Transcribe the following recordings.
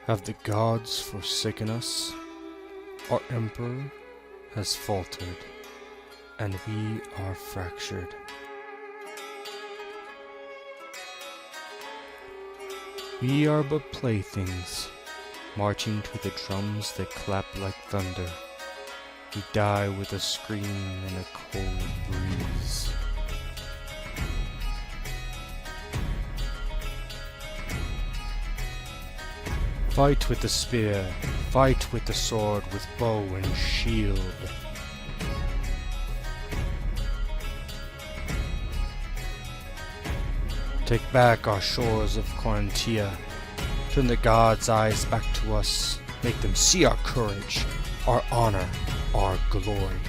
Have the gods forsaken us? Our emperor has faltered, and we are fractured. We are but playthings, marching to the drums that clap like thunder. We die with a scream and a cold breeze. Fight with the spear, fight with the sword, with bow and shield. Take back our shores of Korantia. Turn the gods' eyes back to us. Make them see our courage, our honor, our glory.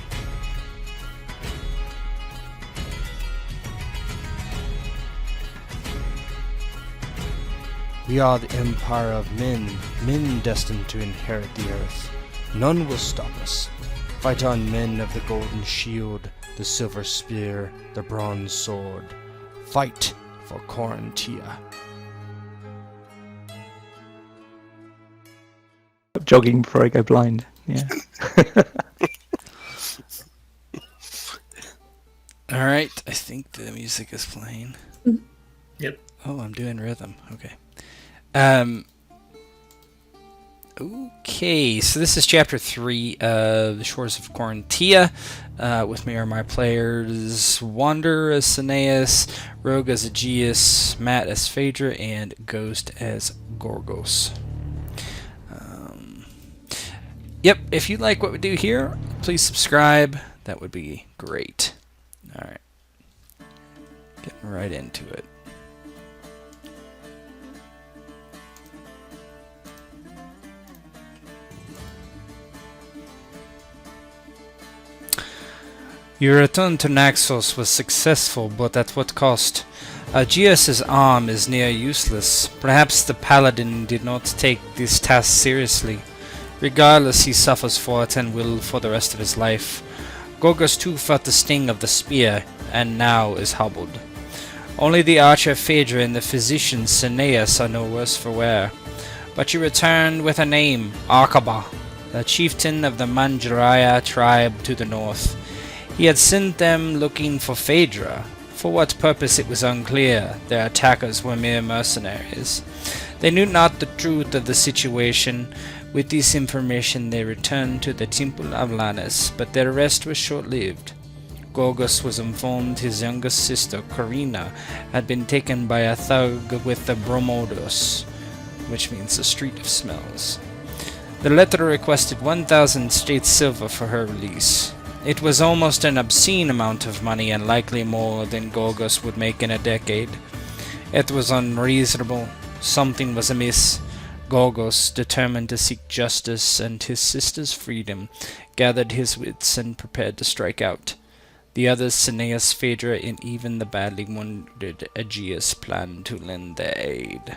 We are the empire of men, men destined to inherit the earth. None will stop us. Fight on, men of the golden shield, the silver spear, the bronze sword. Fight for Korantia. Jogging before I go blind. Yeah. Alright, I think the music is playing. Yep. Oh, I'm doing rhythm. Okay. Okay, so this is chapter 3 of The Shores of Korantia. With me are my players Wander as Cineas, Rogue as Aegeus, Matt as Phaedra, and Ghost as Gorgos. Yep, if you like what we do here, please subscribe. That would be great. Alright. Getting right into it. Your return to Naxos was successful, but at what cost? Aegeus' arm is near useless. Perhaps the Paladin did not take this task seriously. Regardless, he suffers for it and will for the rest of his life. Gorgos too felt the sting of the spear, and now is hobbled. Only the archer Phaedra and the physician Cineas are no worse for wear. But you returned with a name, Arkaba, the chieftain of the Manjariah tribe to the north. He had sent them looking for Phaedra. For what purpose it was unclear. Their attackers were mere mercenaries. They knew not the truth of the situation. With this information they returned to the temple of Lanis, but their arrest was short-lived. Gorgos was informed his youngest sister, Korina, had been taken by a thug with the Bromodos, which means the Street of Smells. The letter requested 1,000 state silver for her release. It was almost an obscene amount of money, and likely more than Gorgos would make in a decade. It was unreasonable. Something was amiss. Gorgos, determined to seek justice and his sister's freedom, gathered his wits and prepared to strike out. The others, Cineas, Phaedra, and even the badly wounded Aegeus, planned to lend their aid.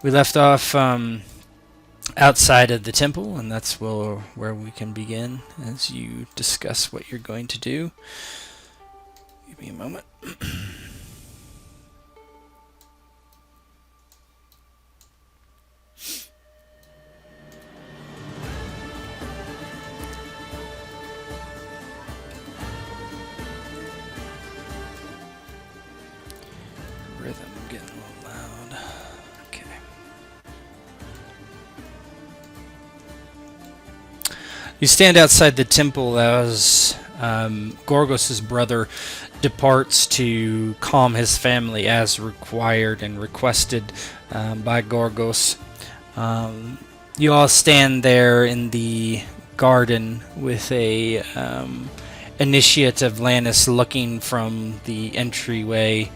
We left off outside of the temple, and that's where we can begin as you discuss what you're going to do. Give me a moment. Rhythm getting a little loud. Okay. You stand outside the temple as Gorgos' brother departs to calm his family as required and requested by Gorgos. You all stand there in the garden with a initiate of Lanis looking from the entryway.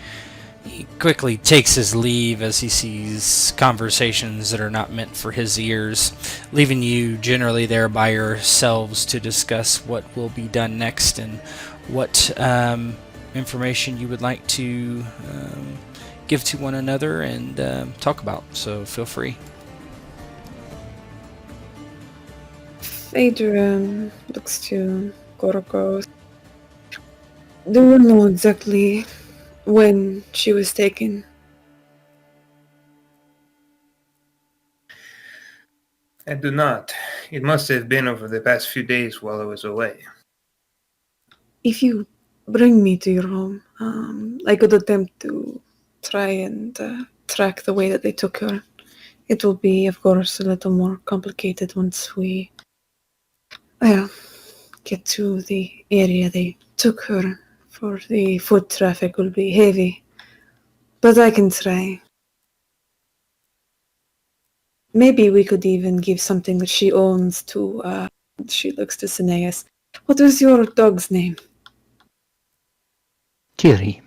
He quickly takes his leave as he sees conversations that are not meant for his ears, leaving you generally there by yourselves to discuss what will be done next and what information you would like to give to one another and talk about. So feel free. Phaedra looks to Gorgos. Do you know exactly when she was taken? I do not. It must have been over the past few days while I was away. If you bring me to your home, I could attempt to try and track the way that they took her. It will be, of course, a little more complicated once we get to the area they took her, for the foot traffic will be heavy. But I can try. Maybe we could even give something that she owns to, she looks to Cineas. What was your dog's name? Kiri.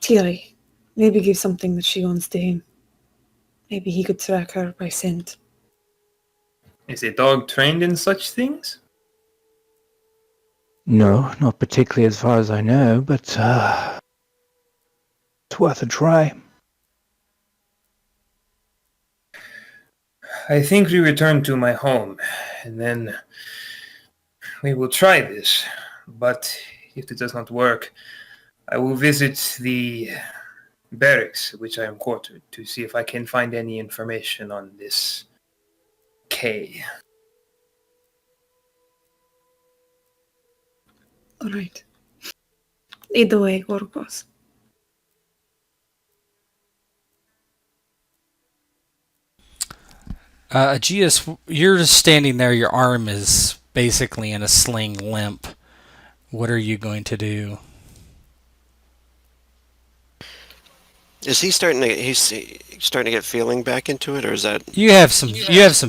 Thierry. Maybe give something that she owns to him. Maybe he could track her by scent. Is a dog trained in such things? No, not particularly as far as I know, but it's worth a try. I think we return to my home, and then we will try this. But if it does not work, I will visit the barracks which I am quartered to see if I can find any information on this K. All right. Lead the way, Gorgos. Aegeus, you're just standing there. Your arm is basically in a sling limp. What are you going to do? Is he starting to? He's starting to get feeling back into it, or is that? You have some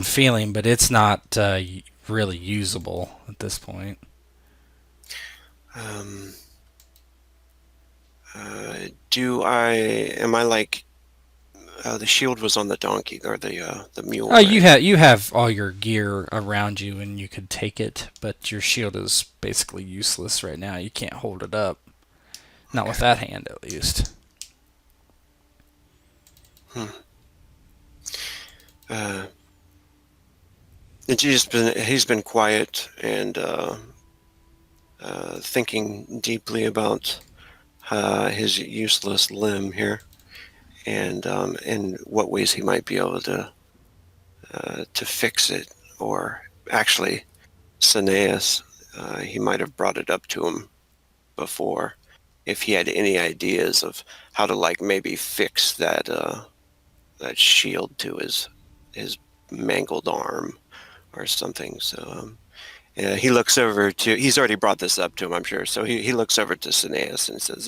feeling, but it's not really usable at this point. Am I like? The shield was on the donkey or the mule. Oh, right? you have all your gear around you, and you could take it, but your shield is basically useless right now. You can't hold it up, not with that hand, at least. He's been quiet and thinking deeply about his useless limb here, and in what ways he might be able to fix it, or actually, Cineas, he might have brought it up to him before, if he had any ideas of how to maybe fix that shield to his mangled arm or something. So he looks over to. He's already brought this up to him, I'm sure. So he looks over to Cineas and says,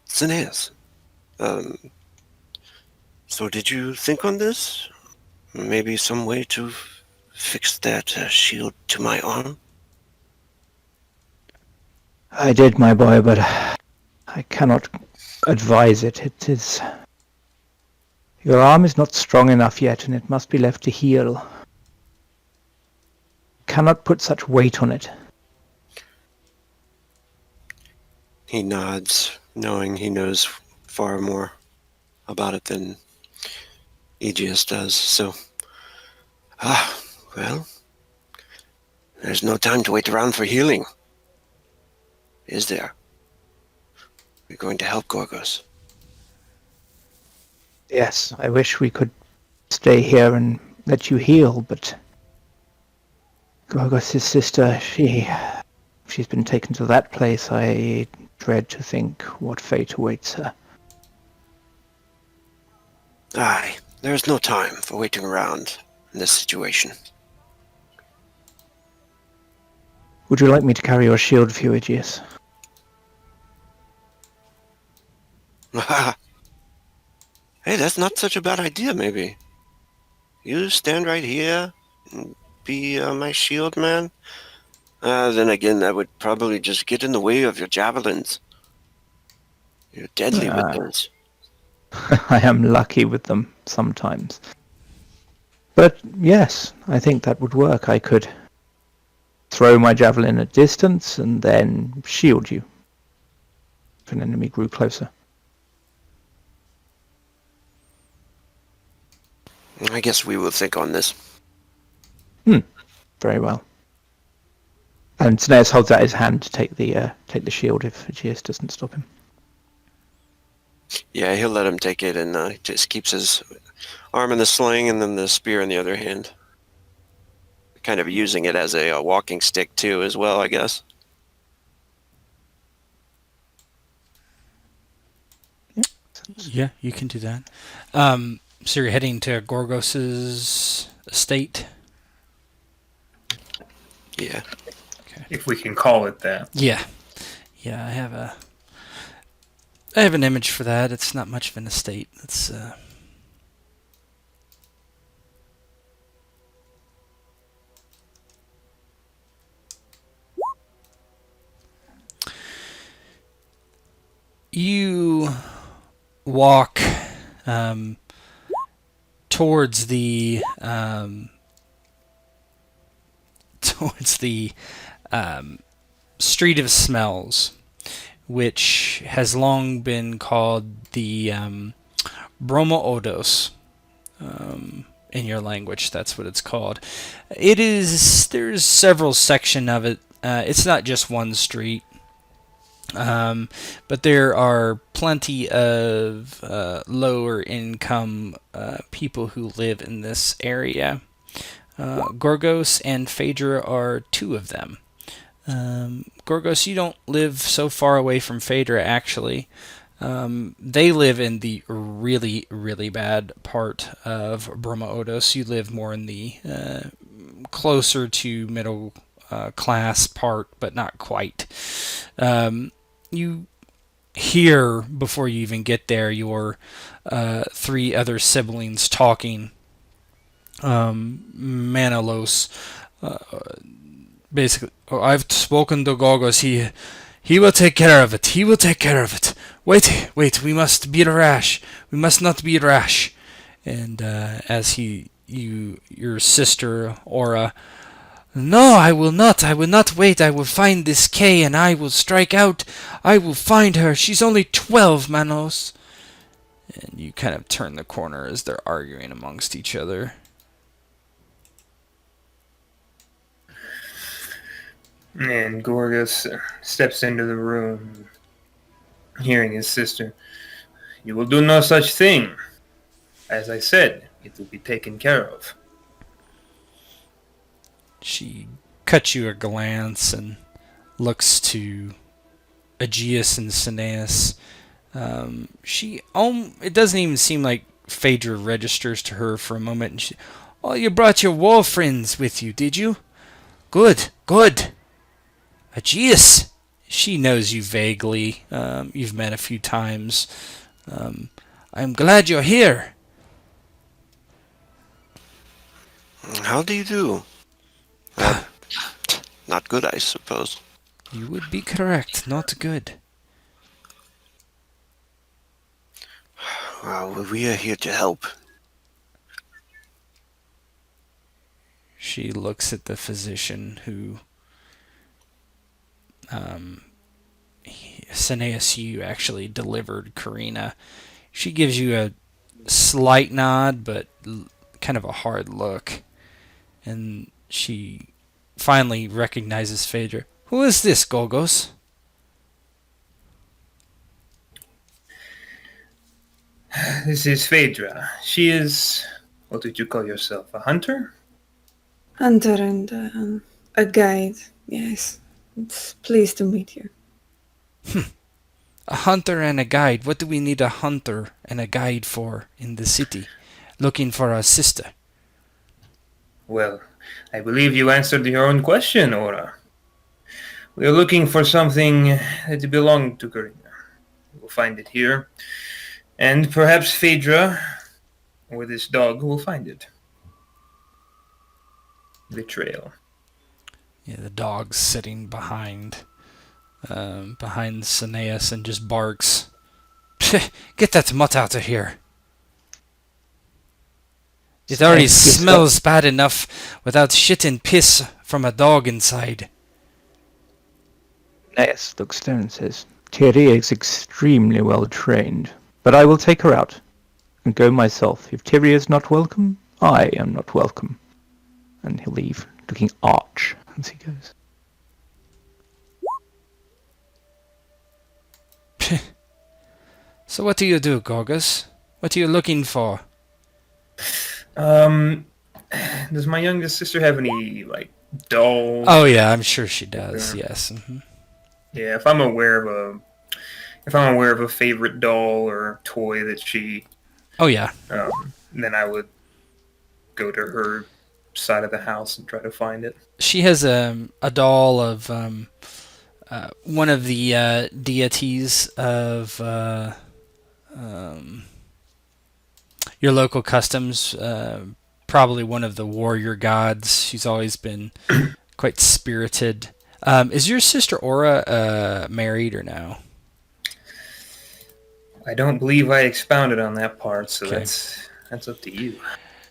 "Cineas, so did you think on this? Maybe some way to fix that shield to my arm?" I did, my boy, but I cannot advise it. It is... Your arm is not strong enough yet, and it must be left to heal. Cannot put such weight on it. He nods, knowing he knows far more about it than Aegeus does. So, well, there's no time to wait around for healing, is there? We're going to help Gorgos. Yes, I wish we could stay here and let you heal, but Gorgos' sister, she's been taken to that place. I dread to think what fate awaits her. Aye, there's no time for waiting around in this situation. Would you like me to carry your shield for you, Aegeus? Hey, that's not such a bad idea, maybe. You stand right here and be my shield man. Then again, that would probably just get in the way of your javelins. You're deadly with those. I am lucky with them sometimes. But yes, I think that would work. I could throw my javelin at distance and then shield you if an enemy grew closer. I guess we will think on this. Very well. And Cineas holds out his hand to take the shield if Aegeus doesn't stop him. Yeah, he'll let him take it and just keeps his arm in the sling and then the spear in the other hand. Kind of using it as a walking stick too, as well, I guess. Yeah, you can do that. So you're heading to Gorgos's estate? Yeah. If we can call it that. Yeah. Yeah, I have an image for that. It's not much of an estate. It's you walk towards the Street of Smells, which has long been called the Broma Odos. In your language, that's what it's called. There's several sections of it. It's not just one street. But there are plenty of lower income people who live in this area. Gorgos and Phaedra are two of them. Gorgos, you don't live so far away from Phaedra, actually. They live in the really, really bad part of Broma Odos. You live more in the closer to middle class part, but not quite. You hear, before you even get there, your three other siblings talking. Manolos, basically, I've spoken to Gorgos. He will take care of it. He will take care of it. Wait, we must be rash. We must not be rash. And as your sister, Aura, no, I will not wait. I will find this Kay and I will strike out. I will find her. She's only 12, Manos. And you kind of turn the corner as they're arguing amongst each other. And Gorgos steps into the room, hearing his sister. You will do no such thing. As I said, it will be taken care of. She cuts you a glance and looks to Aegeus and Cineas. It doesn't even seem like Phaedra registers to her for a moment. And oh, you brought your war friends with you, did you? Good. Aegeus! She knows you vaguely. You've met a few times. I'm glad you're here. How do you do? Not good, I suppose. You would be correct. Not good. Well, we are here to help. She looks at the physician who... Cineas, you actually delivered Korina. She gives you a slight nod, but kind of a hard look. And she finally recognizes Phaedra. Who is this, Gorgos? This is Phaedra. She is... What did you call yourself? A hunter? Hunter and a guide, yes. It's pleased to meet you. A hunter and a guide. What do we need a hunter and a guide for in the city? Looking for our sister. Well, I believe you answered your own question, Aura. We are looking for something that belonged to Korina. We'll find it here. And perhaps Phaedra, or this dog, will find it. The trail. Yeah, the dog's sitting behind Cineas and just barks. Get that mutt out of here. It already smells bad enough without shit and piss from a dog inside. Cineas looks down and says, Thierry is extremely well trained, but I will take her out and go myself. If Thierry is not welcome, I am not welcome. And he'll leave, looking arch as he goes. So what do you do, Gorgos? What are you looking for? Does my youngest sister have any like dolls? Oh yeah, I'm sure she does. Yes. Yeah, if I'm aware of a favorite doll or toy that she, Oh yeah. then I would go to her side of the house and try to find it. She has a doll of one of the deities of your local customs. Probably one of the warrior gods. She's always been quite spirited. Is your sister Aura married or no? I don't believe I expounded on that part, so Okay. that's up to you.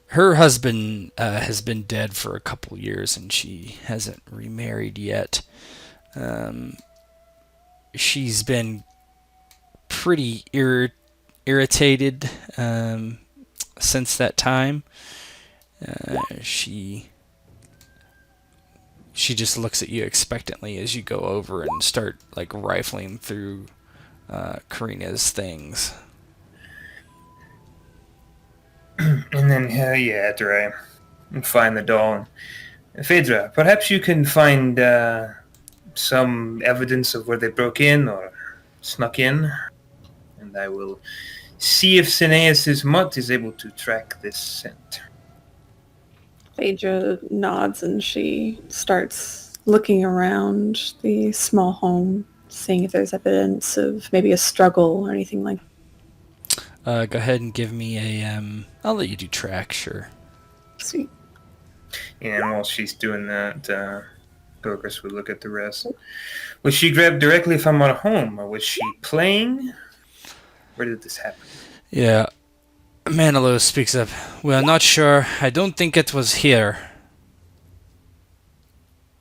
Her husband has been dead for a couple years, and she hasn't remarried yet. She's been pretty irritated since that time. She just looks at you expectantly as you go over and start like rifling through Korina's things. And then, after I find the doll, Phaedra, perhaps you can find some evidence of where they broke in or snuck in, and I will see if Cineas' mutt is able to track this scent. Phaedra nods and she starts looking around the small home, seeing if there's evidence of maybe a struggle or anything like that. Go ahead and give me a. I'll let you do track, sure. Sweet. And while she's doing that, Gorgos would look at the rest. Was she grabbed directly from our home, or was she playing? Where did this happen? Yeah. Manilow speaks up. We're not sure. I don't think it was here.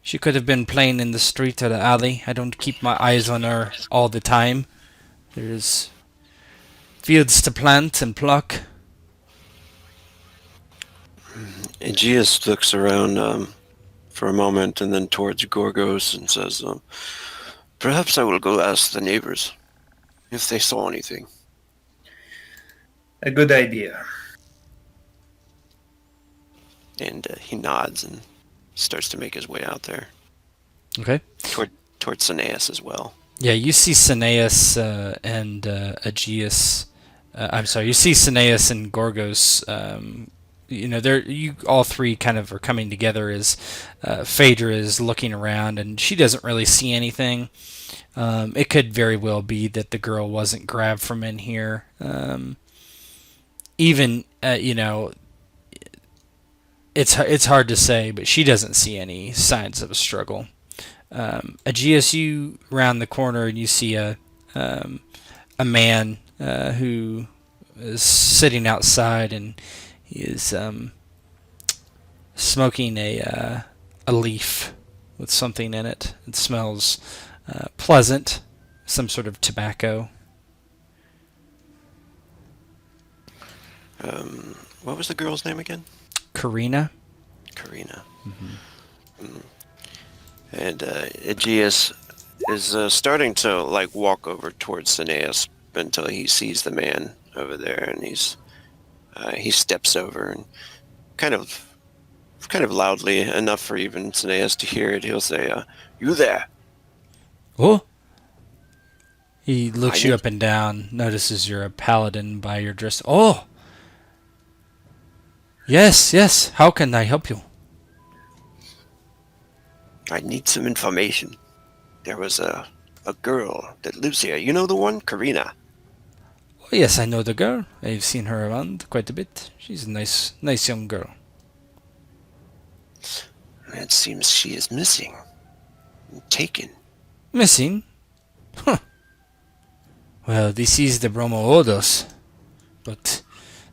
She could have been playing in the street or the alley. I don't keep my eyes on her all the time. There's fields to plant and pluck. Aegeus looks around for a moment and then towards Gorgos and says, perhaps I will go ask the neighbors if they saw anything. A good idea. And he nods and starts to make his way out there. Okay. Towards Cineas as well. Yeah, you see Cineas and Aegeus. I'm sorry, you see Cineas and Gorgos. You all three kind of are coming together as Phaedra is looking around, and she doesn't really see anything. It could very well be that the girl wasn't grabbed from in here. It's hard to say, but she doesn't see any signs of a struggle. Aegeus, you round the corner and you see a man who is sitting outside, and he is smoking a leaf with something in it. It smells pleasant, some sort of tobacco. What was the girl's name again? Korina. Korina. And Aegeus is starting to walk over towards Cineas until he sees the man over there, and he steps over and kind of loudly enough for even Cineas to hear it. He'll say, "You there?" Oh. He looks you up and down, notices you're a paladin by your dress. Oh. Yes. How can I help you? I need some information. There was a girl that lives here. You know the one? Korina. Oh, yes, I know the girl. I've seen her around quite a bit. She's a nice young girl. It seems she is missing. Taken. Missing? Huh. Well, this is the Bromo-Odos, but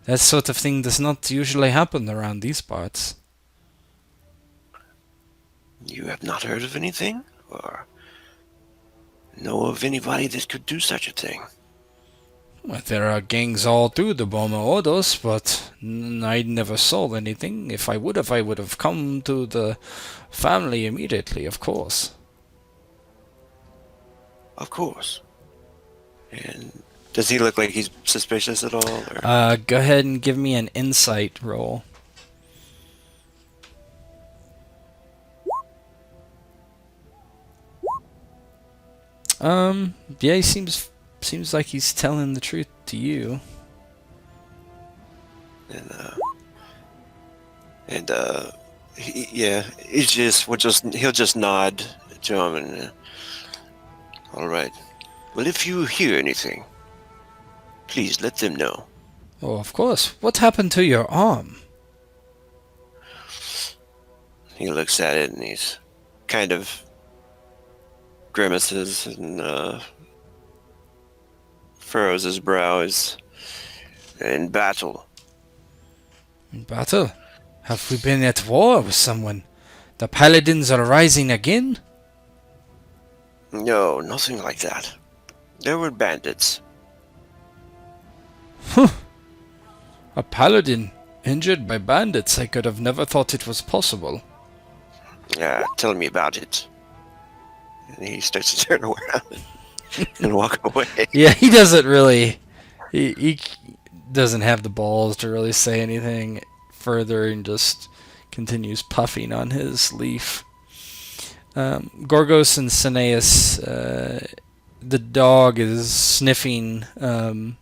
that sort of thing does not usually happen around these parts. You have not heard of anything? Or know of anybody that could do such a thing? Well, there are gangs all through the Bromo-Odos, but I never saw anything. If I would have come to the family immediately, of course. Of course. And Does he look like he's suspicious at all? Or? Go ahead and give me an insight roll. Yeah, he seems like he's telling the truth to you. He'll just nod to him and all right. Well, if you hear anything, please let them know. Oh, of course. What happened to your arm? He looks at it and he's kind of grimaces and furrows his brow. Is in battle. In battle? Have we been at war with someone? The paladins are rising again? No, nothing like that. There were bandits. A paladin injured by bandits? I could have never thought it was possible. Tell me about it. And he starts to turn around and walk away. Yeah, he doesn't really... He doesn't have the balls to really say anything further and just continues puffing on his leaf. Gorgos and Cineas, the dog is sniffing the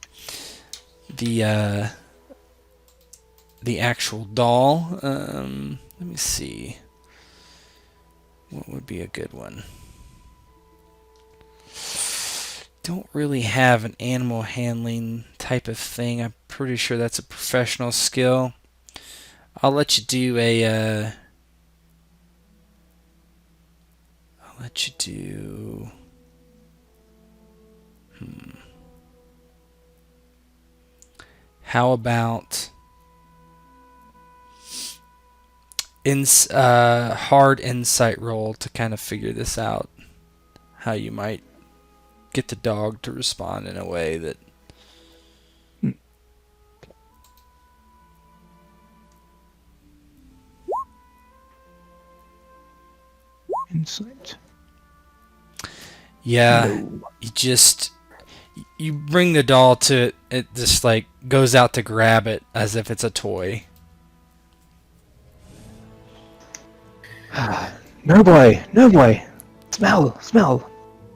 actual doll. Let me see. What would be a good one? Don't really have an animal handling type of thing. I'm pretty sure that's a professional skill. I'll let you do a... How about hard insight roll to kind of figure this out? How you might get the dog to respond in a way that... Insight. Yeah, No. you bring the doll to it, it just like goes out to grab it as if it's a toy. No boy, no boy. Smell, smell.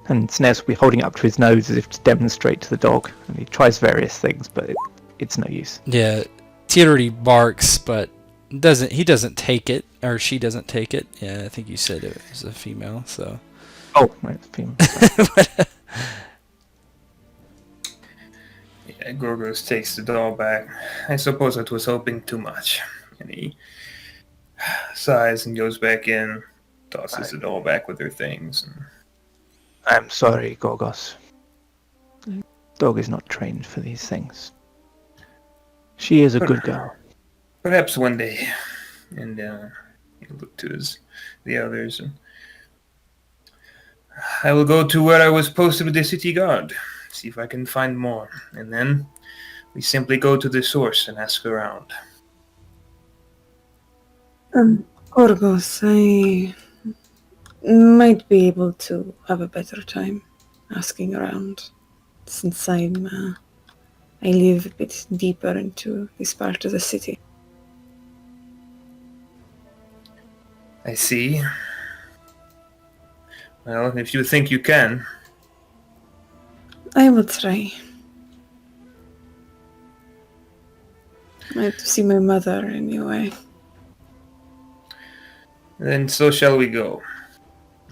And Cineas will be holding it up to his nose as if to demonstrate to the dog. And he tries various things, but it's no use. Yeah, Teetery barks, but he doesn't take it, or she doesn't take it. Yeah, I think you said it was a female, so... Oh, right, it's female. Yeah, Gorgos takes the doll back. I suppose I was hoping too much. And he sighs and goes back in, tosses the doll back with her things. And... I'm sorry, Gorgos. Dog is not trained for these things. She is a good girl. Perhaps one day. And he'll look to the others. And I will go to where I was posted with the city guard. See if I can find more. And then we simply go to the source and ask around. Gorgos, I might be able to have a better time asking around, since I live a bit deeper into this part of the city. I see. Well, if you think you can. I will try. I have to see my mother anyway. Then so shall we go.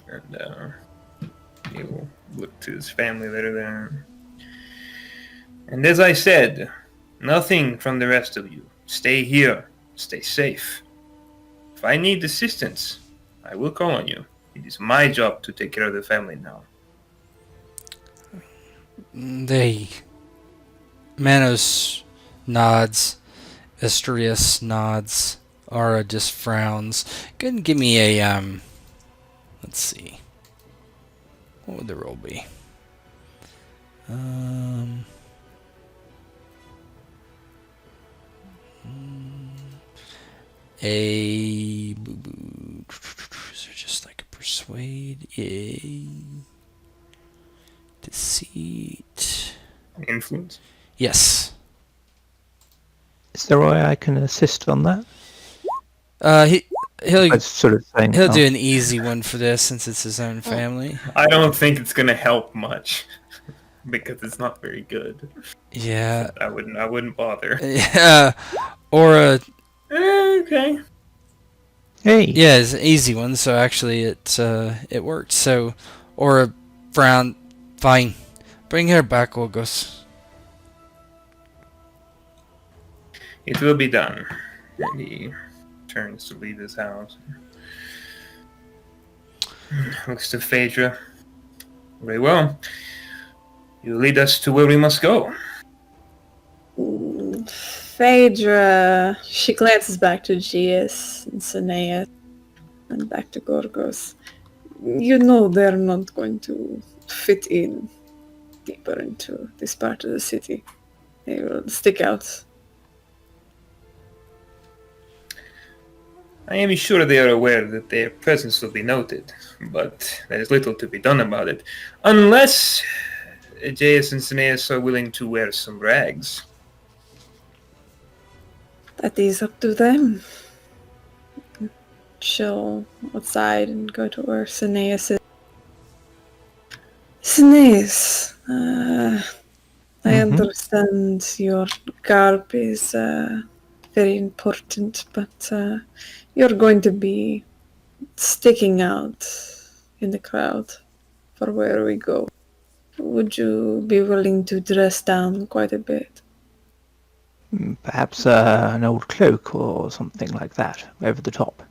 And he will look to his family that are there. And as I said, nothing from the rest of you. Stay here. Stay safe. If I need assistance, I will call on you. It is my job to take care of the family now. Manos nods. Estrius nods. Aura just frowns. Go ahead and give me a, let's see. What would the roll be? Is there just like a persuade? A deceit. Influence. Yes. Is there a way I can assist on that? He'll I was sort of saying. he'll oh, do an easy one for this since it's his own family. I don't think it's gonna help much because it's not very good. Yeah. I wouldn't bother. Yeah. Or a Okay. Hey. yeah, it's an easy one. So actually, it worked. So or a brown. Fine. Bring her back, Gorgos. It will be done. And he turns to leave his house. Looks to Phaedra. Very well. You lead us to where we must go. Phaedra, she glances back to Aegeus and Cineas and back to Gorgos. You know they're not going to fit in deeper into this part of the city. They will stick out. I am sure they are aware that their presence will be noted, but there is little to be done about it. Unless Aegeus and Cineas are willing to wear some rags. That is up to them. She'll outside and go to where Cineas is. Cineas, I understand your garb is very important, but you're going to be sticking out in the crowd for where we go. Would you be willing to dress down quite a bit? Perhaps an old cloak or something like that over the top.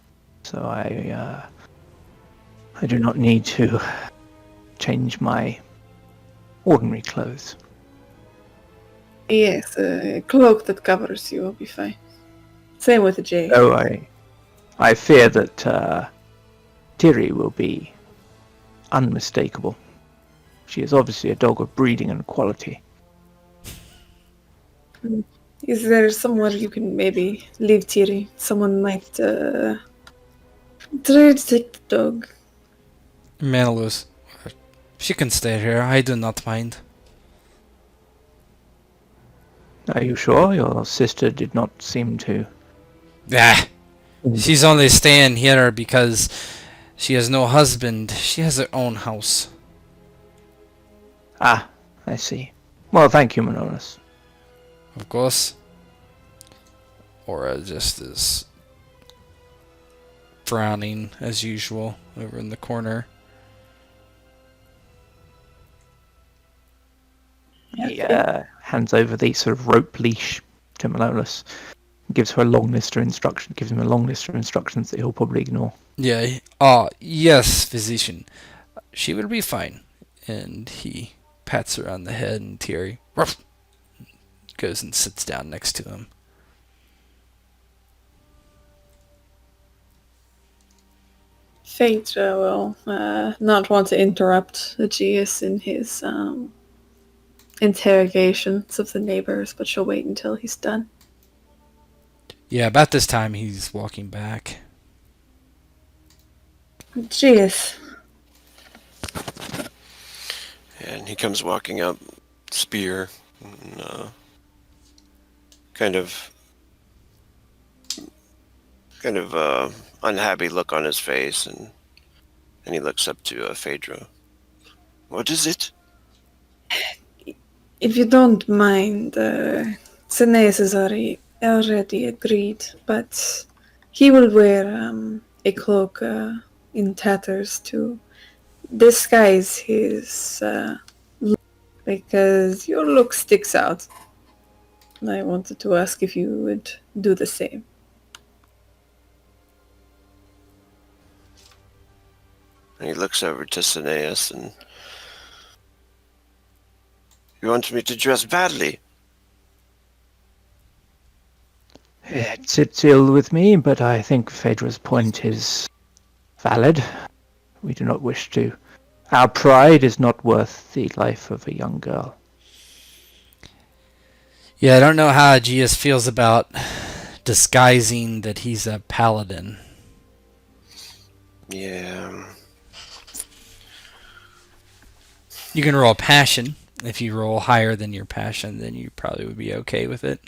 So I do not need to change my ordinary clothes. Yes, a cloak that covers you will be fine. Same with the J. Oh, I fear that Tiri will be unmistakable. She is obviously a dog of breeding and quality. Is there somewhere you can maybe leave Tiri? Someone might try to take the dog. Manalus. She can stay here. I do not mind. Are you sure? Your sister did not seem to... Ah, she's only staying here because she has no husband. She has her own house. Ah, I see. Well, thank you, Manolis. Of course. Aura just is frowning as usual over in the corner. He hands over the sort of rope leash to Manolis. Gives her a long list of instructions. Gives him a long list of instructions that he'll probably ignore. Yeah. Yes, physician. She will be fine. And he pats her on the head, and Thierry goes and sits down next to him. Phaedra will not want to interrupt Aegeus in his interrogations of the neighbors, but she'll wait until he's done. Yeah, about this time he's walking back. Aegeus. And he comes walking up, spear, and, kind of unhappy look on his face, and he looks up to Phaedra. What is it? If you don't mind, Cineas has already agreed, but he will wear a cloak in tatters to disguise his look, because your look sticks out. I wanted to ask if you would do the same. And he looks over to Cineas, and you want me to dress badly? It sits ill with me, but I think Phaedra's point is valid. We do not wish to... Our pride is not worth the life of a young girl. Yeah, I don't know how Aegeus feels about disguising that he's a paladin. Yeah. You can roll passion If you roll higher than your passion, then you probably would be okay with it.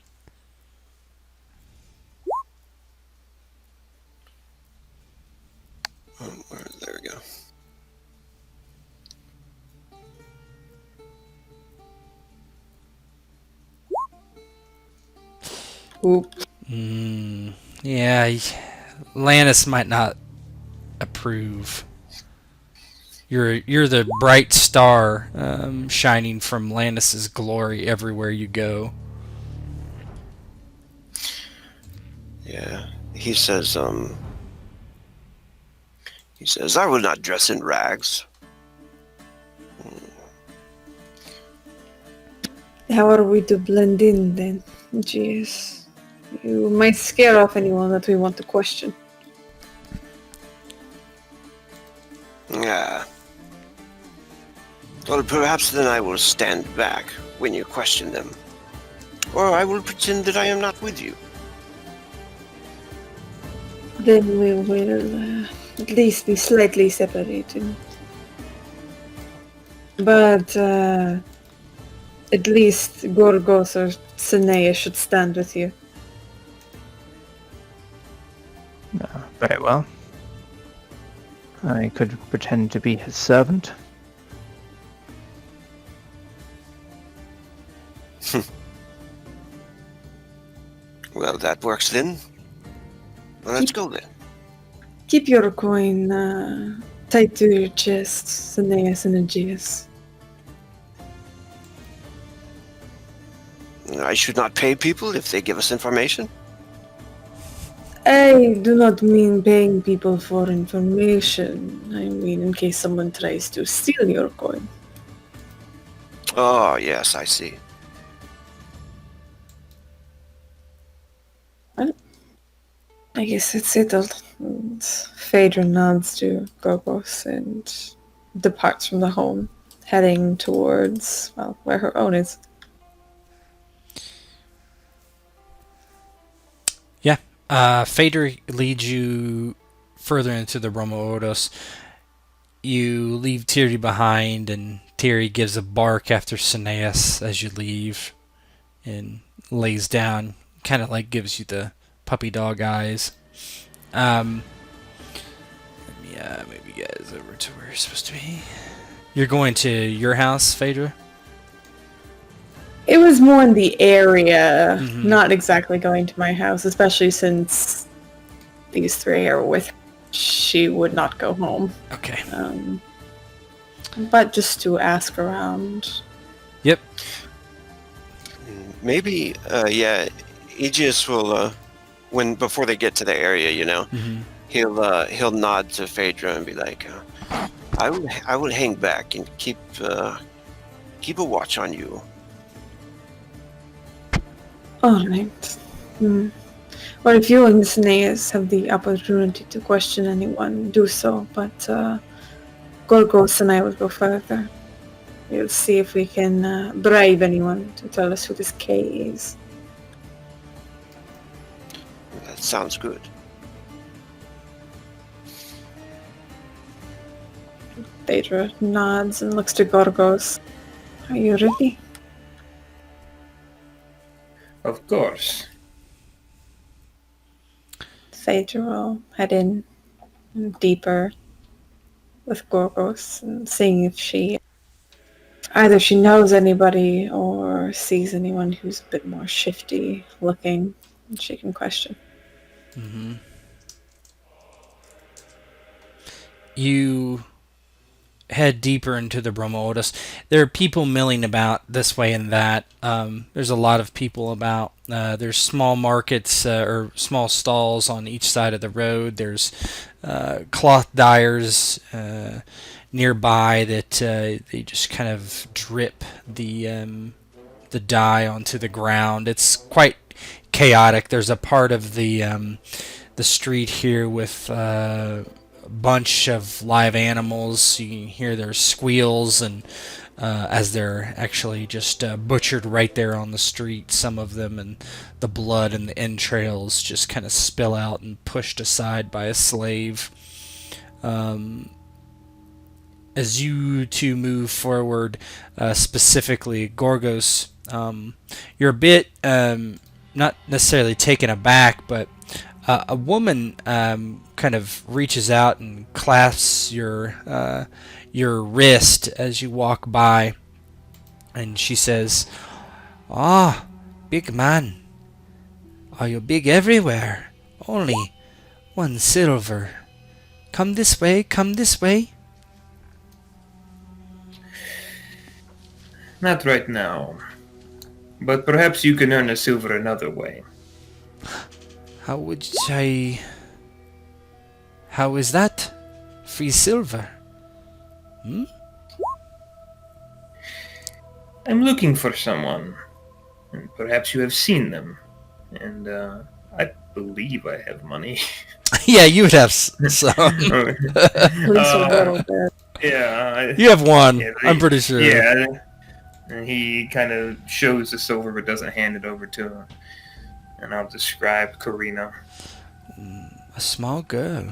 There we go. Oop. Yeah, Lanis might not approve. You're the bright star shining from Lanis's glory everywhere you go. Yeah, he says, I will not dress in rags. How are we to blend in then? Jeez. You might scare off anyone that we want to question. Yeah. Well, perhaps then I will stand back when you question them. Or I will pretend that I am not with you. Then we will at least be slightly separated. But at least Gorgos or Cineas should stand with you. Very well. I could pretend to be his servant. Well, that works then. Well, let's go then. Keep your coin tight to your chest, Cineas and Aegeus. I should not pay people if they give us information. I do not mean paying people for information. I mean in case someone tries to steal your coin. Oh, yes, I see. I guess it's settled. And Phaedra nods to Gorgos and departs from the home, heading towards, well, where her own is. Phaedra leads you further into the Bromo-Odos. You leave Tiri behind, and Tiri gives a bark after Cineas as you leave and lays down, kind of like gives you the puppy dog eyes. Maybe you guys over to where you're supposed to be. You're going to your house, Phaedra? It was more in the area, not exactly going to my house, especially since these three are with her. She would not go home. Okay. But just to ask around. Yep. Maybe, Aegeus will, before they get to the area, he'll nod to Phaedra and be like, I will hang back and keep a watch on you. Alright. Well, if you and Cineas have the opportunity to question anyone, do so, but Gorgos and I will go further. We'll see if we can bribe anyone to tell us who this K is. That sounds good. Phaedra nods and looks to Gorgos. Are you ready? Of course. Phaedra will head in deeper with Gorgos and seeing if either she knows anybody or sees anyone who's a bit more shifty looking and she can question. You head deeper into the Bromo-Odos. There are people milling about this way and that. There's a lot of people about. There's small markets or small stalls on each side of the road. There's cloth dyers nearby that they just kind of drip the dye onto the ground. It's quite chaotic. There's a part of the street here with bunch of live animals. You can hear their squeals and as they're actually just butchered right there on the street, some of them, and the blood and the entrails just kind of spill out and pushed aside by a slave. as you two move forward, specifically Gorgos, you're a bit not necessarily taken aback, but a woman kind of reaches out and clasps your wrist as you walk by, and she says, "Ah, big man, are you big everywhere? Only 1 silver. Come this way, come this way." Not right now. But perhaps you can earn a silver another way. How would I... How is that? Free silver? Hmm? I'm looking for someone. And perhaps you have seen them. And I believe I have money. Yeah, you would have some. Yeah. You have one, Yeah, I'm pretty sure. Yeah. And he kind of shows the silver but doesn't hand it over to her. And I'll describe Korina. A small girl.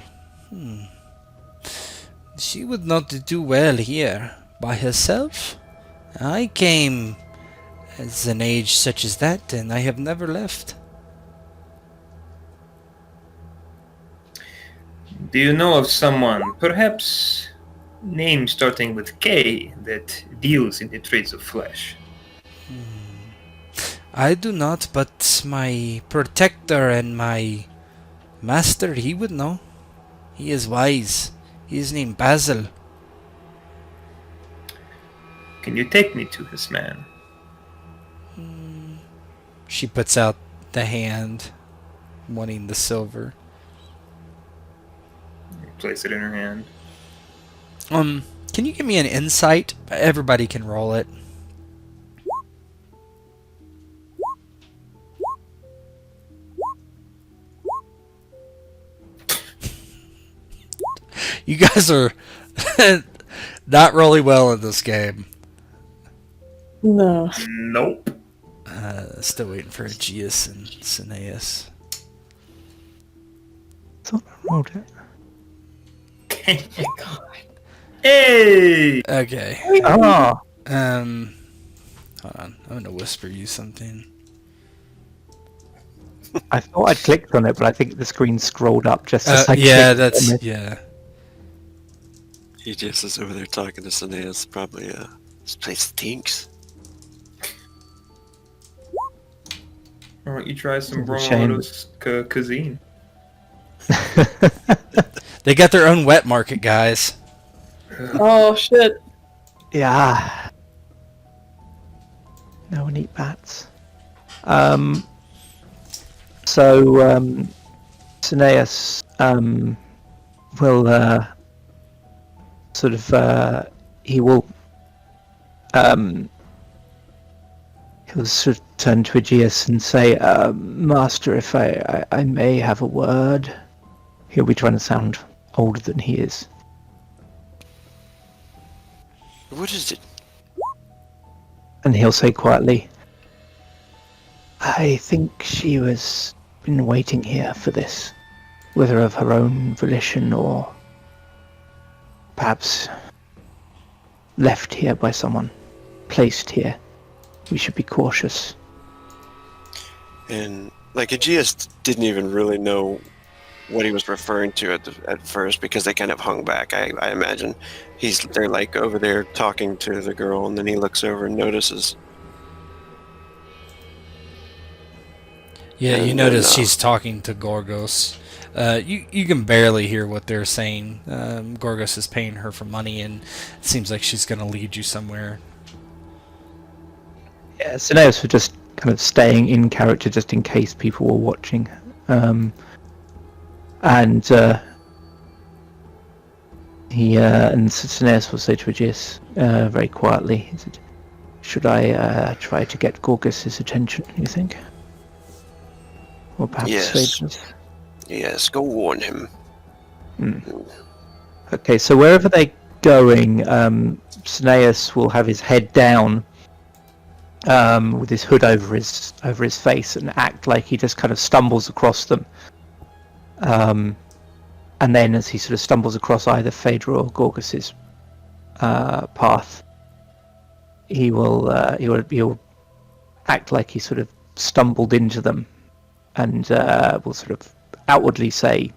She would not do well here by herself. I came at an age such as that, and I have never left. Do you know of someone, perhaps name starting with K, that deals in the trades of flesh? I do not, but my protector and my master, he would know. He is wise. He is named Basil. Can you take me to this man? She puts out the hand, wanting the silver. Place it in her hand. Can you give me an insight? Everybody can roll it. You guys are not really well in this game. No. Nope. Still waiting for Aegeus and Cineas. Thought I rolled it. Hey! Okay. Ah, Hold on. I'm gonna whisper you something. I thought I'd clicked on it, but I think the screen scrolled up just as I Yeah, clicked on that's it. yeah. Aegeus is over there talking to Cineas. Probably, this place stinks. Why don't you try some It's a shame. Bromoto's cuisine? They got their own wet market, guys. Oh shit. Yeah. No one eat bats. Cineas will sort of he will he'll sort of turn to Aegeus and say, "Master, if I may have a word." He'll be trying to sound older than he is. What is it? And he'll say quietly, "I think she was been waiting here for this, whether of her own volition or perhaps left here by someone, placed here. We should be cautious." And like Aegeus didn't even really know what he was referring to at first because they kind of hung back. I imagine they're like over there talking to the girl, and then he looks over and notices. Yeah, you And notice then, she's talking to Gorgos. You can barely hear what they're saying. Gorgos is paying her for money, and it seems like she's going to lead you somewhere. Yeah, Cineas was just kind of staying in character just in case people were watching. And Cineas will say to Aegeus very quietly, he said, "Should I try to get Gorgos' attention, you think? Or perhaps Yes. Phaedra's?" Yes, go warn him. Okay, so wherever they're going, Cineas will have his head down with his hood over his face and act like he just kind of stumbles across them. And then as he sort of stumbles across either Phaedra or Gorgos' path, he'll act like he sort of stumbled into them, and will sort of outwardly say,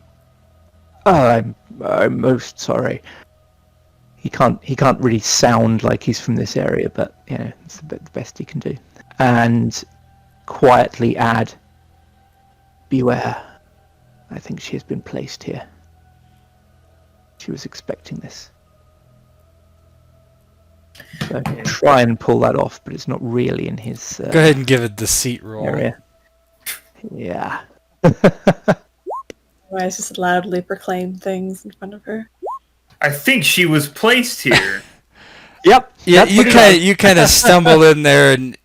"Oh, I'm most sorry." He can't really sound like he's from this area, but it's the best he can do, and quietly add, "Beware. I think she has been placed here. She was expecting this." So try and pull that off, but it's not really in his Go ahead and give a deceit roll. area. Yeah. I just loudly proclaim things in front of her. I think she was placed here. Yep. Yeah, that's you kind of stumble in there and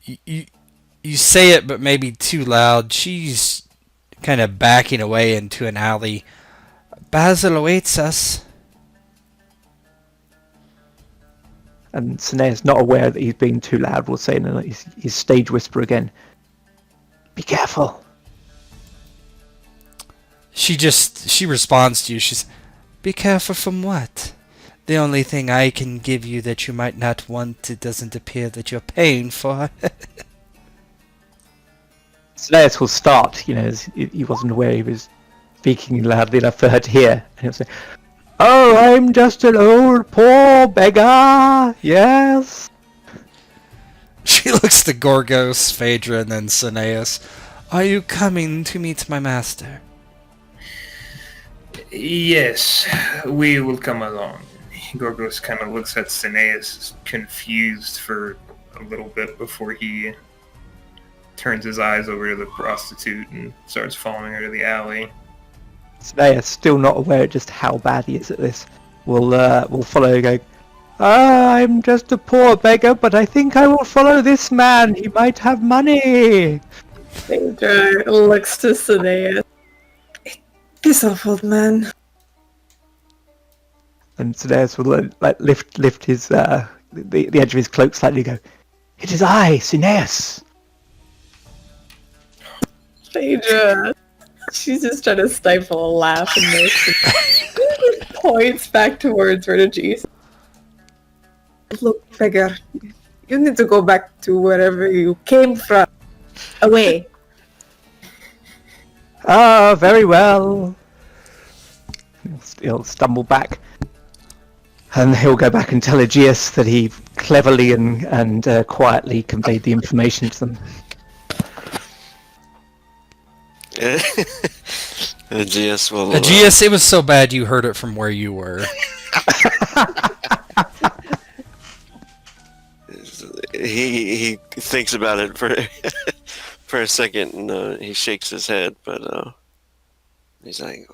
you say it, but maybe too loud. She's kind of backing away into an alley. Basil awaits us. And Cineas, not aware that he's being too loud, will say in his stage whisper again, "Be careful." She responds to you. She's, "Be careful from what? The only thing I can give you that you might not want, it doesn't appear that you're paying for." Cineas will start, he wasn't aware he was speaking loudly enough for her to hear. And he'll say, "Oh, I'm just an old poor beggar, yes." She looks to Gorgos, Phaedra, and then Cineas. "Are you coming to meet my master?" Yes, we will come along. Gorgos kind of looks at Cineas, confused for a little bit before he turns his eyes over to the prostitute and starts following her to the alley. Cineas, still not aware just how bad he is at this, will follow, going, "I'm just a poor beggar, but I think I will follow this man. He might have money." Phaedra looks to Cineas. Piss off, old man. And Cineas will lift his the edge of his cloak slightly and go, "It is I, Cineas." Phaedra. She's just trying to stifle a laugh and this. Points back towards Virtuous. Look, beggar, you need to go back to wherever you came from. Away. "Ah, very well." He'll stumble back, and he'll go back and tell Aegeus that he cleverly and quietly conveyed the information to them. Aegeus will. Aegeus, it was so bad you heard it from where you were. He thinks about it for for a second, and he shakes his head, but he's like,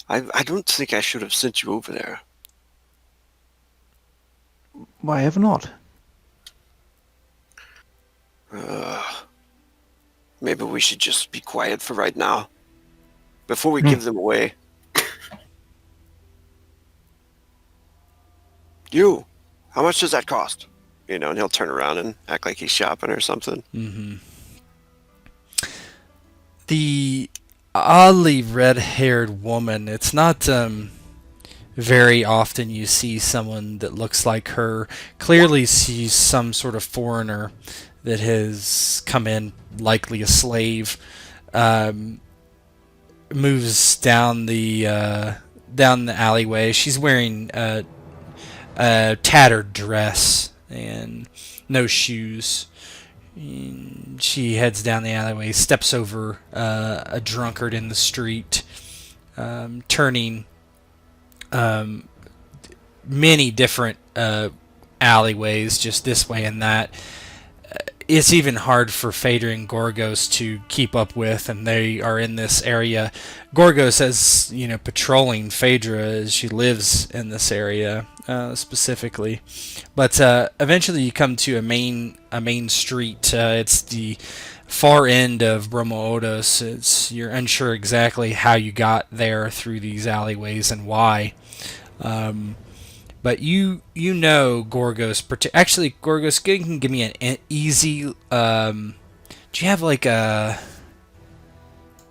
I don't think I should have sent you over there. Why ever not? Maybe we should just be quiet for right now, before we give them away. You, how much does that cost? And he'll turn around and act like he's shopping or something. Mm-hmm. The oddly red-haired woman, it's not very often you see someone that looks like her. Clearly she's some sort of foreigner that has come in, likely a slave. Moves down the alleyway. She's wearing a tattered dress and no shoes. She heads down the alleyway, steps over a drunkard in the street, turning many different alleyways, just this way and that. It's even hard for Phaedra and Gorgos to keep up with, and they are in this area. Gorgos is, patrolling Phaedra as she lives in this area specifically. But eventually you come to a main street. It's the far end of Bromo-Odos. You're unsure exactly how you got there through these alleyways and why. But you know Gorgos. Actually, Gorgos, you can give me an easy. Do you have like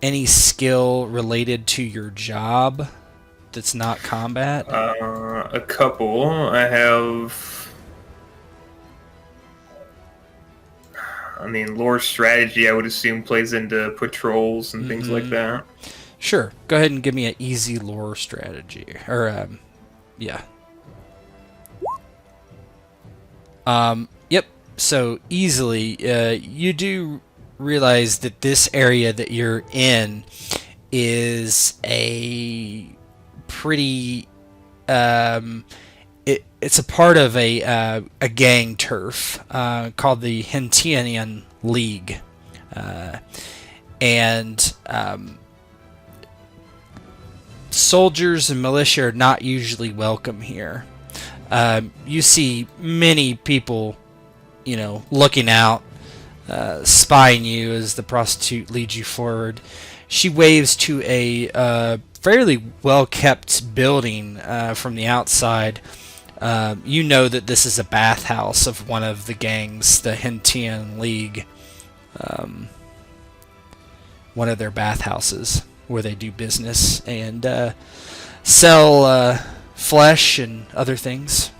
any skill related to your job that's not combat? A couple. I have. I mean, lore strategy, I would assume, plays into patrols and things like that. Sure. Go ahead and give me an easy lore strategy. Or, yeah. Yep. So, easily, you do realize that this area that you're in is a pretty... it's a part of a gang turf called the Hentianian League. And soldiers and militia are not usually welcome here. You see many people, looking out, spying you as the prostitute leads you forward. She waves to a fairly well-kept building from the outside. You know that this is a bathhouse of one of the gangs, the Hentian League. One of their bathhouses where they do business and sell flesh and other things.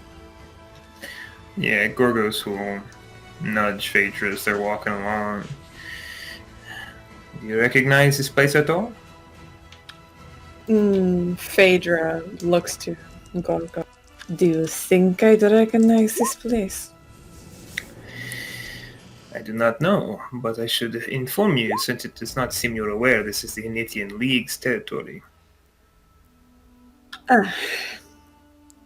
Yeah, Gorgos will nudge Phaedra as they're walking along. Do you recognize this place at all? Phaedra looks to Gorgos. Do you think I'd recognize this place? I do not know, but I should inform you, since it does not seem you're aware, this is the Hentian League's territory.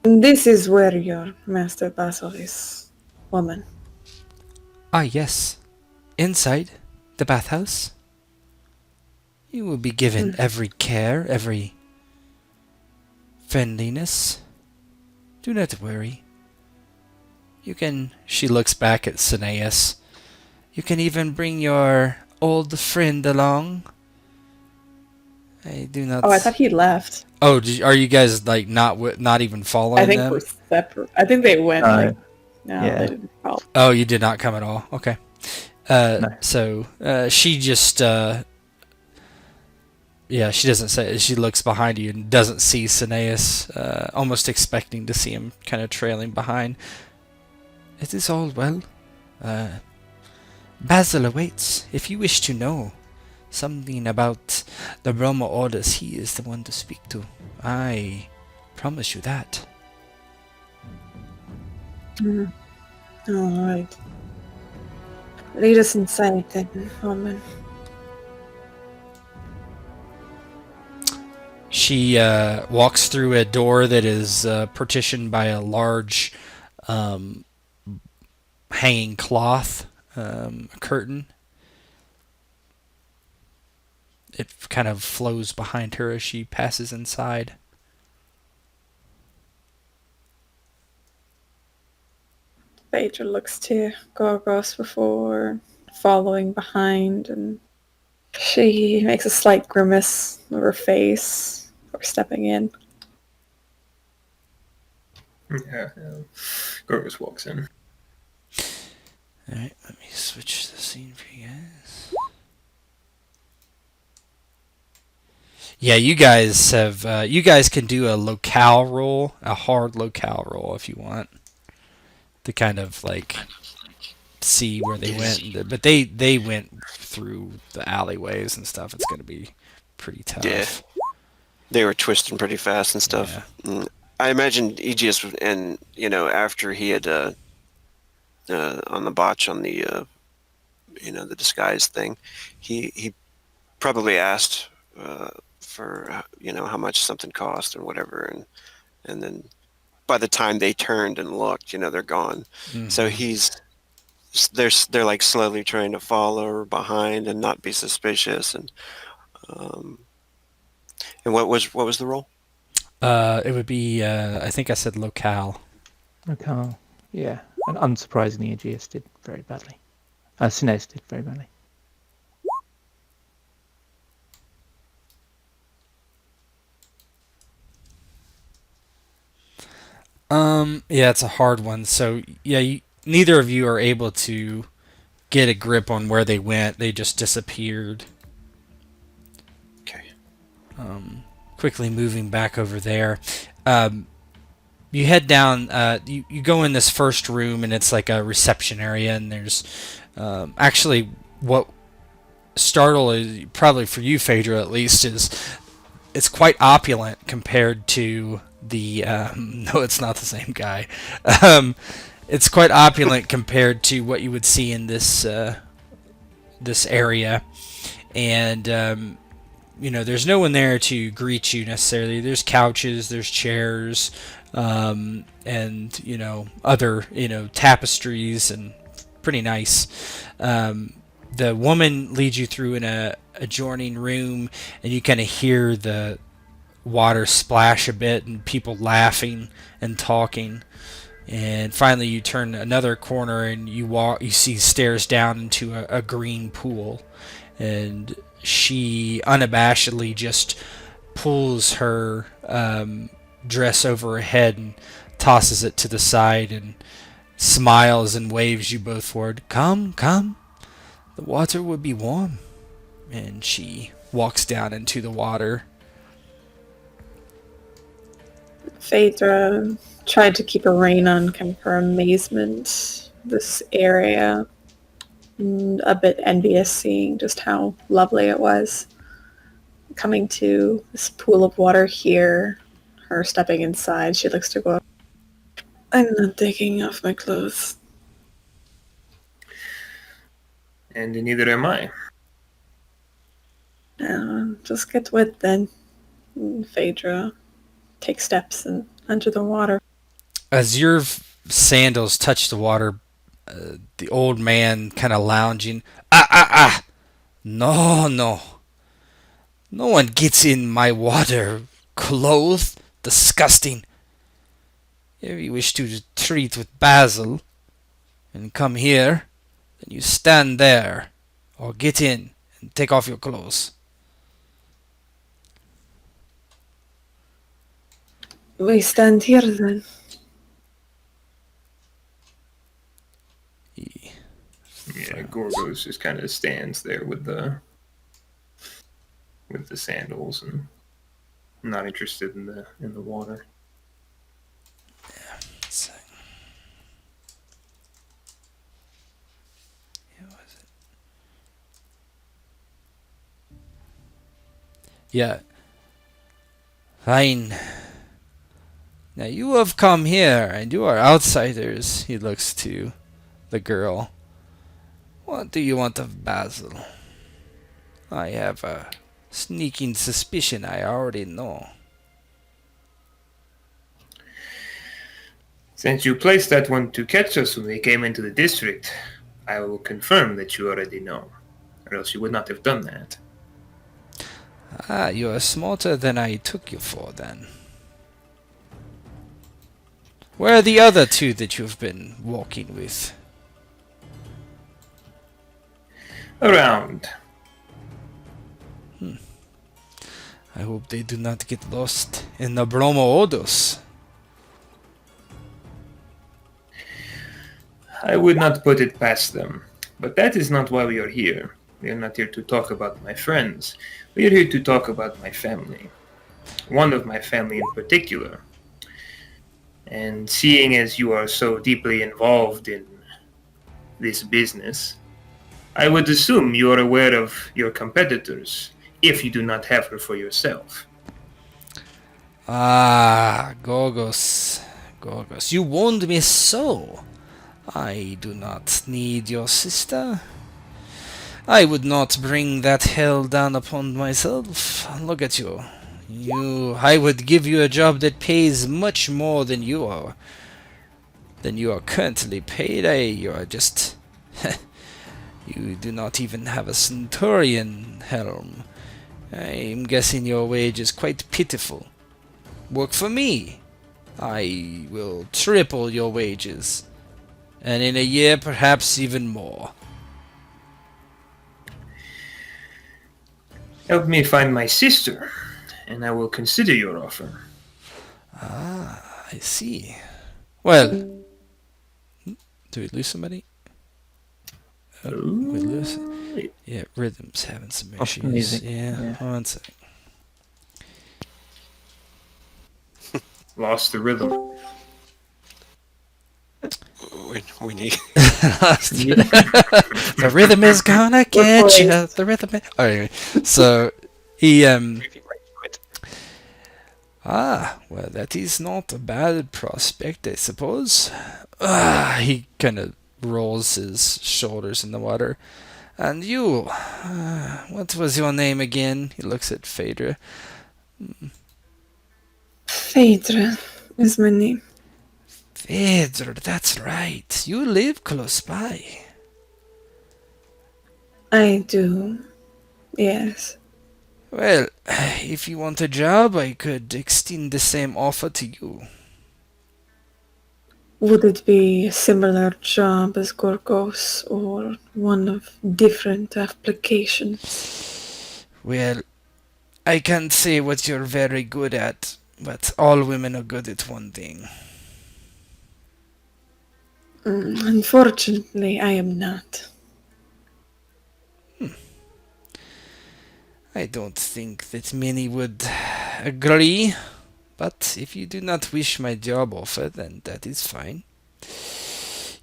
This is where your master battle is, woman. Ah, yes. Inside the bathhouse. You will be given every care, every friendliness. Do not worry. You can... She looks back at Cineas. You can even bring your old friend along. I do not... Oh, I thought he left. Oh, are you guys not even following I think them? we're separate. I think they went no, yeah. they didn't follow. Oh, you did not come at all. Okay. No. So she just... yeah, she doesn't say... She looks behind you and doesn't see Cineas, almost expecting to see him kind of trailing behind. It is all well. Basil awaits. If you wish to know something about the Brahma orders, he is the one to speak to. I promise you that. Alright. Lead us inside then, woman. She walks through a door that is partitioned by a large hanging cloth, a curtain. It kind of flows behind her as she passes inside. Phaedra looks to Gorgos before following behind, and she makes a slight grimace of her face before stepping in. Yeah. Gorgos walks in. Alright, let me switch the scene for you guys. Yeah, you guys have, you guys can do a locale roll, a hard locale roll if you want. To kind of, see where they went. But they went through the alleyways and stuff. It's going to be pretty tough. Yeah. They were twisting pretty fast and stuff. Yeah. I imagine Aegeus, and, after he had, on the botch on the, the disguise thing, he probably asked for, how much something cost and whatever. And then by the time they turned and looked, they're gone. Mm-hmm. So they're slowly trying to follow behind and not be suspicious. And what was the role? It would be, I think I said locale. Locale, yeah. And unsurprisingly, Aegeus did very badly. Cineas did very badly. Yeah, it's a hard one. So, yeah, neither of you are able to get a grip on where they went. They just disappeared. Okay. quickly moving back over there. You head down, you go in this first room, and it's like a reception area, and there's actually what startle probably for you, Phaedra, at least, is it's quite opulent compared to the no, it's not the same guy. It's quite opulent compared to what you would see in this this area, and there's no one there to greet you necessarily. There's couches, there's chairs, and other tapestries, and pretty nice. The woman leads you through in a adjoining room, and you kind of hear the water splash a bit and people laughing and talking. And finally you turn another corner and you see stairs down into a green pool, and she unabashedly just pulls her dress over her head and tosses it to the side and smiles and waves you both forward. Come, come. The water will be warm. And she walks down into the water. Phaedra tried to keep a rein on kind of her amazement. This area, a bit envious seeing just how lovely it was. Coming to this pool of water here, her stepping inside, she looks to go, I'm not taking off my clothes. And neither am I. Just get wet then. And Phaedra takes steps and enter the water. As your sandals touch the water, the old man kind of lounging. No, no. No one gets in my water clothed. Disgusting. If you wish to treat with Basil and come here, then you stand there or get in and take off your clothes. We stand here then. Yeah, Gorgos just kind of stands there with the sandals and not interested in the water. Yeah. Yeah. Fine. Now you have come here, and you are outsiders. He looks to the girl. What do you want of Basil? I have a sneaking suspicion I already know. Since you placed that one to catch us when we came into the district, I will confirm that you already know, or else you would not have done that. Ah, you are smarter than I took you for, then. Where are the other two that you've been walking with? Around. I hope they do not get lost in the Bromo Odos. I would not put it past them, but that is not why we are here. We are not here to talk about my friends. We are here to talk about my family. One of my family in particular. And seeing as you are so deeply involved in this business, I would assume you are aware of your competitors, if you do not have her for yourself. Ah, Gorgos. Gorgos, you warned me so. I do not need your sister. I would not bring that hell down upon myself. Look at you. I would give you a job that pays much more than you are currently paid. You are just... You do not even have a centurion helm. I'm guessing your wage is quite pitiful. Work for me. I will triple your wages. And in a year, perhaps even more. Help me find my sister, and I will consider your offer. Ah, I see. Well, do we lose somebody? We lose. Yeah, Rhythm's having some issues. Music. Yeah, Yeah. one sec. Lost the rhythm. We need. The rhythm is gonna get you. The rhythm. Oh, anyway, so he well, that is not a bad prospect, I suppose. He kind of rolls his shoulders in the water. And you, what was your name again? He looks at Phaedra. Phaedra is my name. Phaedra, that's right. You live close by. I do. Yes. Well, if you want a job, I could extend the same offer to you. Would it be a similar job as Gorgos or one of different applications? Well, I can't say what you're very good at, but all women are good at one thing. Unfortunately, I am not. I don't think that many would agree, but if you do not wish my job offer, then that is fine.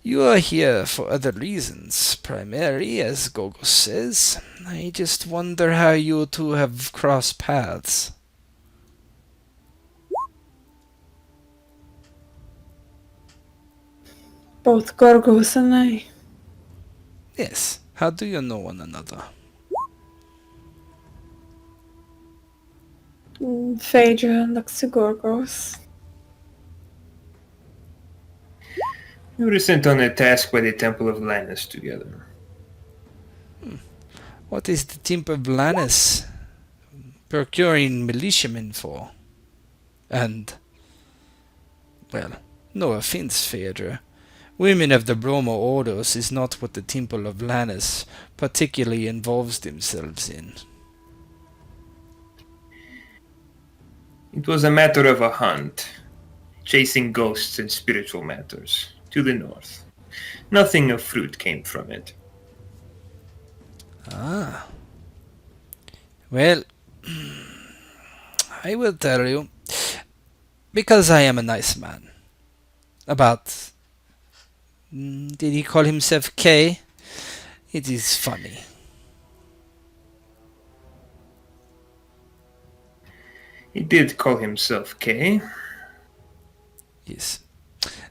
You are here for other reasons, primarily, as Gorgos says. I just wonder how you two have crossed paths. Both Gorgos and I. Yes, how do you know one another? Phaedra looks to Gorgos. We were sent on a task by the Temple of Lanis together. What is the Temple of Lanis procuring militiamen for? And, well, no offense, Phaedra. Women of the Bromo Orders is not what the Temple of Lanis particularly involves themselves in. It was a matter of a hunt, chasing ghosts and spiritual matters, to the north. Nothing of fruit came from it. Ah. Well, I will tell you, because I am a nice man. About... did he call himself K? It is funny. He did call himself K. Yes.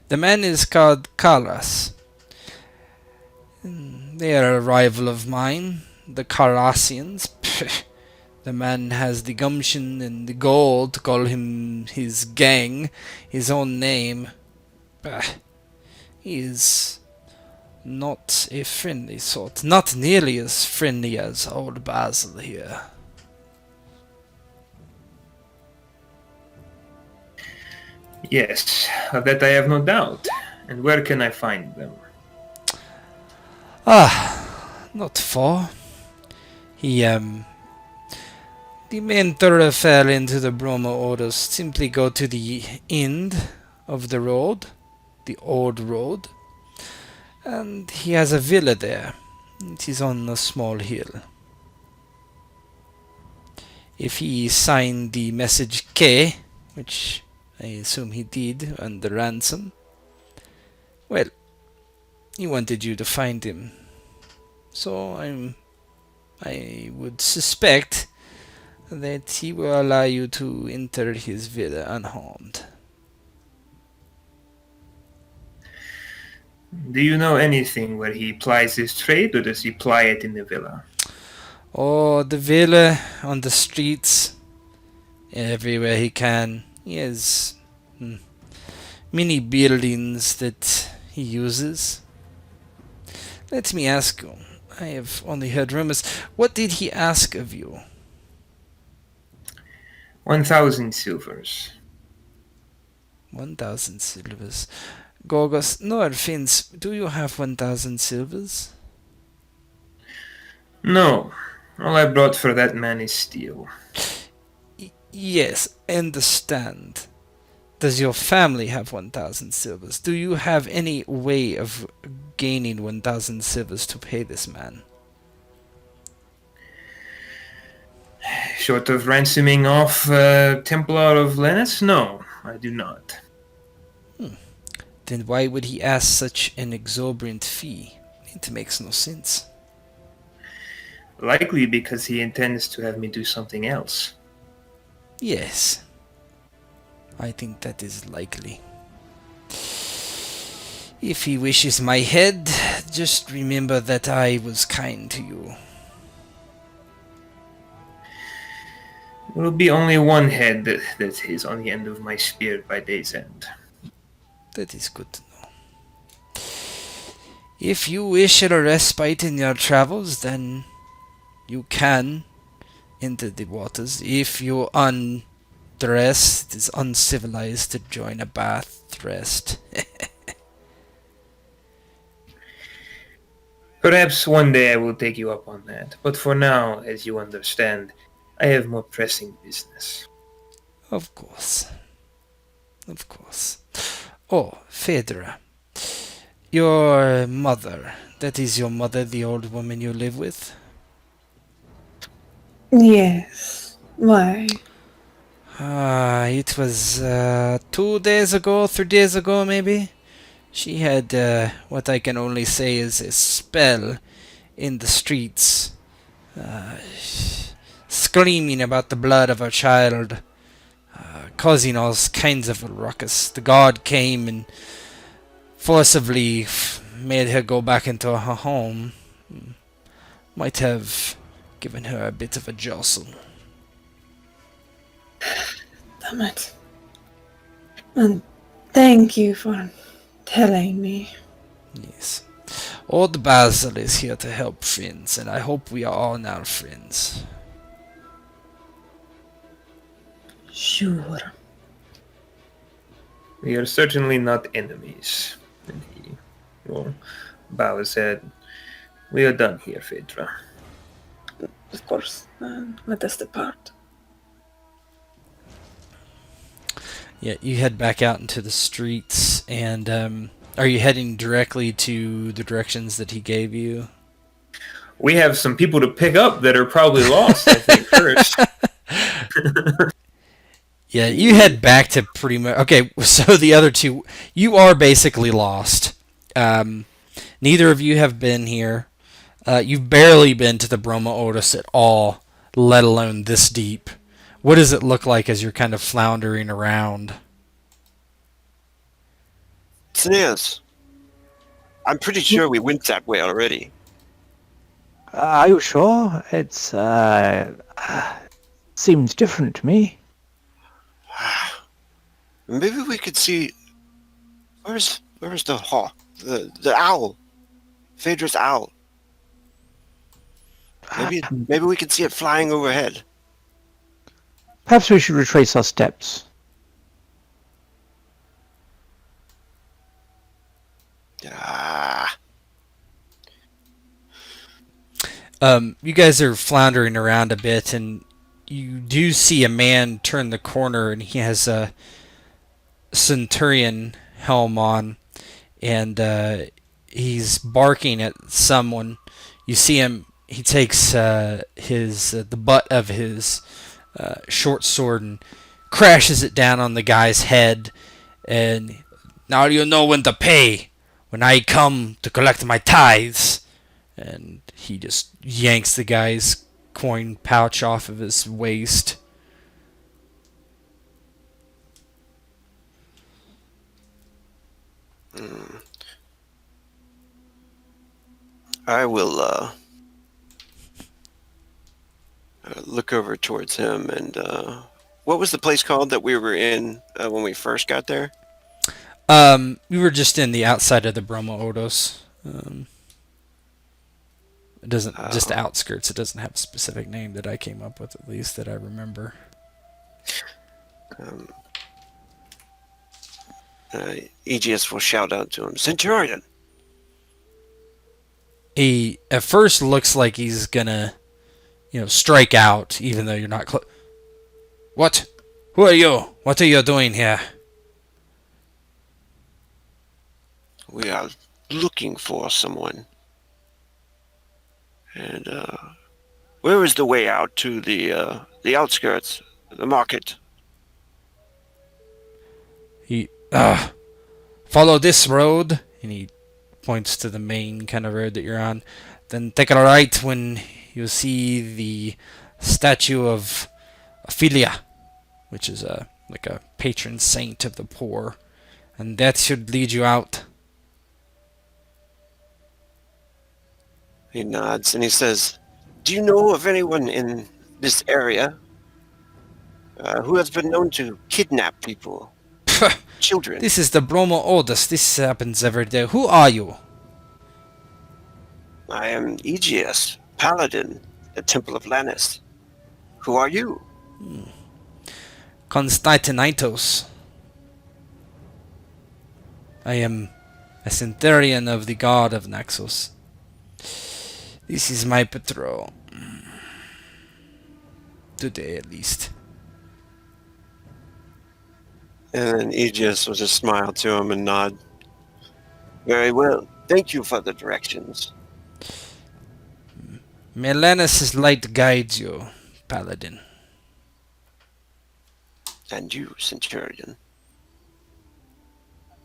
The man is called Karas. They are a rival of mine, the Karasians. The man has the gumption and the gall to call him his gang his own name. He is not a friendly sort. Not nearly as friendly as old Basil here. Yes, of that I have no doubt. And where can I find them? Not far. The main thoroughfare into the Bromo Orders simply go to the end of the road, the old road, and he has a villa there. It is on a small hill. If he signed the message K, which I assume he did under ransom, well, he wanted you to find him. So I would suspect that he will allow you to enter his villa unharmed. Do you know anything where he plies his trade, or does he ply it in the villa? Oh, the villa, on the streets, everywhere he can. He has many buildings that he uses. Let me ask you, I have only heard rumors. What did he ask of you? 1,000 silvers. 1,000 silvers. Gorgos, no offense, do you have 1,000 silvers? No, all I brought for that man is steel. Yes, I understand. Does your family have 1,000 silvers? Do you have any way of gaining 1,000 silvers to pay this man? Short of ransoming off Templar of Lanis? No, I do not. Then why would he ask such an exorbitant fee? It makes no sense. Likely because he intends to have me do something else. Yes, I think that is likely. If he wishes my head, just remember that I was kind to you. There will be only one head that is on the end of my spear by day's end. That is good to know. If you wish a respite in your travels, then you can enter the waters. If you undress, it is uncivilized to join a bath rest. Perhaps one day I will take you up on that, but for now, as you understand, I have more pressing business. Of course. Of course. Oh, Phaedra. Your mother. That is your mother, the old woman you live with? Yes. Why? It was 2 days ago, 3 days ago maybe? She had what I can only say is a spell in the streets. Screaming about the blood of her child. Causing all kinds of a ruckus. The god came and forcibly made her go back into her home. Might have given her a bit of a jostle. Damn it. And thank you for telling me. Yes. Old Basil is here to help friends, and I hope we are all now friends. Sure. We are certainly not enemies. And he will bow his head. We are done here, Phaedra. Of course. Let us depart. Yeah, you head back out into the streets, and are you heading directly to the directions that he gave you? We have some people to pick up that are probably lost, I think, first. Yeah, you head back to pretty much... Okay, so the other two, you are basically lost. Neither of you have been here. You've barely been to the Broma Otis at all, let alone this deep. What does it look like as you're kind of floundering around? Cineas, I'm pretty sure we went that way already. Are you sure? It's seems different to me. Maybe we could see. Where's the hawk? The owl. Phaedra's owl. Maybe we could see it flying overhead. Perhaps we should retrace our steps. You guys are floundering around a bit, and you do see a man turn the corner, and he has a centurion helm on, and he's barking at someone. You see him. He takes the butt of his short sword and crashes it down on the guy's head. And now you know when to pay. When I come to collect my tithes. And he just yanks the guy's coin pouch off of his waist. I will look over towards him and what was the place called that we were in when we first got there? We were just in the outside of the Broma Otis. It doesn't just the outskirts. It doesn't have a specific name that I came up with, at least that I remember. Aegeus will shout out to him, Centurion. He at first looks like he's gonna, strike out, even though you're not close. What? Who are you? What are you doing here? We are looking for someone. And where is the way out to the outskirts, the market? Follow this road, and he points to the main kind of road that you're on. Then take a right when you see the statue of Philia, which is like a patron saint of the poor, and that should lead you out. He nods and he says, "Do you know of anyone in this area who has been known to kidnap people, children?" This is the Bromo Oldest. This happens every day. Who are you? "I am Aegeus, Paladin, the Temple of Lanis. Who are you?" Constantinitos. I am a centurion of the god of Naxos. This is my patrol. Today, at least. And then Aegeus will just smile to him and nod. "Very well. Thank you for the directions." May Lanis' light guide you, Paladin. "And you, Centurion."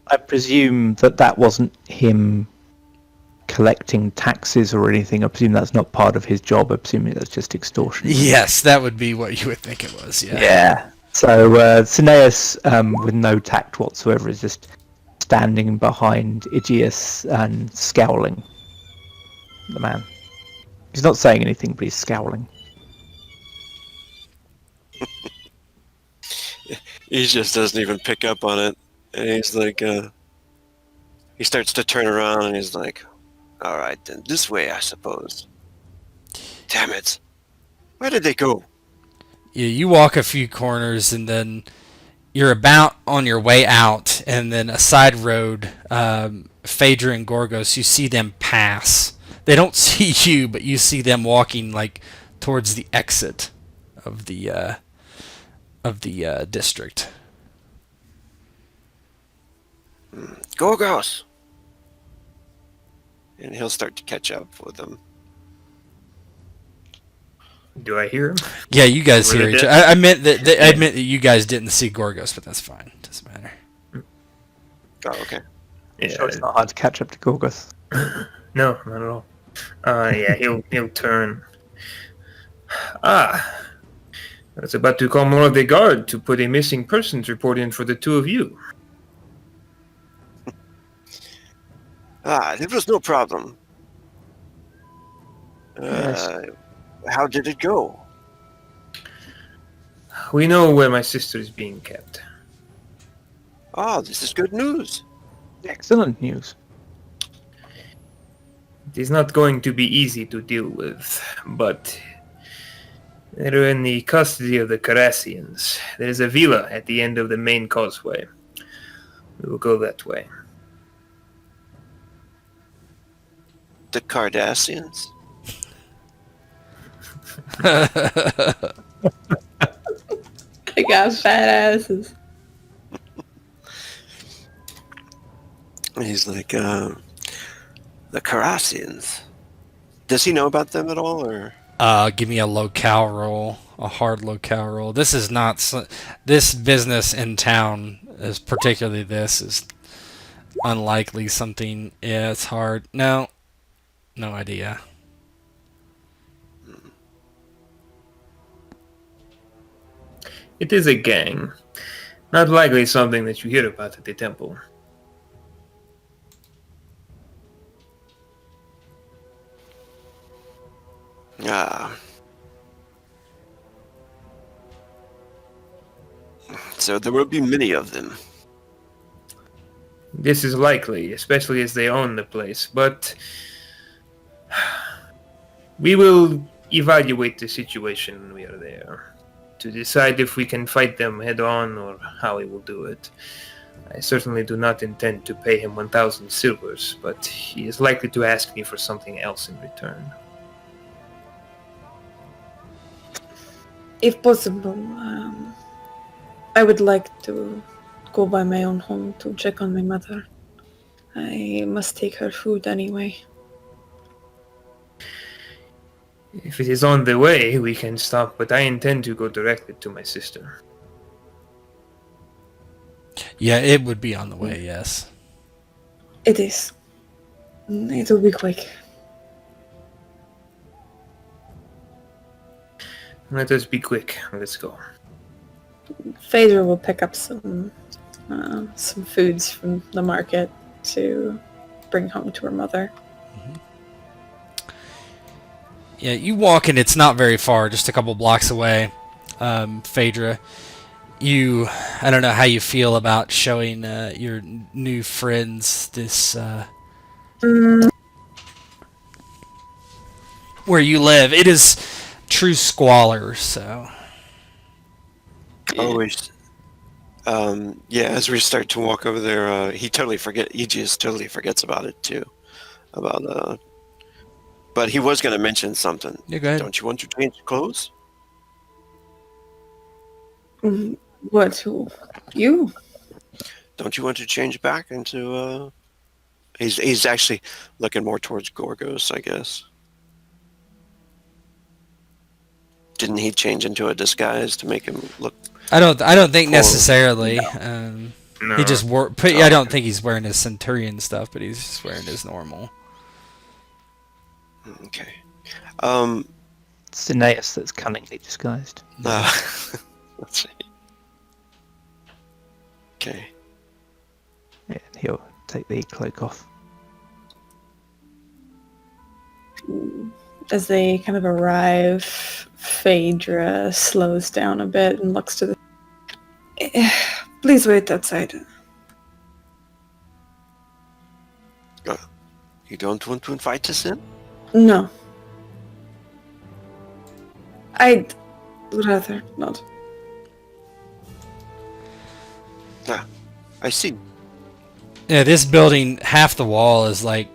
I presume that wasn't him collecting taxes or anything. I presume that's not part of his job. I presume that's just extortion. Yes, that would be what you would think it was, yeah. Yeah. So Cineas, with no tact whatsoever, is just standing behind Aegeus and scowling. The man. He's not saying anything, but he's scowling. He just doesn't even pick up on it. And he's like, he starts to turn around and he's like, "All right, then this way, I suppose." Damn it. Where did they go? Yeah, you walk a few corners and then you're about on your way out, and then a side road, Phaedra and Gorgos, you see them pass. They don't see you, but you see them walking like towards the exit of the district. Gorgos! And he'll start to catch up with them. Do I hear him? Yeah, you guys Were hear they each dead? other. I meant that you guys didn't see Gorgos, but that's fine. Doesn't matter. Oh, okay. Yeah. Sure, it's not hard to catch up to Gorgos. No, not at all. Yeah, he'll turn. I was about to call more of the guard to put a missing persons report in for the two of you. It was no problem. Yes. How did it go? We know where my sister is being kept. Oh, this is good news. Excellent news. It is not going to be easy to deal with, but they're in the custody of the Cardassians. There is a villa at the end of the main causeway. We will go that way. The Cardassians? They got fat asses. He's like, the Cardassians. Does he know about them at all, or? Give me a locale roll, a hard locale roll. This is not this business in town, is particularly this is unlikely something. Yeah, it's hard. No idea. It is a gang. Not likely something that you hear about at the temple. So there will be many of them. This is likely, especially as they own the place, but we will evaluate the situation when we are there to decide if we can fight them head on or how we will do it. I certainly do not intend to pay him 1,000 silvers, but he is likely to ask me for something else in return. If possible, I would like to go by my own home to check on my mother. I must take her food anyway. If it is on the way, we can stop, but I intend to go directly to my sister. Yeah, it would be on the way, yes. It is. It will be quick. Let us be quick. Let's go. Phaedra will pick up some foods from the market to bring home to her mother. Yeah, you walk and it's not very far, just a couple blocks away. Phaedra, I don't know how you feel about showing your new friends this, where you live. It is true squalor, so. Always. Yeah, as we start to walk over there, Aegeus totally forgets about it too. But he was going to mention something. Yeah, go ahead. Don't you want to change clothes? What? Who? You? Don't you want to change back into, He's actually looking more towards Gorgos, I guess. Didn't he change into a disguise to make him look... I don't think necessarily. No. He just I don't think he's wearing his centurion stuff, but he's just wearing his normal. Okay. Cineas that's cunningly disguised. Let's see. Okay. Yeah, he'll take the cloak off. As they kind of arrive, Phaedra slows down a bit and looks to the... Please wait outside. You don't want to invite us in? No. I'd rather not. I see. Yeah, this building, half the wall is like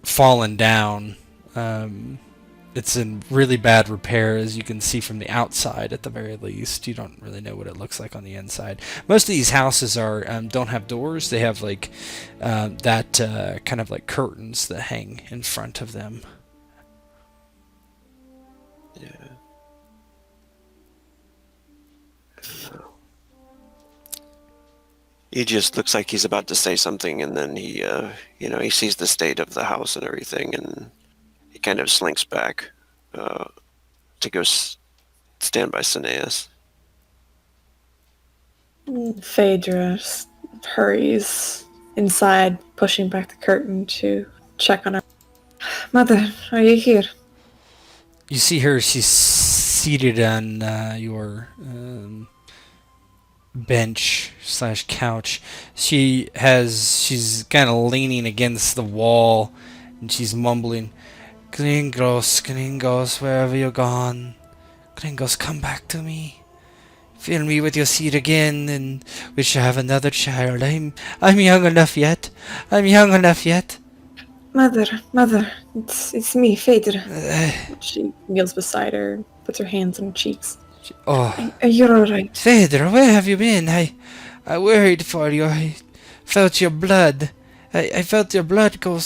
fallen down. It's in really bad repair, as you can see from the outside at the very least. You don't really know what it looks like on the inside. Most of these houses don't have doors. They have like that kind of like curtains that hang in front of them. Yeah. He just looks like he's about to say something, and then he sees the state of the house and everything, and he kind of slinks back to go stand by Cineas. Phaedra hurries inside, pushing back the curtain to check on her. Mother, are you here? You see her, she's seated on your bench / couch. She's kind of leaning against the wall, and she's mumbling, Gringos, wherever you're gone. Gringos, come back to me. Fill me with your seed again, and we shall have another child. I'm young enough yet. Mother, it's me, Phaedra. She kneels beside her, puts her hands on her cheeks. Oh, You're alright. Phaedra, where have you been? I worried for you. I felt your blood. I felt your blood go...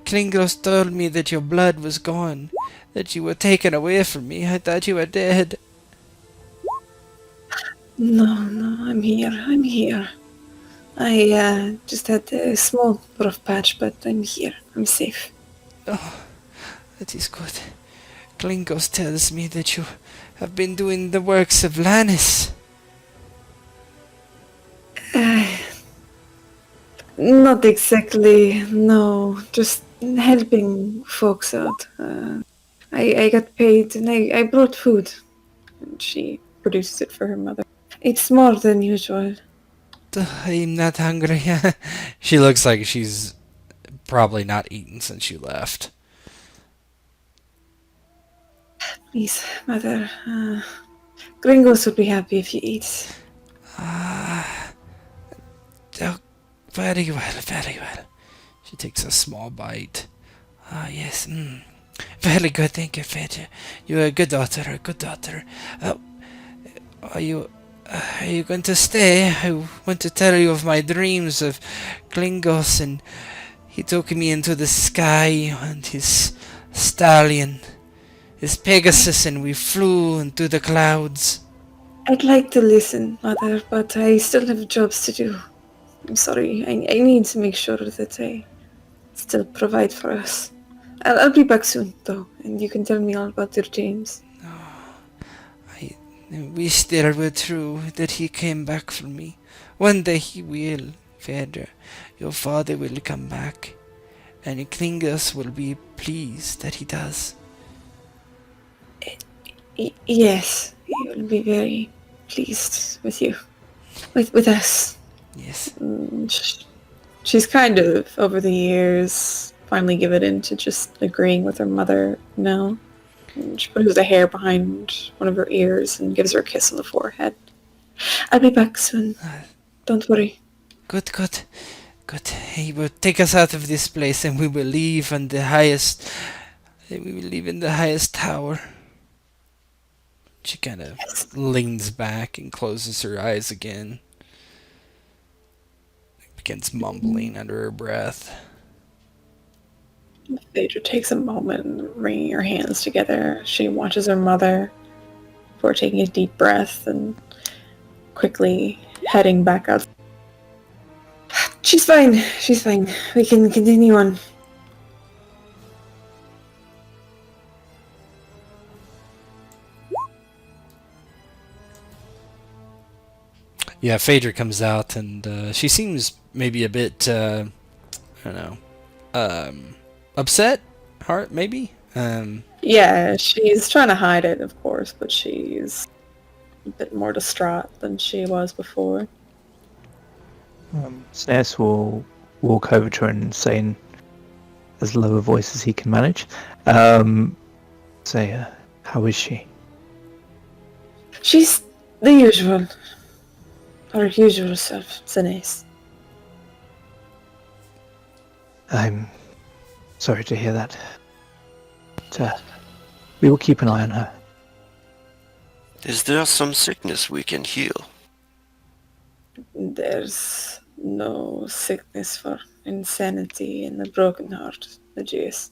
Klingros told me that your blood was gone, that you were taken away from me. I thought you were dead. No, I'm here. I just had a small rough patch, but I'm here. I'm safe. Oh, that is good. Klingos tells me that you have been doing the works of Lanis. Not exactly, no. Just helping folks out. I got paid and I brought food. And she produces it for her mother. It's more than usual. I'm not hungry. She looks like she's probably not eaten since you left. Please, mother. Gringos would be happy if you eat. Very well. She takes a small bite. Yes. Very good, thank you, Phaedra. You're a good daughter, Are you going to stay? I want to tell you of my dreams of Klingos, and he took me into the sky on his stallion, his Pegasus, and we flew into the clouds. I'd like to listen, Mother, but I still have jobs to do. I'm sorry. I need to make sure that I still provide for us. I'll be back soon, though, and you can tell me all about your James. I wish there were true that he came back for me. One day he will, Phaedra. Your father will come back, and Klingus will be pleased that he does. Yes, he will be very pleased with you. With us. Yes. She's kind of, over the years, finally given in to just agreeing with her mother now. And she puts the hair behind one of her ears and gives her a kiss on the forehead. I'll be back soon. Don't worry. Good. He will take us out of this place, and we will leave on the highest. We will live in the highest tower. She kind of leans back and closes her eyes again. Begins mumbling under her breath. Phaedra takes a moment, wringing her hands together. She watches her mother before taking a deep breath and quickly heading back out. She's fine. We can continue on. Yeah, Phaedra comes out, and she seems maybe a bit, I don't know, upset, maybe? Yeah, she's trying to hide it, of course, but she's a bit more distraught than she was before. Cineas will walk over to her and say in as low a voice as he can manage, say, how is she? She's the usual. Her usual self, Cineas. I'm sorry to hear that. But, we will keep an eye on her. Is there some sickness we can heal? There's no sickness for insanity and a broken heart, Aegeus.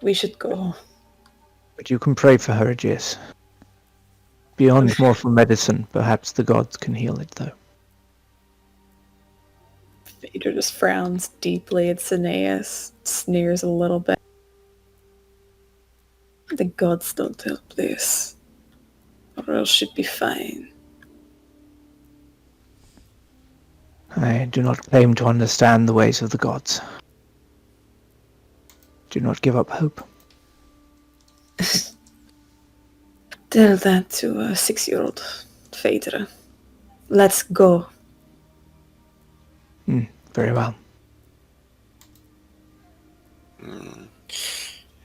We should go. But you can pray for her, Aegeus. Beyond mortal medicine, perhaps the gods can heal it, though. Phaedra just frowns deeply at Cineas, sneers a little bit. The gods don't help this, or else she'd be fine. I do not claim to understand the ways of the gods. Do not give up hope. Tell that to a 6-year-old, Phaedra. Let's go. Very well.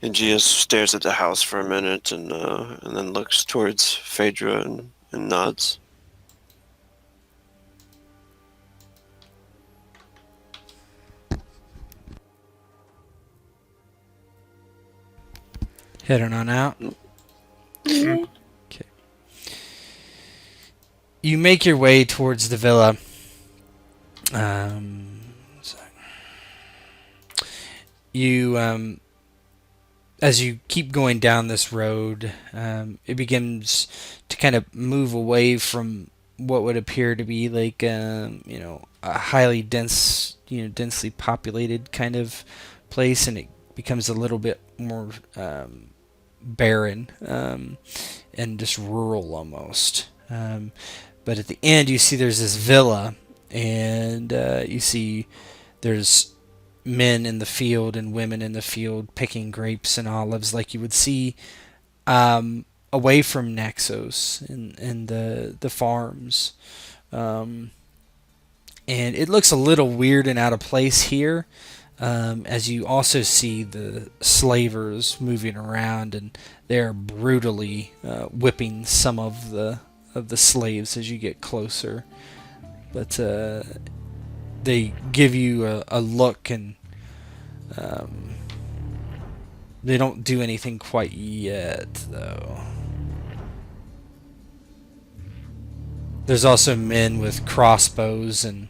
Aegeus stares at the house for a minute and then looks towards Phaedra and nods. Heading on out. Okay. You make your way towards the villa. As you keep going down this road, it begins to kind of move away from what would appear to be like a highly densely populated kind of place, and it becomes a little bit more barren and just rural almost. But at the end, you see there's this villa, and you see there's men in the field and women in the field picking grapes and olives like you would see away from Naxos and the farms. And it looks a little weird and out of place here, as you also see the slavers moving around, and they're brutally whipping some of the slaves as you get closer. But they give you a look, and they don't do anything quite yet, though. There's also men with crossbows and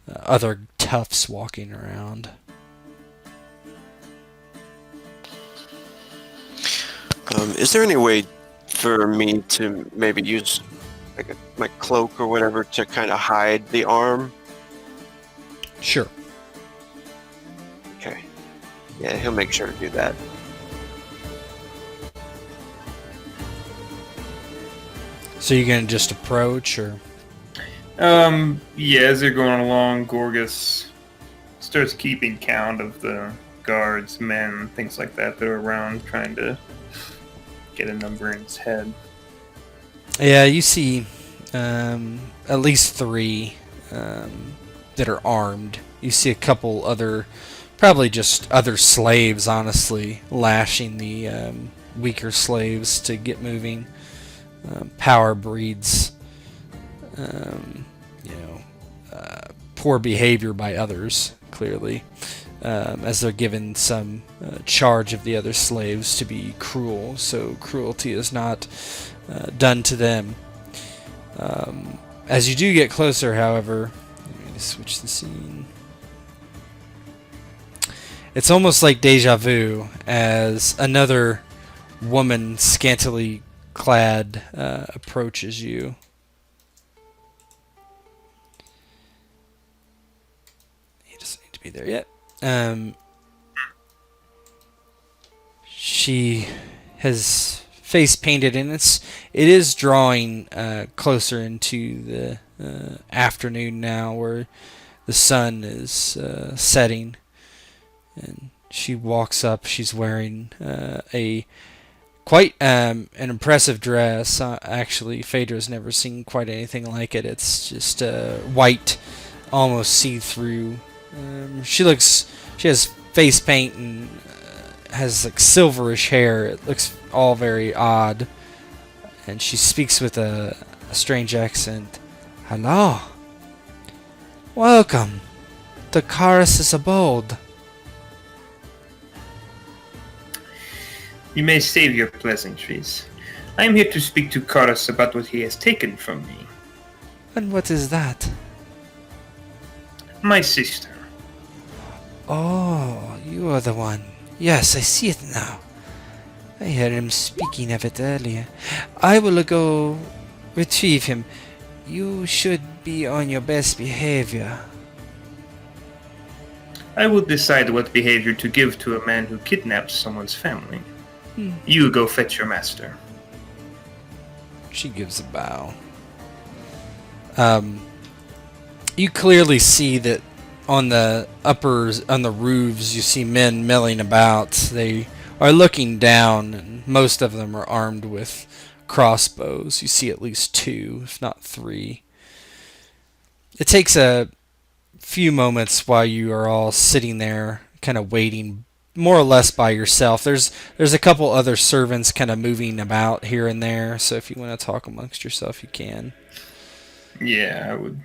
other toughs walking around. Is there any way for me to maybe use like my cloak or whatever to kind of hide the arm? Sure. Okay. Yeah, he'll make sure to do that. So you're gonna just approach, or? Yeah, as they're going along, Gorgos starts keeping count of the guards, men, things like that that are around, trying to get a number in his head. Yeah, you see at least 3 that are armed. You see a couple other, probably just other slaves, honestly, lashing the weaker slaves to get moving. Power breeds, poor behavior by others, clearly, as they're given some charge of the other slaves to be cruel, so cruelty is not done to them. As you do get closer, however, let me switch the scene. It's almost like deja vu as another woman scantily clad approaches you. He doesn't need to be there yet. She has face painted, and it is drawing closer into the afternoon now, where the sun is setting. And she walks up. She's wearing a quite an impressive dress. Actually, Phaedra's never seen quite anything like it. It's just white, almost see-through. She has face paint and has like silverish hair. It looks all very odd. And she speaks with a strange accent. Hello. Welcome to Korris' abode. You may save your pleasantries. I am here to speak to Korris about what he has taken from me. And what is that? My sister. Oh, you are the one. Yes, I see it now. I heard him speaking of it earlier. I will go retrieve him. You should be on your best behavior. I will decide what behavior to give to a man who kidnaps someone's family. You go fetch your master. She gives a bow. You clearly see that on the roofs, you see men milling about. They are looking down, and most of them are armed with crossbows. You see at least 2, if not 3. It takes a few moments while you are all sitting there, kind of waiting, more or less by yourself. There's a couple other servants kind of moving about here and there, so if you want to talk amongst yourself, you can. Yeah, I would.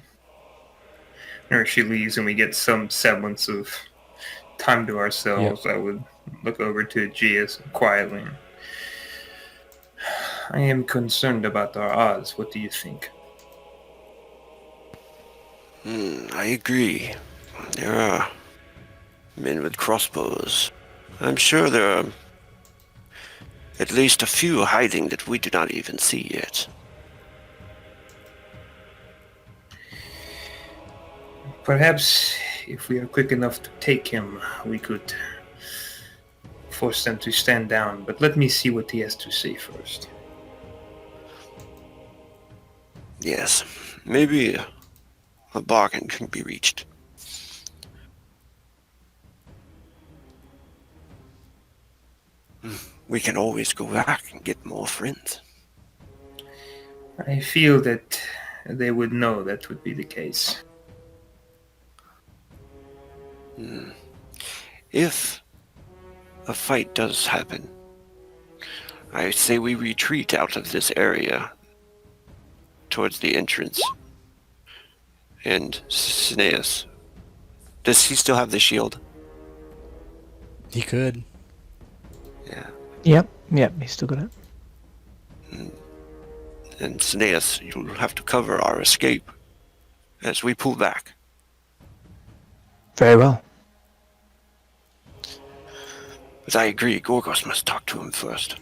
Or she leaves and we get some semblance of time to ourselves. Yep. I would look over to Aegeus quietly. I am concerned about our odds. What do you think? I agree. There are men with crossbows. I'm sure there are at least a few hiding that we do not even see yet. Perhaps if we are quick enough to take him, we could force them to stand down. But let me see what he has to say first. Yes, maybe a bargain can be reached. We can always go back and get more friends. I feel that they would know that would be the case. If a fight does happen, I say we retreat out of this area towards the entrance. And Cineas, does he still have the shield? He could. Yeah. Yep, he's still got it. And Cineas, you'll have to cover our escape as we pull back. Very well. But I agree, Gorgos must talk to him first.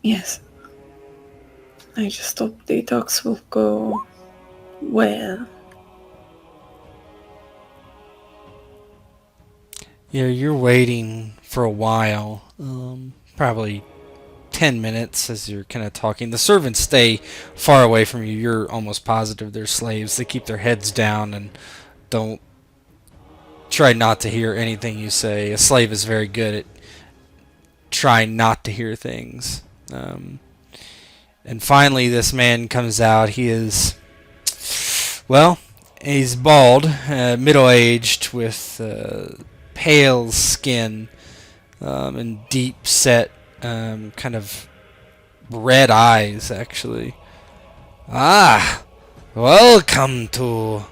Yes. I just hope the talks will go well. Yeah, you're waiting for a while, probably 10 minutes as you're kind of talking. The servants stay far away from you. You're almost positive they're slaves. They keep their heads down and don't try not to hear anything you say. A slave is very good at trying not to hear things. And finally, this man comes out. He is, well, he's bald, middle-aged, with pale skin and deep-set, kind of red eyes, actually. Ah, welcome to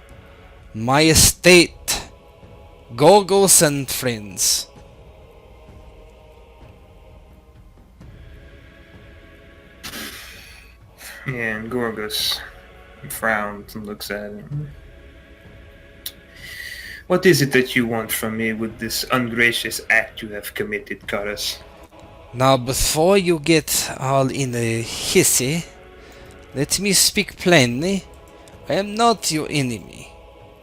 my estate, Gorgos and friends. Yeah, and Gorgos frowns and looks at him. What is it that you want from me with this ungracious act you have committed, Kurtis? Now, before you get all in a hissy, let me speak plainly. I am not your enemy.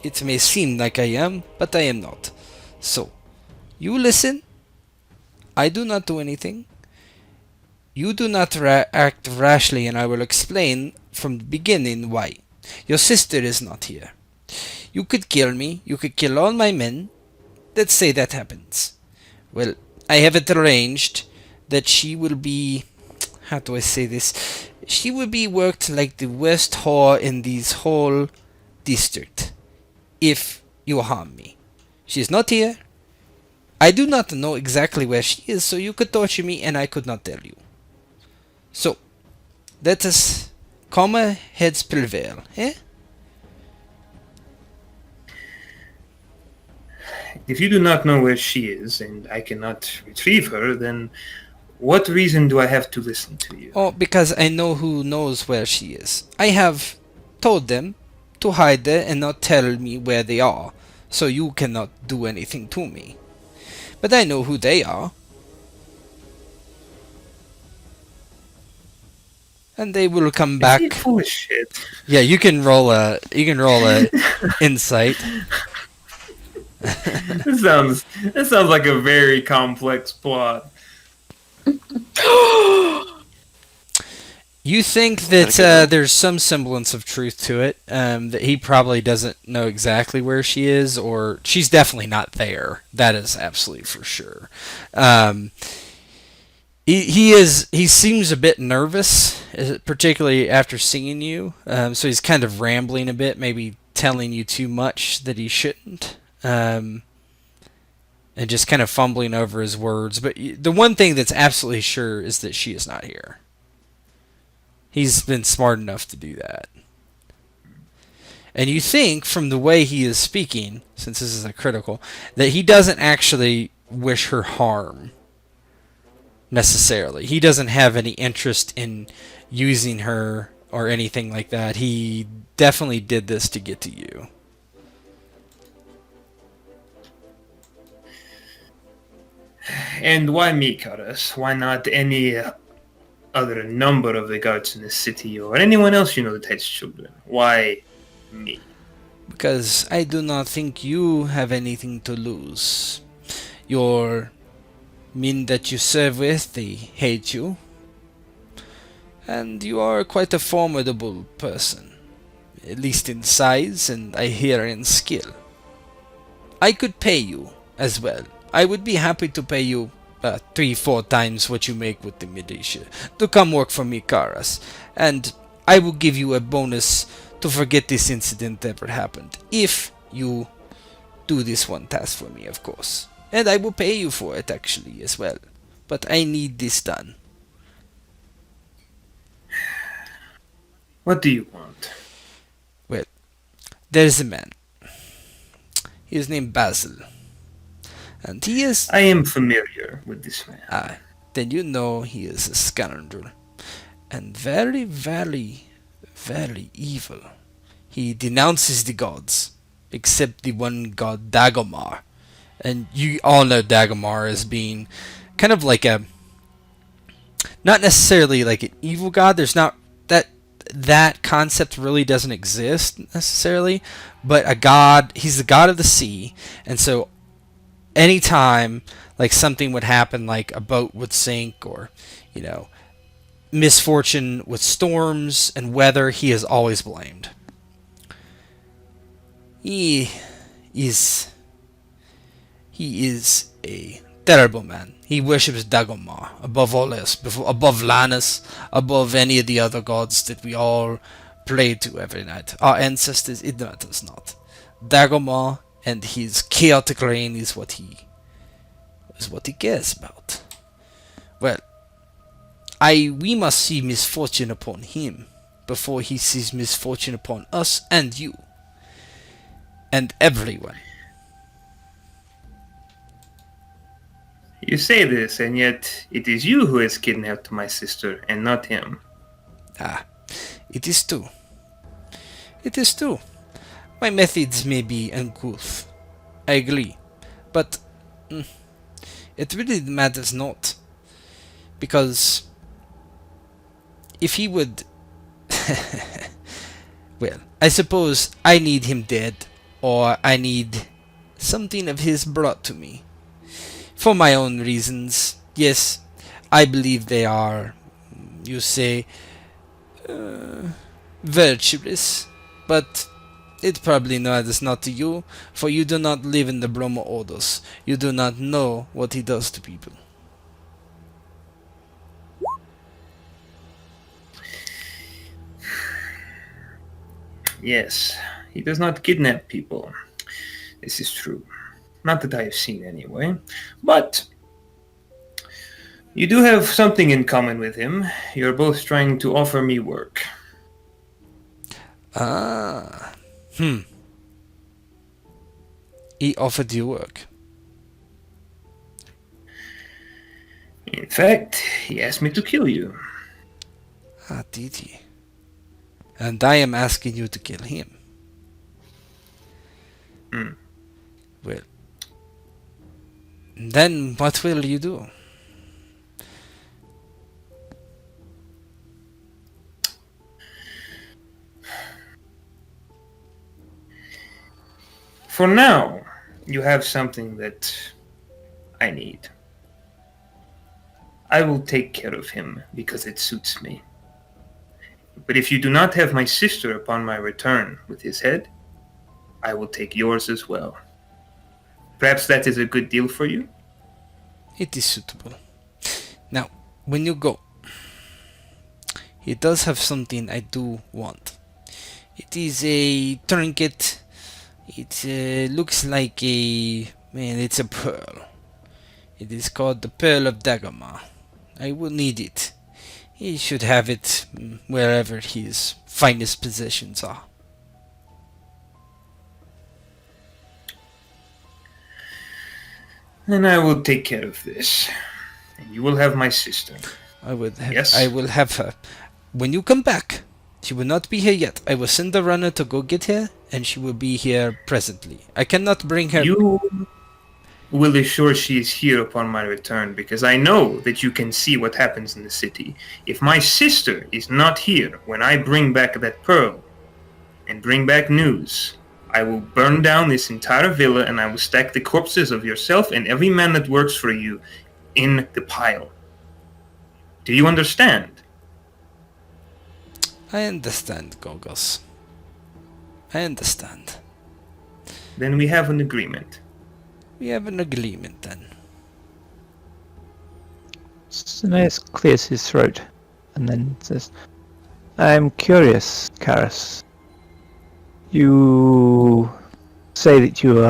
It may seem like I am, but I am not. So, you listen. I do not do anything. You do not act rashly, and I will explain from the beginning why. Your sister is not here. You could kill me. You could kill all my men. Let's say that happens. Well, I have it arranged that she will be... How do I say this? She will be worked like the worst whore in this whole district. If you harm me. She is not here. I do not know exactly where she is, so you could torture me and I could not tell you. So, let us calmer heads prevail, eh? If you do not know where she is, and I cannot retrieve her, then what reason do I have to listen to you? Oh, because I know who knows where she is. I have told them to hide her and not tell me where they are, so you cannot do anything to me. But I know who they are. And they will come back. Is he full of shit? Yeah, you can roll a insight. That sounds like a very complex plot. You think that there's some semblance of truth to it, that he probably doesn't know exactly where she is, or she's definitely not there. That is absolutely for sure. He seems a bit nervous, particularly after seeing you. So he's kind of rambling a bit, maybe telling you too much that he shouldn't. And just kind of fumbling over his words. But the one thing that's absolutely sure is that she is not here. He's been smart enough to do that. And you think, from the way he is speaking, since this is a critical, that he doesn't actually wish her harm, necessarily. He doesn't have any interest in using her or anything like that. He definitely did this to get to you. And why me, Kurtis? Why not any other number of the guards in the city, or anyone else you know that has children? Why me? Because I do not think you have anything to lose. Your men that you serve with, they hate you. And you are quite a formidable person. At least in size, and I hear in skill. I could pay you as well. I would be happy to pay you 3-4 times what you make with the militia to come work for me, Karas. And I will give you a bonus to forget this incident ever happened. If you do this one task for me, of course. And I will pay you for it, actually, as well. But I need this done. What do you want? Well, there's a man. He is named Basil. And he is... I am familiar with this man. Ah, then you know he is a scoundrel. And very, very, very evil. He denounces the gods. Except the one god Dagomar. And you all know Dagomar as being kind of like a not necessarily like an evil god. There's not that concept really doesn't exist necessarily, but a god. He's the god of the sea, and so anytime like something would happen, like a boat would sink, or misfortune with storms and weather, he is always blamed. He is a terrible man. He worships Da Gama above all else, above Lanis, above any of the other gods that we all pray to every night. Our ancestors, it matters not. Da Gama and his chaotic reign is what he cares about. Well, we must see misfortune upon him before he sees misfortune upon us and you and everyone. You say this, and yet it is you who has kidnapped my sister, and not him. It is true. It is true. My methods may be uncouth. I agree. But it really matters not. Because if he would... well, I suppose I need him dead, or I need something of his brought to me. For my own reasons, yes, I believe they are, you say, virtuous, but it probably matters not to you, for you do not live in the Bromo Odos. You do not know what he does to people. Yes, he does not kidnap people. This is true. Not that I have seen anyway. But you do have something in common with him. You're both trying to offer me work. He offered you work. In fact, he asked me to kill you. Did he? And I am asking you to kill him. Well, then what will you do? For now, you have something that I need. I will take care of him because it suits me. But if you do not have my sister upon my return with his head, I will take yours as well. Perhaps that is a good deal for you? It is suitable. Now, when you go, he does have something I do want. It is a trinket. It looks like it's a pearl. It is called the Pearl of Da Gama. I will need it. He should have it wherever his finest possessions are. And I will take care of this. And you will have my sister. I will Yes? have her. When you come back, she will not be here yet. I will send a runner to go get her, and she will be here presently. I cannot bring her... You will assure she is here upon my return, because I know that you can see what happens in the city. If my sister is not here when I bring back that pearl, and bring back news, I will burn down this entire villa, and I will stack the corpses of yourself and every man that works for you in the pile. Do you understand? I understand, Gorgos. I understand. Then we have an agreement. We have an agreement then. Cineas clears his throat and then says, I'm curious, Karis. You say that you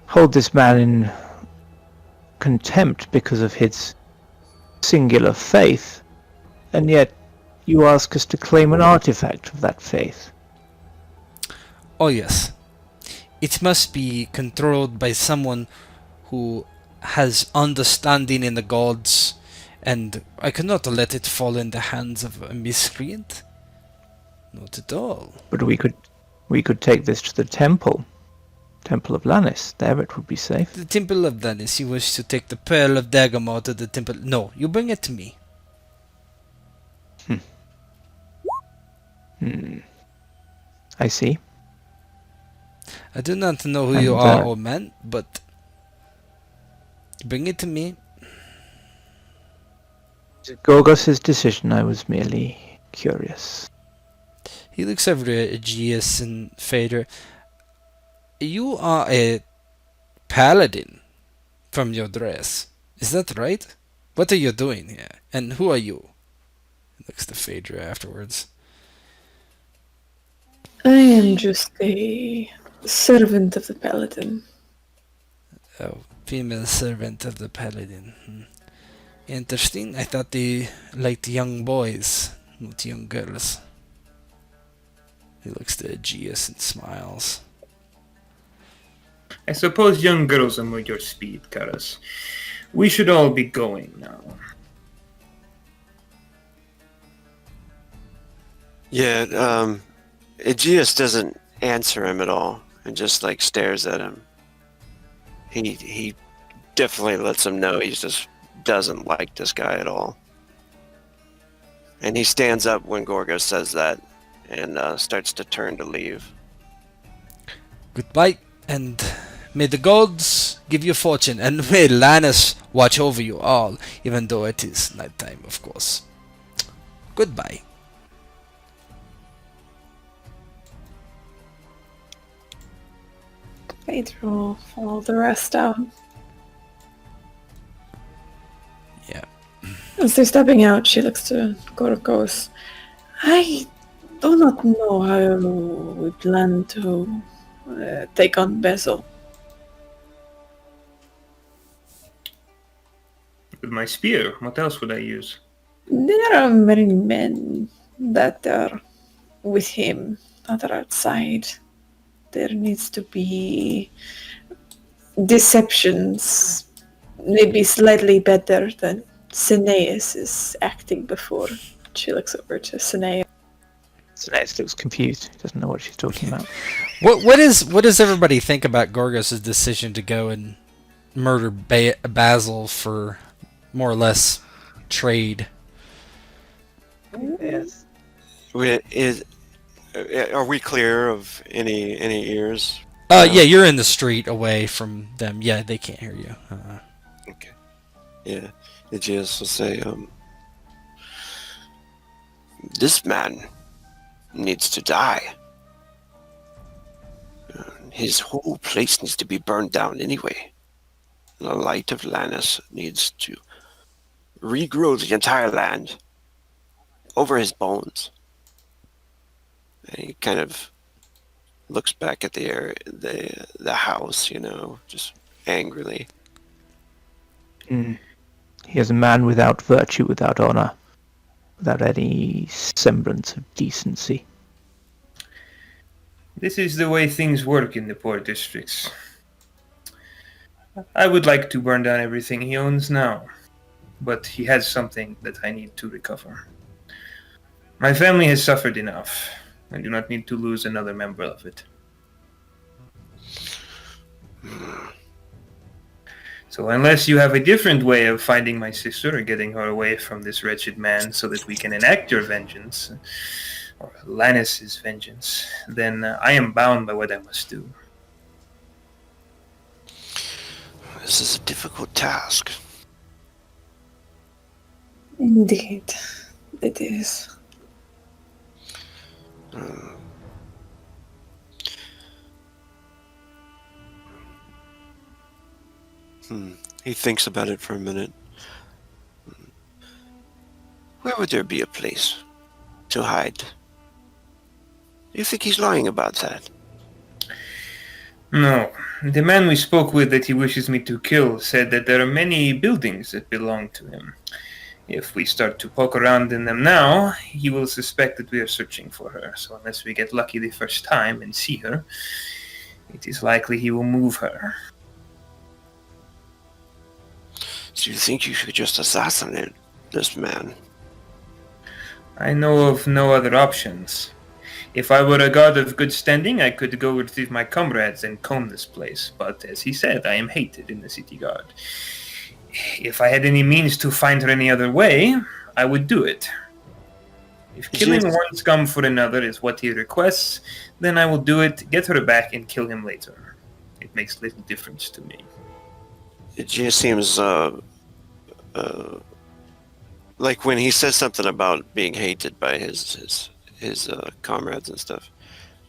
hold this man in contempt because of his singular faith, and yet you ask us to claim an artifact of that faith. Oh yes. It must be controlled by someone who has understanding in the gods, and I cannot let it fall in the hands of a miscreant. Not at all. But we could take this to the temple Temple of Lanis. There it would be safe. The Temple of Lanis. You wish to take the Pearl of Da Gama to the temple. No, you bring it to me. I see. I do not know who And, you are, old man, but bring it to me. Gorgos' decision. I was merely curious. He looks over at Aegeus and Phaedra. You are a paladin from your dress. Is that right? What are you doing here? And who are you? He looks to Phaedra afterwards. I am just a servant of the Paladin. Oh, female servant of the paladin. Interesting. I thought they liked young boys, not young girls. He looks to Aegeus and smiles. I suppose young girls are more your speed, Kurtis. We should all be going now. Yeah, Aegeus doesn't answer him at all and just like stares at him. He definitely lets him know he just doesn't like this guy at all. And he stands up when Gorgos says that and starts to turn to leave. Goodbye, and may the gods give you fortune, and may Lanis watch over you all, even though it is nighttime, of course. Goodbye. Phaedra will follow the rest out. Yeah. As they're stepping out, she looks to Gorgos. I do not know how we plan to take on Bezel. With my spear, what else would I use? There are many men that are with him that are outside. There needs to be deceptions, maybe slightly better than Cineas is acting before. She looks over to Cineas. Cineas looks confused. He doesn't know what she's talking about. What does everybody think about Gorgos' decision to go and murder Basil for more or less trade? Yes. Are we clear of any ears? Yeah, you're in the street away from them. Yeah, they can't hear you. Okay. Yeah, Aegeus will say, this man needs to die. His whole place needs to be burned down anyway. The light of Lanis needs to regrow the entire land over his bones. And he kind of looks back at the area, the house, just angrily. He is a man without virtue, without honor, without any semblance of decency. This is the way things work in the poor districts. I would like to burn down everything he owns now, but he has something that I need to recover. My family has suffered enough. I do not need to lose another member of it. So unless you have a different way of finding my sister or getting her away from this wretched man so that we can enact your vengeance, or Lanis' vengeance, then I am bound by what I must do. This is a difficult task. Indeed, it is. He thinks about it for a minute. Where would there be a place to hide? Do you think he's lying about that? No. The man we spoke with that he wishes me to kill said that there are many buildings that belong to him. If we start to poke around in them now, he will suspect that we are searching for her. So unless we get lucky the first time and see her, it is likely he will move her. So you think you should just assassinate this man? I know of no other options. If I were a god of good standing, I could go retrieve my comrades and comb this place. But as he said, I am hated in the city guard. If I had any means to find her any other way, I would do it. If killing one scum for another is what he requests, then I will do it, get her back, and kill him later. It makes little difference to me. It just seems like when he says something about being hated by his comrades and stuff,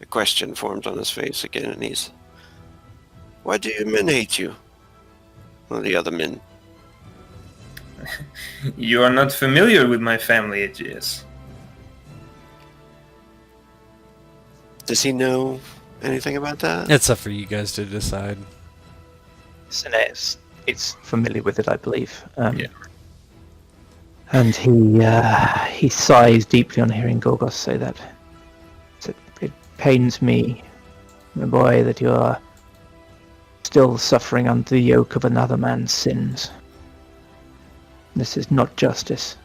a question forms on his face again, and he's, "Why do your men hate you?" Well, the other men. You are not familiar with my family, Aegeus. Does he know anything about that? It's up for you guys to decide. Cineas is familiar with it, I believe. Yeah. And he sighs deeply on hearing Gorgos say that. It pains me, my boy, that you are still suffering under the yoke of another man's sins. This is not justice.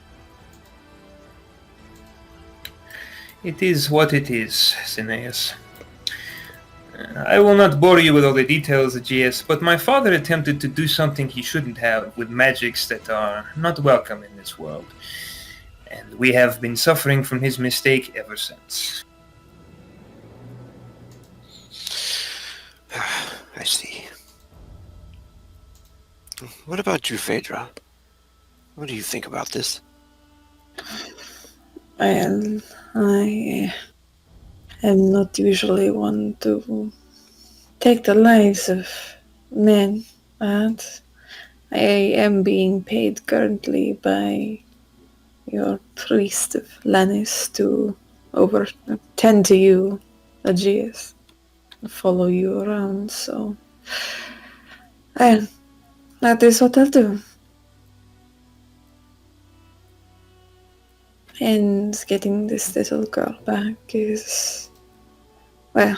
It is what it is, Cineas. I will not bore you with all the details, Aegeus, but my father attempted to do something he shouldn't have with magics that are not welcome in this world. And we have been suffering from his mistake ever since. I see. What about you, Phaedra? What do you think about this? Well, I am not usually one to take the lives of men, but I am being paid currently by your priest of Lanis to tend to you, Aegeus, follow you around, so well, that is what I'll do. And getting this little girl back is, well,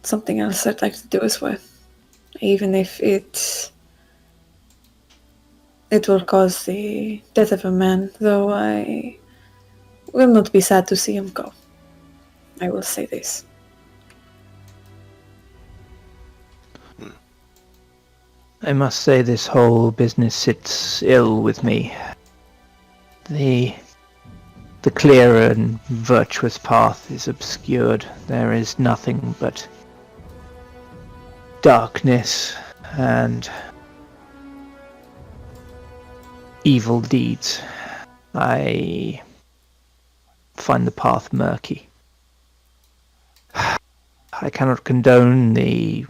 something else I'd like to do as well. Even if it will cause the death of a man, though I will not be sad to see him go. I will say this. I must say this whole business sits ill with me. The clear and virtuous path is obscured. There is nothing but darkness and evil deeds. I find the path murky. I cannot condone the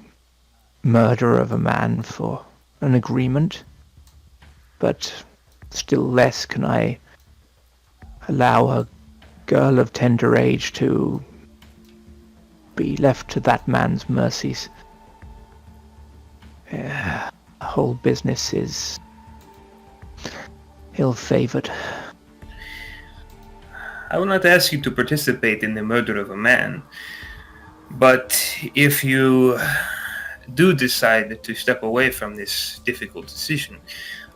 murder of a man for an agreement, but still less can I allow a girl of tender age to be left to that man's mercies. The whole business is ill-favored. I will not ask you to participate in the murder of a man, but if you do decide to step away from this difficult decision,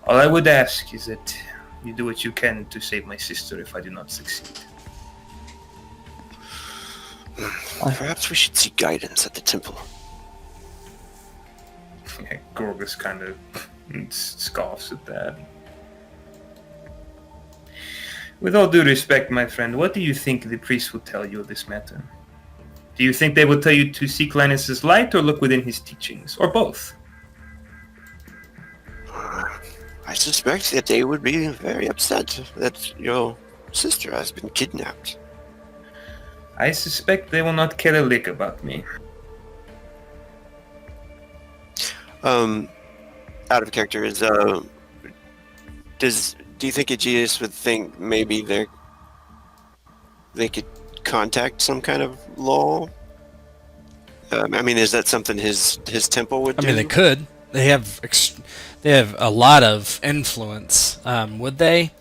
all I would ask is that you do what you can to save my sister if I do not succeed. Perhaps we should seek guidance at the temple. Gorgos kind of scoffs at that. With all due respect, my friend, what do you think the priest will tell you of this matter? Do you think they will tell you to seek Lanis' light or look within his teachings, or both? I suspect that they would be very upset that your sister has been kidnapped. I suspect they will not care a lick about me. Out of character, do you think Aegeus would think maybe they could contact some kind of law? I mean, is that something his temple would do? I mean, they could. They have a lot of influence. Would they?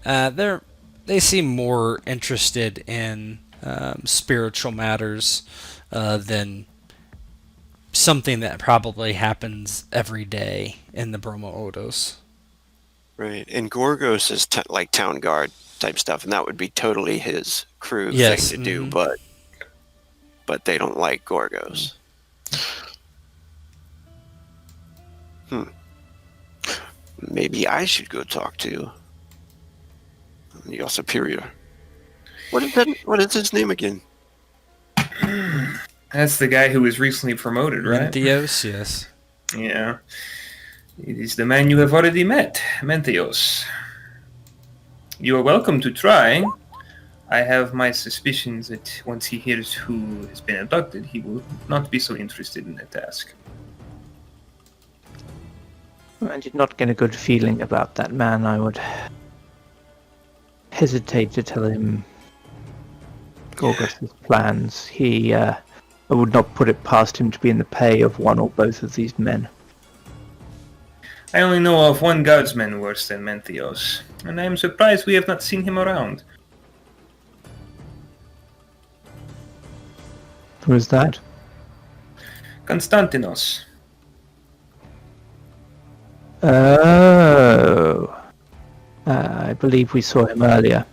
They seem more interested in spiritual matters than something that probably happens every day in the Bromo Odos. Right, and Gorgos is like town guard. type stuff, and that would be totally his crew Yes, thing to do. But they don't like Gorgos. Maybe I should go talk to your superior. What is his name again? That's the guy who was recently promoted, right? Menthios, yes. Yeah. It is the man you have already met, Menthios. You are welcome to try. I have my suspicions that once he hears who has been abducted, he will not be so interested in the task. I did not get a good feeling about that man. I would hesitate to tell him Gorgos' plans. I would not put it past him to be in the pay of one or both of these men. I only know of one guardsman worse than Menthios, and I am surprised we have not seen him around. Who is that? Konstantinos. Oh. I believe we saw him earlier.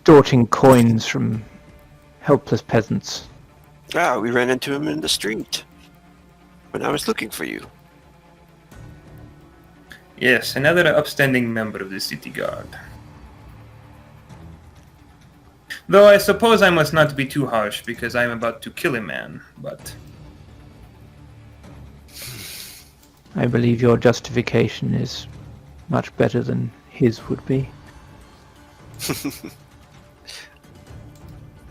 Dorting coins from helpless peasants. Ah, we ran into him in the street when I was looking for you. Yes, another upstanding member of the city guard. Though I suppose I must not be too harsh, because I am about to kill a man, but... I believe your justification is much better than his would be.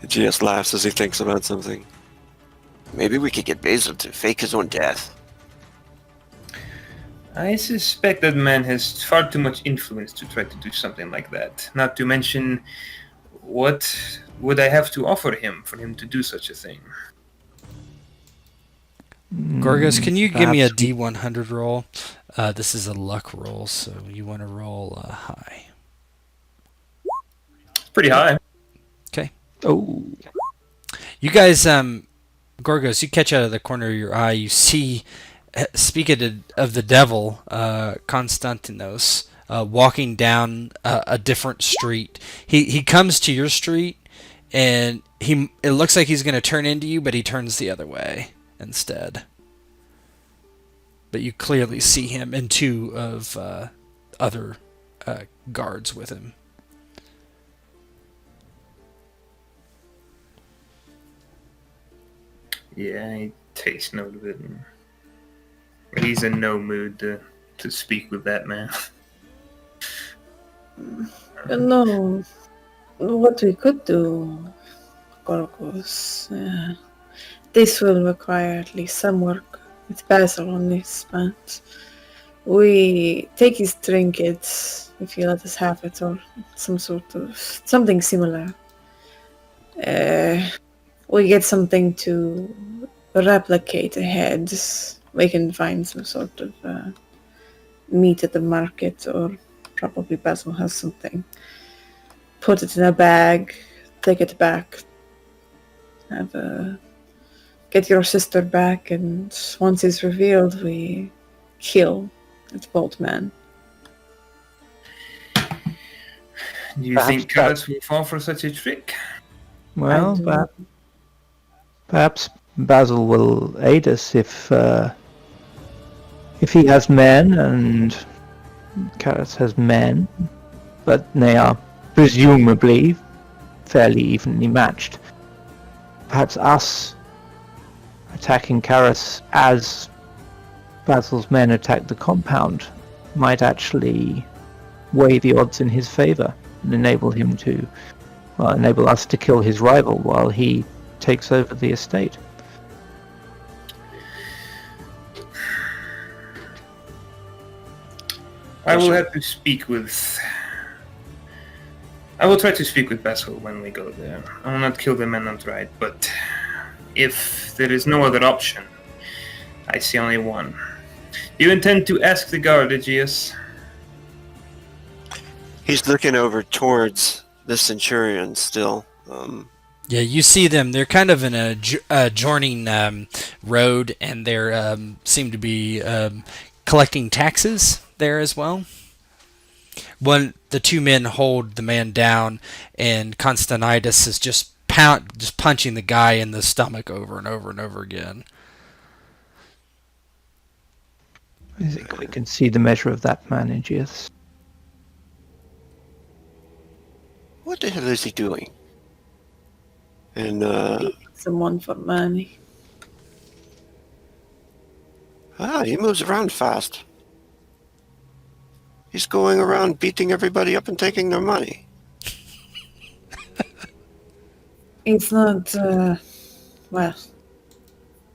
Aegeus laughs as he thinks about something. Maybe we could get Basil to fake his own death. I suspect that man has far too much influence to try to do something like that. Not to mention, what would I have to offer him for him to do such a thing? Gorgos, can you give me a perhaps D100 roll? This is a luck roll, so you want to roll high. It's pretty high. Okay. Oh. You guys, Gorgos, you catch out of the corner of your eye, you see, speaking of the devil, Konstantinos, walking down a different street. He comes to your street, and it looks like he's going to turn into you, but he turns the other way instead. But you clearly see him and two of other guards with him. Yeah, I taste note of it. But he's in no mood to speak with that man. No, what we could do, Gorgos, this will require at least some work with Basil on this, but we take his trinkets, if you let us have it, or something similar. We get something to replicate a head. We can find some sort of meat at the market, or probably Basil has something. Put it in a bag, take it back, get your sister back, and once it's revealed, we kill its bold man. Do you think Kurtis will fall for such a trick? Well, perhaps Basil will aid us if he has men and Kurtis has men, but they are presumably fairly evenly matched. Perhaps us attacking Kurtis as Basil's men attack the compound might actually weigh the odds in his favor and enable us to kill his rival while he takes over the estate. I will have to speak with... I will try to speak with Basil when we go there. I will not kill the man outright, but if there is no other option, I see only one. Do you intend to ask the guard, Aegeus? He's looking over towards the Centurion still. Yeah, you see them. They're kind of in a adjoining road, and they seem to be collecting taxes there as well. The two men hold the man down, and Constantius is just punching the guy in the stomach over and over and over again. I think we can see the measure of that man, Aegeus. What the hell is he doing? And Someone for money. he moves around fast. He's going around beating everybody up and taking their money. It's not, well,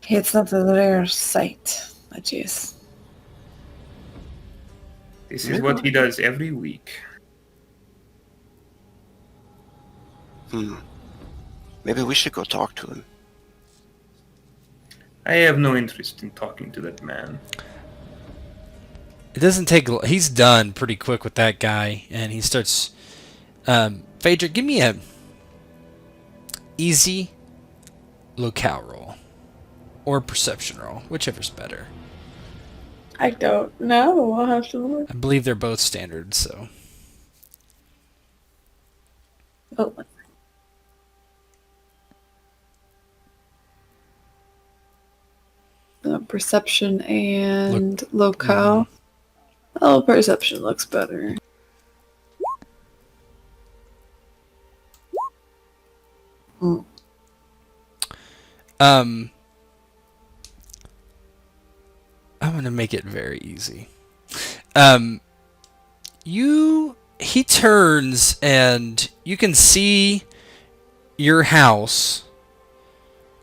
it's not a rare sight, Aegeus. This is what he does every week. Maybe we should go talk to him. I have no interest in talking to that man. It doesn't take. He's done pretty quick with that guy, and he starts. Phaedra, give me a easy locale roll or perception roll, whichever's better. I don't know. I'll have to look. I believe they're both standard, so. Oh. Perception and locale. Oh, perception looks better. I'm gonna make it very easy. He turns and you can see your house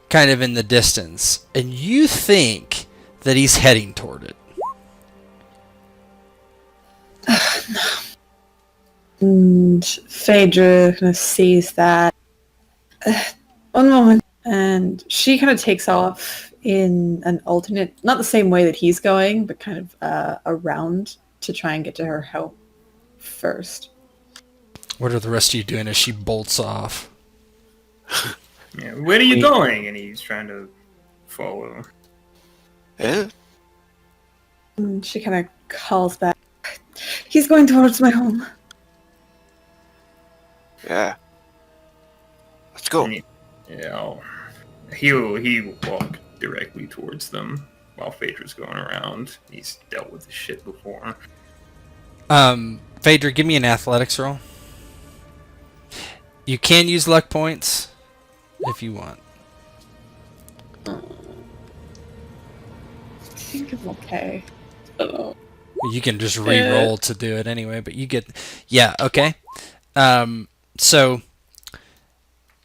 kind of in the distance, and you think that he's heading toward it. And Phaedra kind of sees that. One moment. And she kind of takes off in an alternate, not the same way that he's going, but kind of around to try and get to her home first. What are the rest of you doing as she bolts off? Yeah, where are you going? And he's trying to follow. Yeah? And she kind of calls back. He's going towards my home. Yeah. Let's go. Yeah, he'll walk directly towards them while Phaedra's going around. He's dealt with this shit before. Phaedra, give me an athletics roll. You can use luck points if you want. I think I'm okay. Oh. You can just re-roll to do it anyway, but you get... Yeah, okay. So,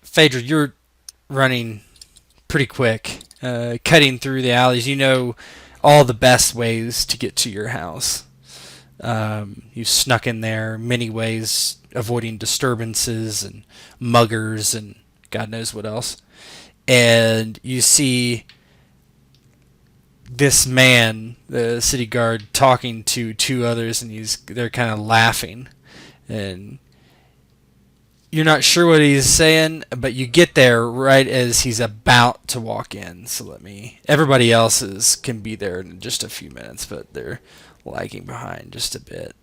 Phaedra, you're running pretty quick, cutting through the alleys. You know all the best ways to get to your house. You snuck in there many ways, avoiding disturbances and muggers and God knows what else. And you see this man, the city guard, talking to two others, and they're kind of laughing. And you're not sure what he's saying, but you get there right as he's about to walk in. So everybody else's can be there in just a few minutes, but they're lagging behind just a bit.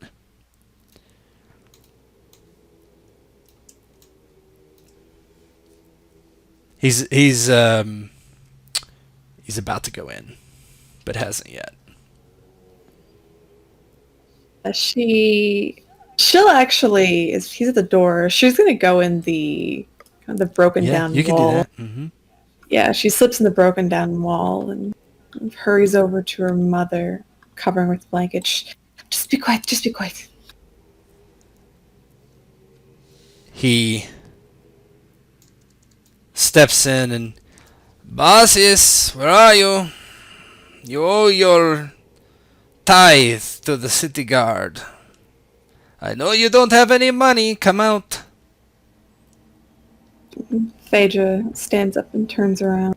He's about to go in, but hasn't yet. She'll actually, if he's at the door, she's gonna go in the broken down wall. You can do that. Mm-hmm. Yeah, she slips in the broken down wall and hurries over to her mother, covering her with a blanket. Shh, just be quiet, just be quiet. He steps in and, Bosses, where are you? You owe your tithe to the city guard. I know you don't have any money. Come out. Phaedra stands up and turns around.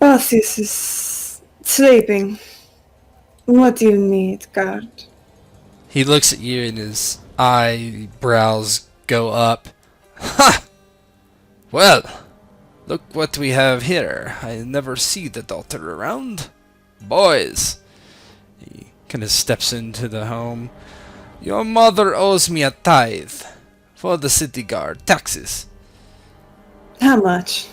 Bossis is sleeping. What do you need, guard? He looks at you and his eyebrows go up. Ha! Well, look what we have here. I never see the daughter around. Boys. He kind of steps into the home. Your mother owes me a tithe for the city guard taxes. How much?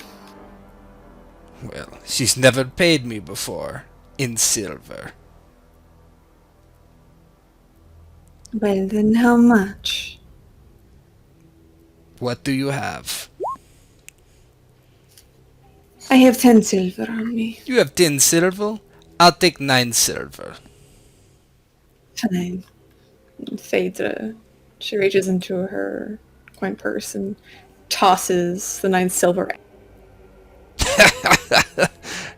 Well, she's never paid me before in silver. Well, then how much? What do you have? I have 10 silver on me. You have 10 silver? I'll take 9 silver. Fine. Phaedra, she reaches into her coin purse and tosses the 9 silver.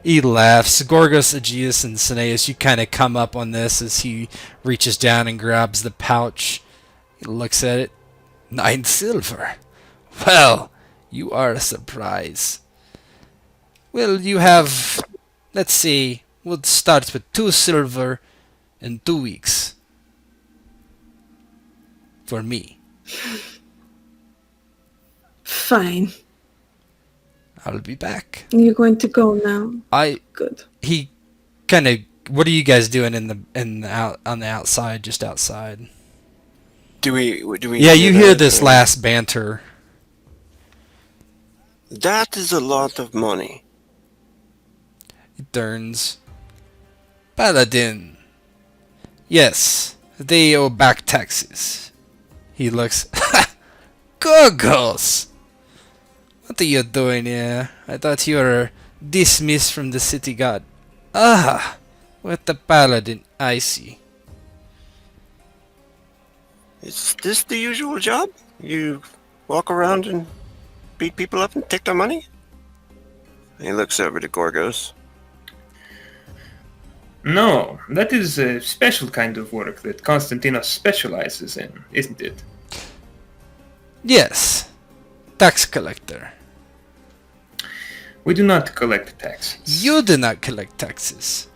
He laughs. Gorgos, Aegeus, and Cineas, you kind of come up on this as he reaches down and grabs the pouch. He looks at it. 9 silver. Well, you are a surprise. Well, you have... Let's see. We'll start with 2 silver in 2 weeks. For me. Fine. I'll be back. You're going to go now? Good. He kind of... What are you guys doing on the outside, just outside? Do we? Yeah, you hear this last banter. That is a lot of money. He turns. Paladin. Yes, they owe back taxes. He looks. Gorgos! What are you doing here? I thought you were dismissed from the city guard. Ah, with the paladin, I see. Is this the usual job? You walk around and beat people up and take their money? He looks over to Gorgos. No, that is a special kind of work that Constantinos specializes in, isn't it? Yes, tax collector. We do not collect taxes. You do not collect taxes.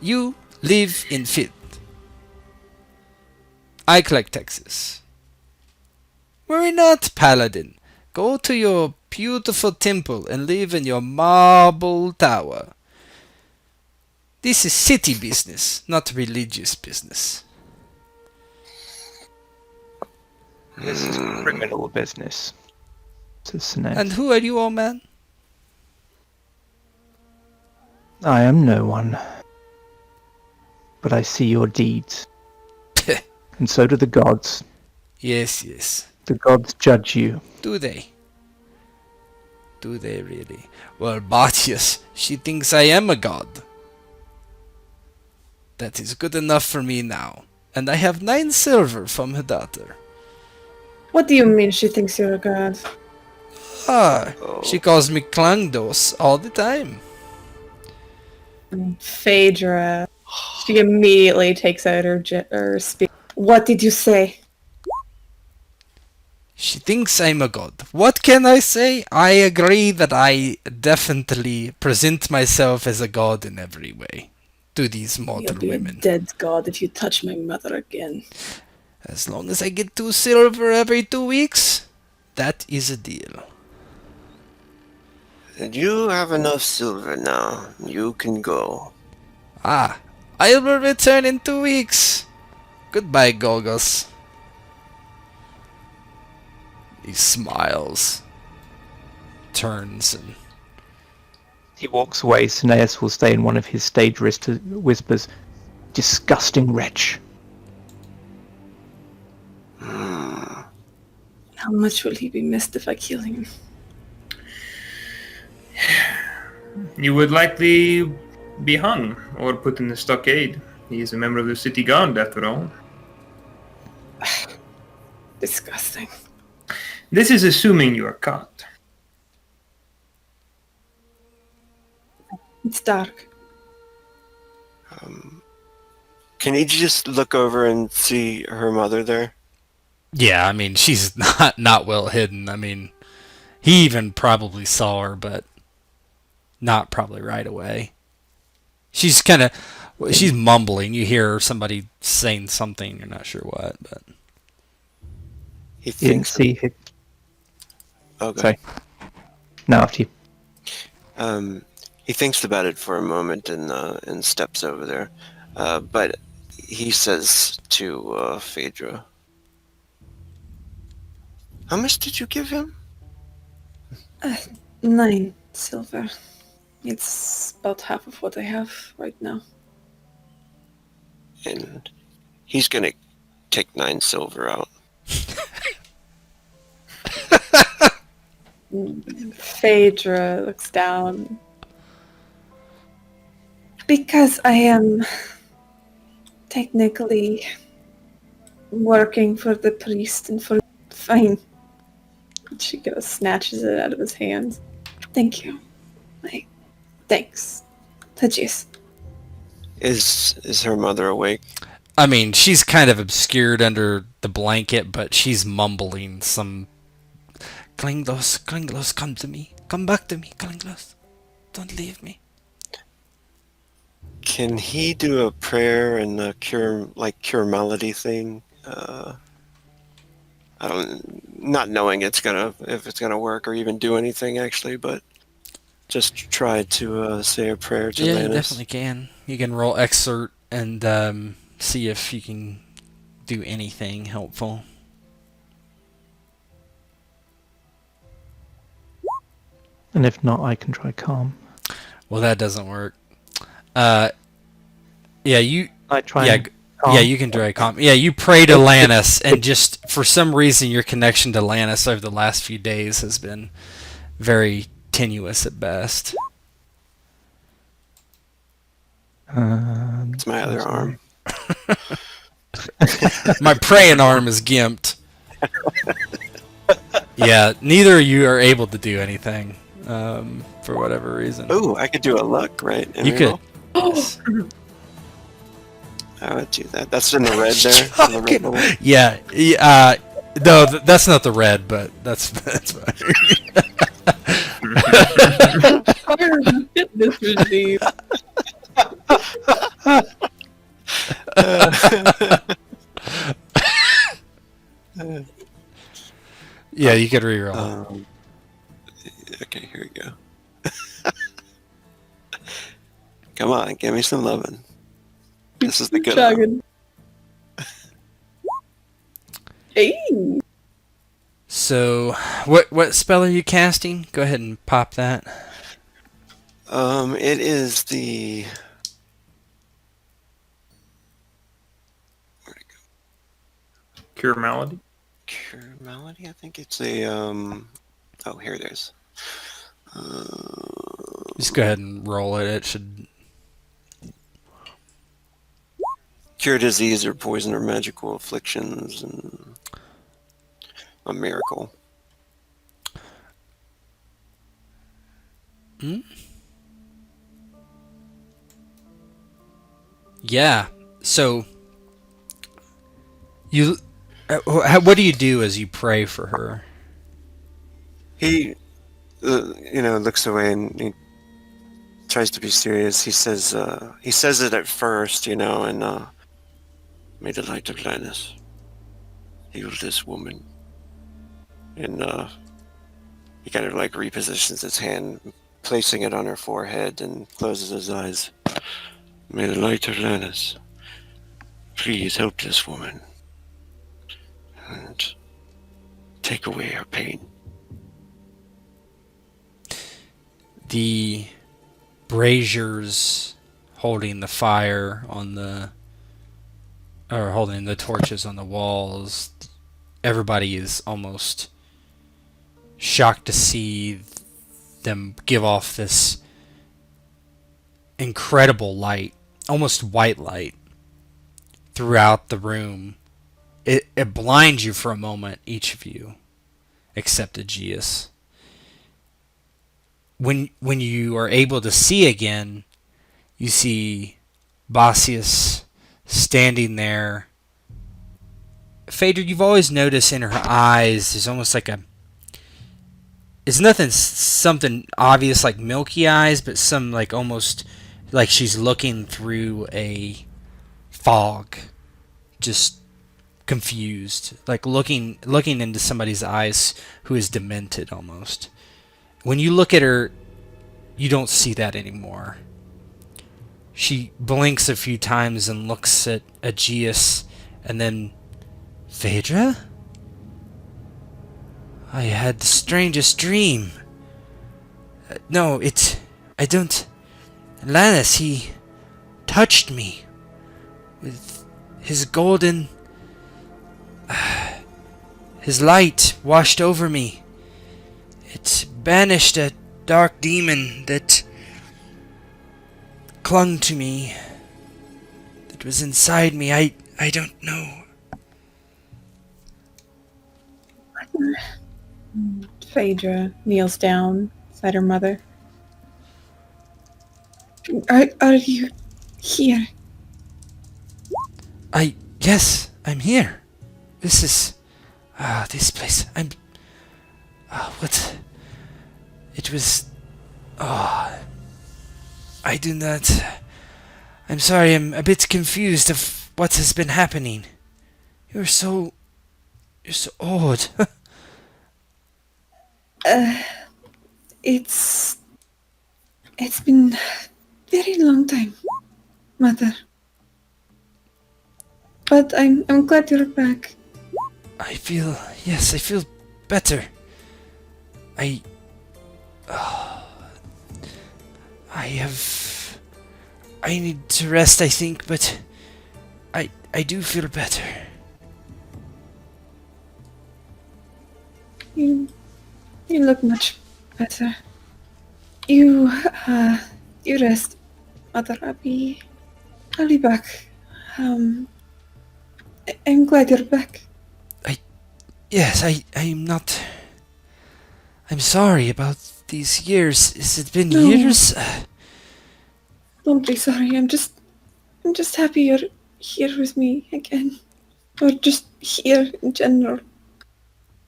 You live in Fit. I collect taxes. Worry not, Paladin. Go to your beautiful temple and live in your marble tower. This is city business, not religious business. This is criminal business. To Cineas. And who are you, old man? I am no one. But I see your deeds. And so do the gods. Yes, yes. The gods judge you. Do they? Do they really? Well, Batius, she thinks I am a god. That is good enough for me now. And I have 9 silver from her daughter. What do you mean she thinks you're a god? Ah, she calls me Klangdos all the time. Phaedra. She immediately takes out her speech. What did you say? She thinks I'm a god. What can I say? I agree that I definitely present myself as a god in every way to these mortal You'll be women. a dead god if you touch my mother again. As long as I get 2 silver every 2 weeks, that is a deal. You have enough silver now. You can go. Ah, I will return in 2 weeks. Goodbye, Gorgos. He smiles, turns, and He walks away. Cineas will stay in one of his stage whispers. Disgusting wretch. How much will he be missed if I kill him? You would likely be hung or put in the stockade. He is a member of the city guard, after all. Disgusting. This is assuming you are caught. It's dark. Can he just look over and see her mother there? yeah, I mean, she's not well hidden. I mean, he even probably saw her, but not probably right away. She's she's mumbling. You hear somebody saying something. You're not sure what, but He You didn't thinks. see him. Okay. Sorry. No, after you. He thinks about it for a moment and steps over there. But he says to Phaedra, "How much did you give him?" 9 silver. It's about half of what I have right now. And he's gonna take 9 silver out. Phaedra looks down. Because I am technically working for the priest and for fine. She kind of snatches it out of his hands. Thank you. Thanks. Aegeus. Is her mother awake? I mean, she's kind of obscured under the blanket, but she's mumbling some... Klinglos, Klinglos, come to me. Come back to me, Klinglos. Don't leave me. Can he do a prayer and a cure malady thing? I don't, not knowing if it's gonna work or even do anything actually, but just try to say a prayer to Yeah, Lanis. you definitely can. You can roll excerpt and see if you can do anything helpful. And if not, I can try calm. Well, that doesn't work. Yeah, you. I try. Yeah, yeah, you can try calm. Yeah, you pray to Lanis, and just for some reason, your connection to Lanis over the last few days has been very tenuous at best. It's my other arm. My praying arm is gimped. Yeah, neither of you are able to do anything for whatever reason. Ooh, I could do a luck, right? You could. Yes. I would do that. That's in the red there. In the red bubble. Yeah. No, that's not the red, but that's fine. Fitness regime. Yeah, you could reroll. Okay, here we go. Come on, give me some lovin'. This is the good one. Hey. So, what spell are you casting? Go ahead and pop that. It is the... Where'd it go? Cure malady. Cure malady? I think it's a, Oh, here it is. Just go ahead and roll it. It should... Cure disease or poison or magical afflictions and... A miracle. Hmm? Yeah. So you, what do you do as you pray for her? He, looks away and he tries to be serious. He says it at first, and may the light of Lanis heal this woman. And he kind of like repositions his hand, placing it on her forehead, and closes his eyes. May the light of Lanis please help this woman and take away her pain. The braziers holding the fire holding the torches on the walls. Everybody is almost shocked to see them give off this incredible light, almost white light, throughout the room. It blinds you for a moment, each of you, except Aegeus. When you are able to see again, you see Basius standing there. Phaedra, you've always noticed in her eyes, there's almost like it's something obvious like milky eyes, but some like almost like she's looking through a fog, just confused, like looking into somebody's eyes who is demented almost. When you look at her, you don't see that anymore. She blinks a few times and looks at Aegeus, and then, Phaedra? I had the strangest dream. No, I don't... Lanis, he touched me with his golden... his light washed over me. It banished a dark demon that clung to me, that was inside me. I don't know. Phaedra kneels down beside her mother. Are you here? Yes, I'm here. This is... this place. What? It was... I do not... I'm sorry, I'm a bit confused of what has been happening. You're so odd. It's been a very long time, Mother. But I'm glad you're back. I feel better. I need to rest, I think, but I do feel better. You look much better. You rest, Mother. I'll be back. I'm glad you're back. Yes, I'm not... I'm sorry about these years. Has it been years? Don't be sorry. I'm just happy you're here with me again. Or just here in general.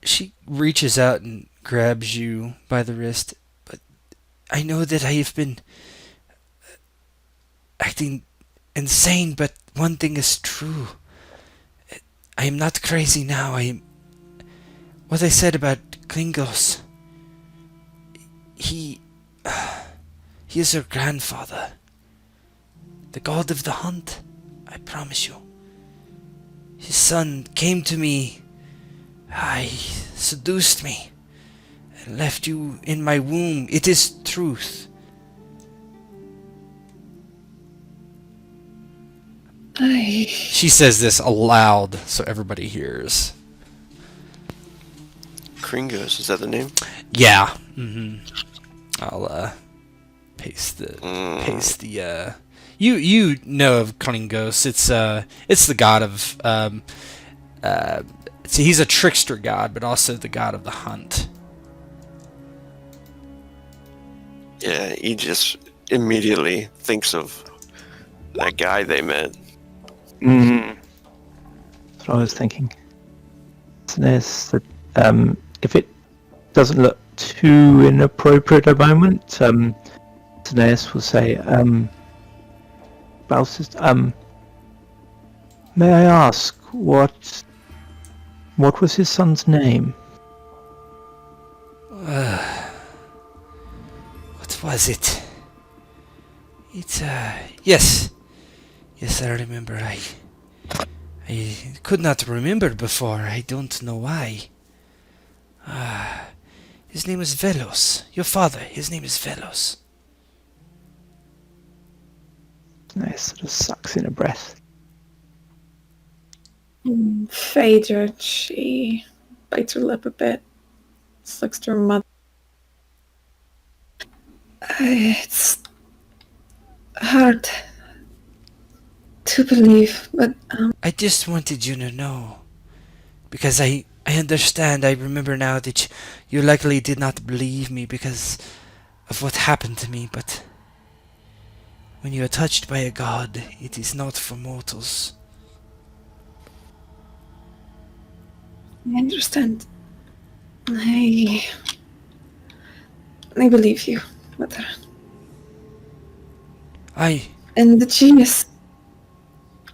She reaches out and grabs you by the wrist. But I know that I have been acting insane, but one thing is true. I am not crazy now. What I said about Klingos. He is her grandfather. The god of the hunt, I promise you. His son came to me. Seduced me. And left you in my womb. It is truth. She says this aloud so everybody hears. Kringos, is that the name? Yeah. Mm-hmm. I'll paste the you know of Klingos. It's the god of see, he's a trickster god, but also the god of the hunt. Yeah, he just immediately thinks of that guy they met. That's what I was thinking. Cineas, that if it doesn't look too inappropriate at the moment, Cineas will say, Balsis, may I ask what was his son's name? What was it? It's yes, I remember. I could not remember before. I don't know why. His name is Velos. Your father, his name is Velos. Cineas sort of sucks in a breath. Phaedra, she bites her lip a bit. Looks to her mother. It's hard to believe, but I just wanted you to know. Because I understand, I remember now that you likely did not believe me because of what happened to me, but when you are touched by a god, it is not for mortals. I understand. I believe you, Mother. And the genius.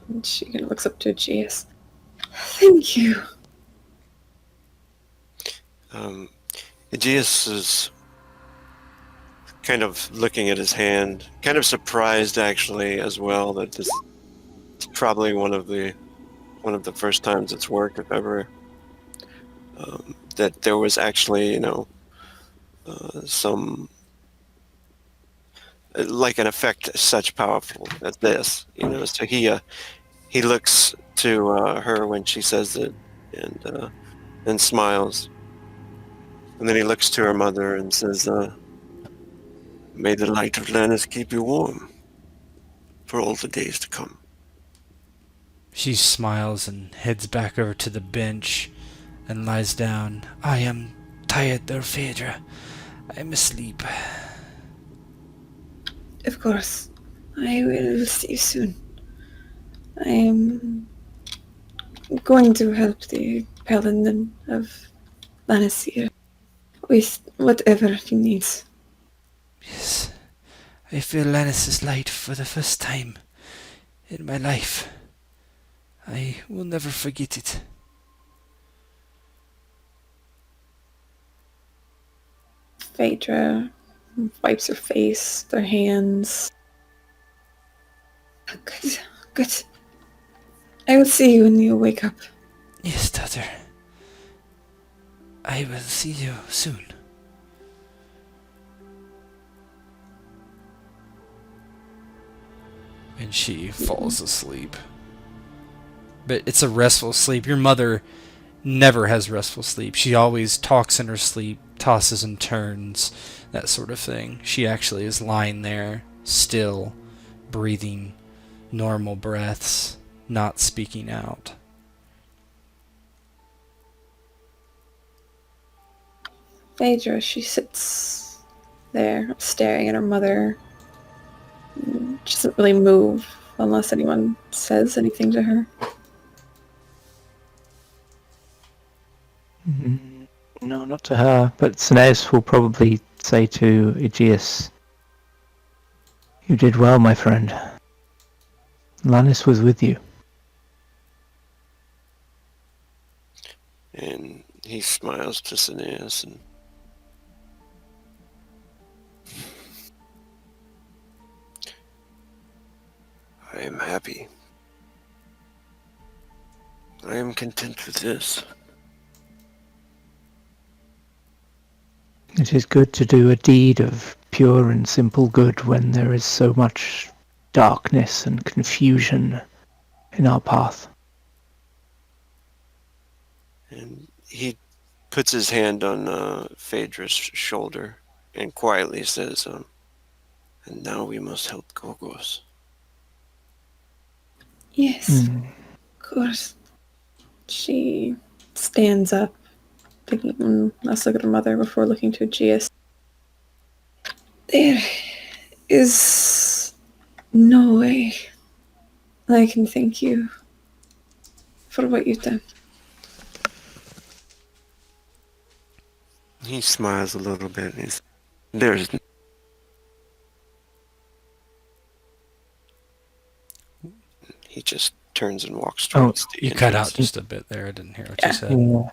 And she kind of looks up to Aegeus. Thank you. Aegeus is kind of looking at his hand, kind of surprised actually as well that this is probably one of the first times it's worked, if ever. That there was actually, some like an effect such powerful as this, So he looks to her when she says it, and smiles, and then he looks to her mother and says, "May the light of Lanis keep you warm for all the days to come." She smiles and heads back over to the bench and lies down. I am tired there, Phaedra. I am asleep. Of course. I will see you soon. I am going to help the Paladin of Lanis here with whatever he needs. Yes, I feel Lanis' light for the first time in my life. I will never forget it. Phaedra wipes her face, their hands. Good, good. I will see you when you wake up. Yes, daughter. I will see you soon. And she falls asleep. But it's a restful sleep. Your mother never has restful sleep. She always talks in her sleep, tosses and turns, that sort of thing. She actually is lying there, still, breathing normal breaths, not speaking out. Phaedra, she sits there, staring at her mother. She doesn't really move unless anyone says anything to her. No, not to her, but Cineas will probably say to Aegeus, "You did well, my friend. Lanis was with you." And he smiles to Cineas and I am happy. I am content with this. It is good to do a deed of pure and simple good when there is so much darkness and confusion in our path. And he puts his hand on Phaedra's shoulder and quietly says, and now we must help Gorgos. Yes, of course. She stands up, taking one last look at her mother before looking to Aegeus. There is no way I can thank you for what you've done. He smiles a little bit and there's he just turns and walks towards the You cut entrance. out just a bit there. I didn't hear what you said. Yeah.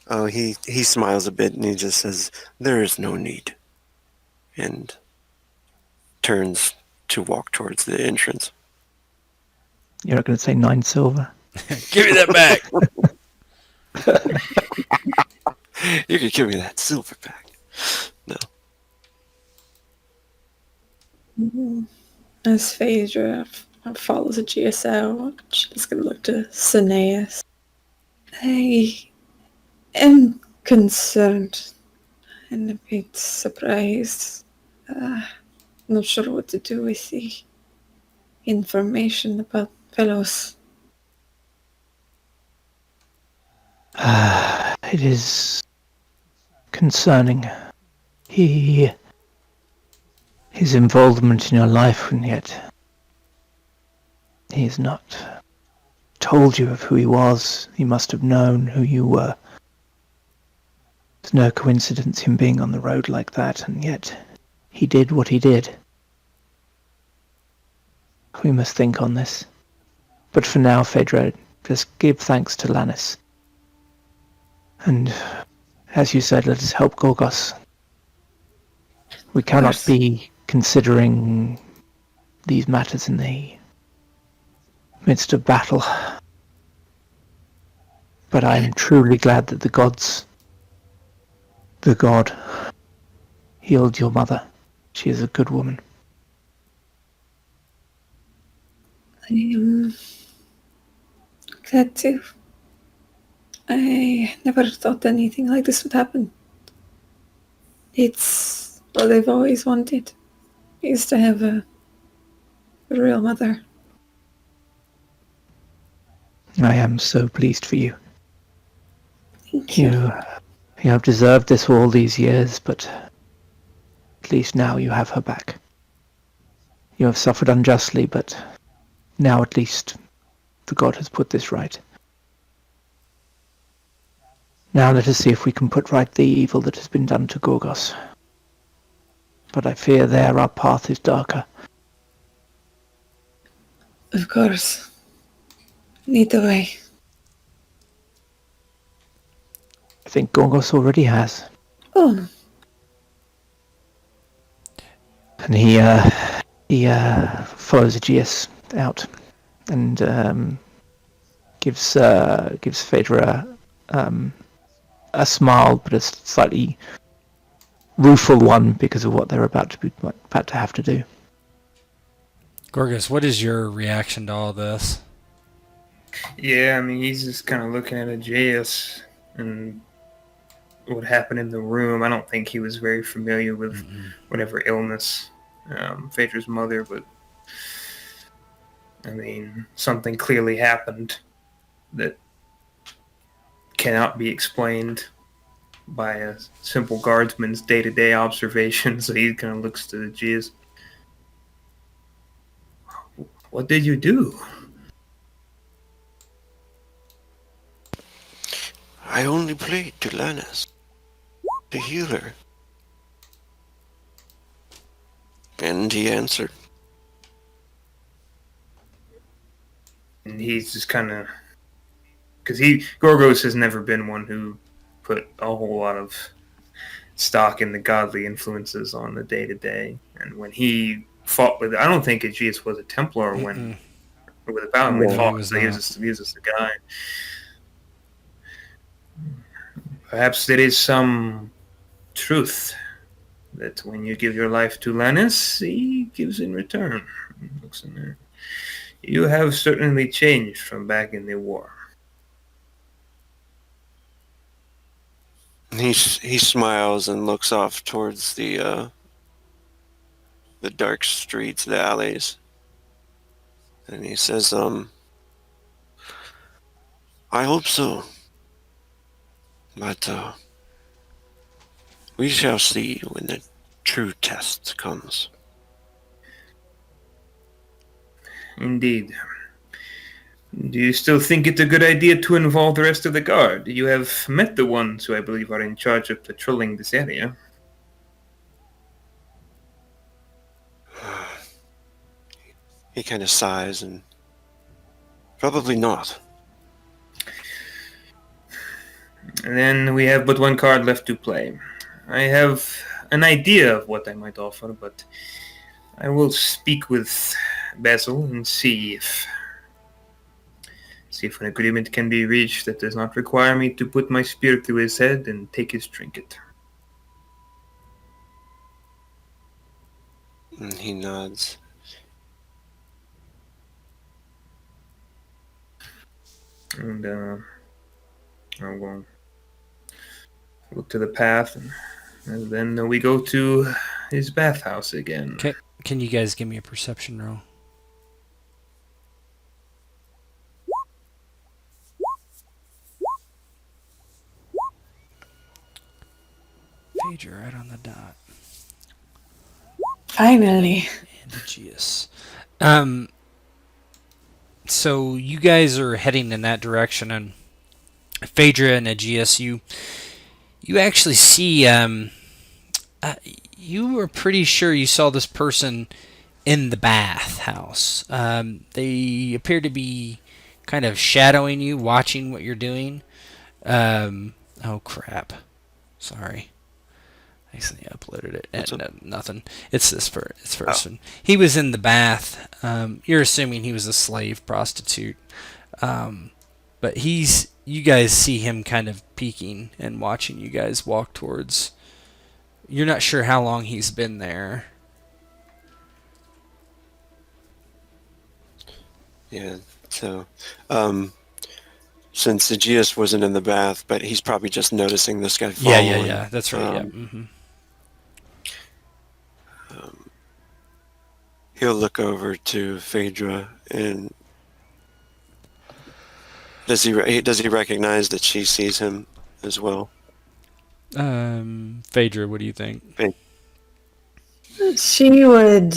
Oh, he smiles a bit and he just says, "There is no need," and turns to walk towards the entrance. You're not going to say 9 silver? Give me that back! You could give me that silver back. No. As Phaedra follows Aegeus out, she's going to look to Cineas. I am concerned and a bit surprised. Not sure what to do with the information about fellows. It is concerning. His involvement in your life, and yet he has not told you of who he was. He must have known who you were. It's no coincidence him being on the road like that, and yet he did what he did. We must think on this. But for now, Phaedra, just give thanks to Lanis. And, as you said, let us help Gorgos. We cannot course. be considering these matters in the midst of battle. But I am truly glad that the god, healed your mother. She is a good woman. I am glad too. I never thought anything like this would happen. It's what I've always wanted, is to have a real mother. I am so pleased for you. Thank you. You have deserved this all these years, but at least now you have her back. You have suffered unjustly, but now at least the god has put this right. Now let us see if we can put right the evil that has been done to Gorgos. But I fear there our path is darker. Of course. Lead the way. I think Gorgos already has. Oh, And he follows Aegeus out and gives Phaedra a smile, but a slightly rueful one because of what they're about to have to do. Gorgos, what is your reaction to all this? Yeah, I mean, he's just kind of looking at Aegeus and what happened in the room. I don't think he was very familiar with whatever illness Phaedra's mother, but I mean, something clearly happened that cannot be explained by a simple guardsman's day-to-day observation. So he kind of looks to Aegeus. What did you do? I only prayed to Lanis, the healer. And he answered. And he's just kind of... Because Gorgos has never been one who put a whole lot of stock in the godly influences on the day-to-day. And when he fought with... I don't think Aegeus was a Templar when... With the Paladin, No, we fought, he was so he was just a guy. Perhaps there is some truth that when you give your life to Lanis, he gives in return. Looks in there. You have certainly changed from back in the war. He smiles and looks off towards the dark streets, the alleys. And he says, I hope so. But we shall see when the true test comes. Indeed. Do you still think it a good idea to involve the rest of the guard? You have met the ones who I believe are in charge of patrolling this area. He kind of sighs and probably not. And then we have but one card left to play. I have an idea of what I might offer, but I will speak with Basil and see if an agreement can be reached that does not require me to put my spear through his head and take his trinket. And he nods. And I'll go look to the path, and then we go to his bathhouse again. Okay, can you guys give me a perception roll? Phaedra right on the dot. finally. And Aegeus. So you guys are heading in that direction, and Phaedra and Aegeus, you actually see, you were pretty sure you saw this person in the bathhouse. They appear to be kind of shadowing you, watching what you're doing. Oh crap. Sorry. Accidentally uploaded it. What's No, nothing. It's this first one. He was in the bath. You're assuming he was a slave prostitute. But you guys see him kind of peeking and watching you guys walk towards. You're not sure how long he's been there. Yeah. So, since Aegeus wasn't in the bath, but he's probably just noticing this guy falling. Yeah. That's right. He'll look over to Phaedra, and does he recognize that she sees him as well? Phaedra, what do you think? She would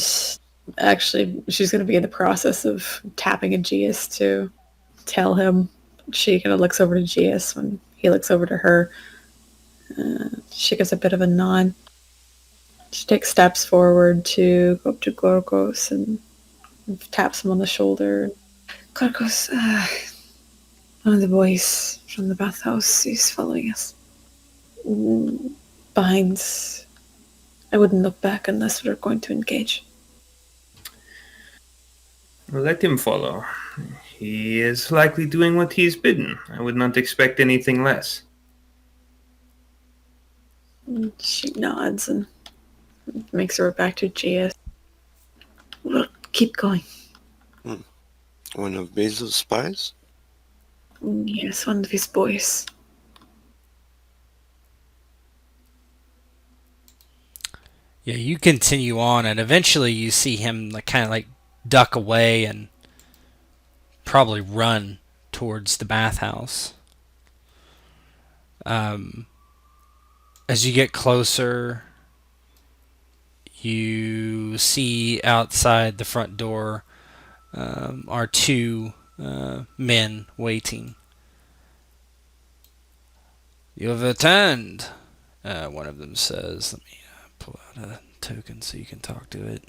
actually. She's going to be in the process of tapping Aegeus to tell him. She kind of looks over to Aegeus when he looks over to her. She gives a bit of a nod. She takes steps forward to go up to Gorgos and taps him on the shoulder. Gorgos, one of the boys from the bathhouse is following us. Behind. I wouldn't look back unless we were going to engage. Let him follow. He is likely doing what he is bidden. I would not expect anything less. She nods and makes her way back to Aegeus. We'll keep going. One of Basil's spies? Yes, one of his boys. Yeah, you continue on, and eventually you see him kind of duck away and probably run towards the bathhouse. As you get closer, you see outside the front door are two men waiting. "You have returned," one of them says. Let me pull out a token so you can talk to it.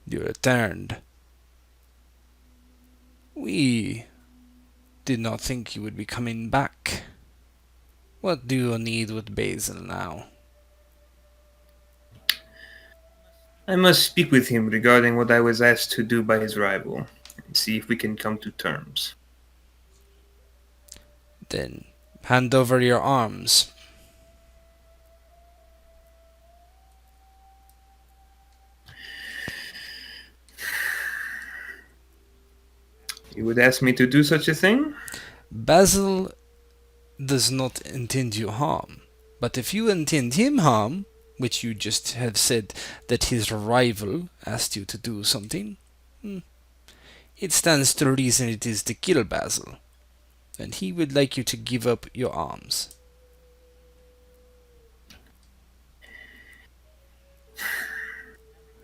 "You returned. We did not think you would be coming back. What do you need with Basil now?" I must speak with him regarding what I was asked to do by his rival, and see if we can come to terms. "Then hand over your arms." You would ask me to do such a thing? "Basil does not intend you harm, but if you intend him harm, which you just have said that his rival asked you to do something, it stands to reason it is to kill Basil, and he would like you to give up your arms."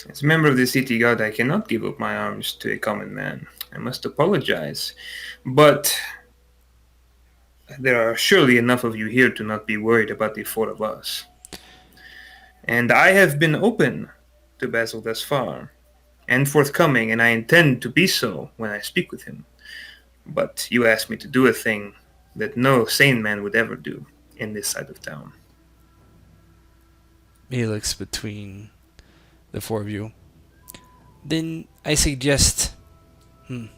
As a member of the city guard, I cannot give up my arms to a common man. I must apologize. But there are surely enough of you here to not be worried about the four of us. And I have been open to Basil thus far, and forthcoming, and I intend to be so when I speak with him. But you asked me to do a thing that no sane man would ever do in this side of town. He looks between the four of you. "Then I suggest a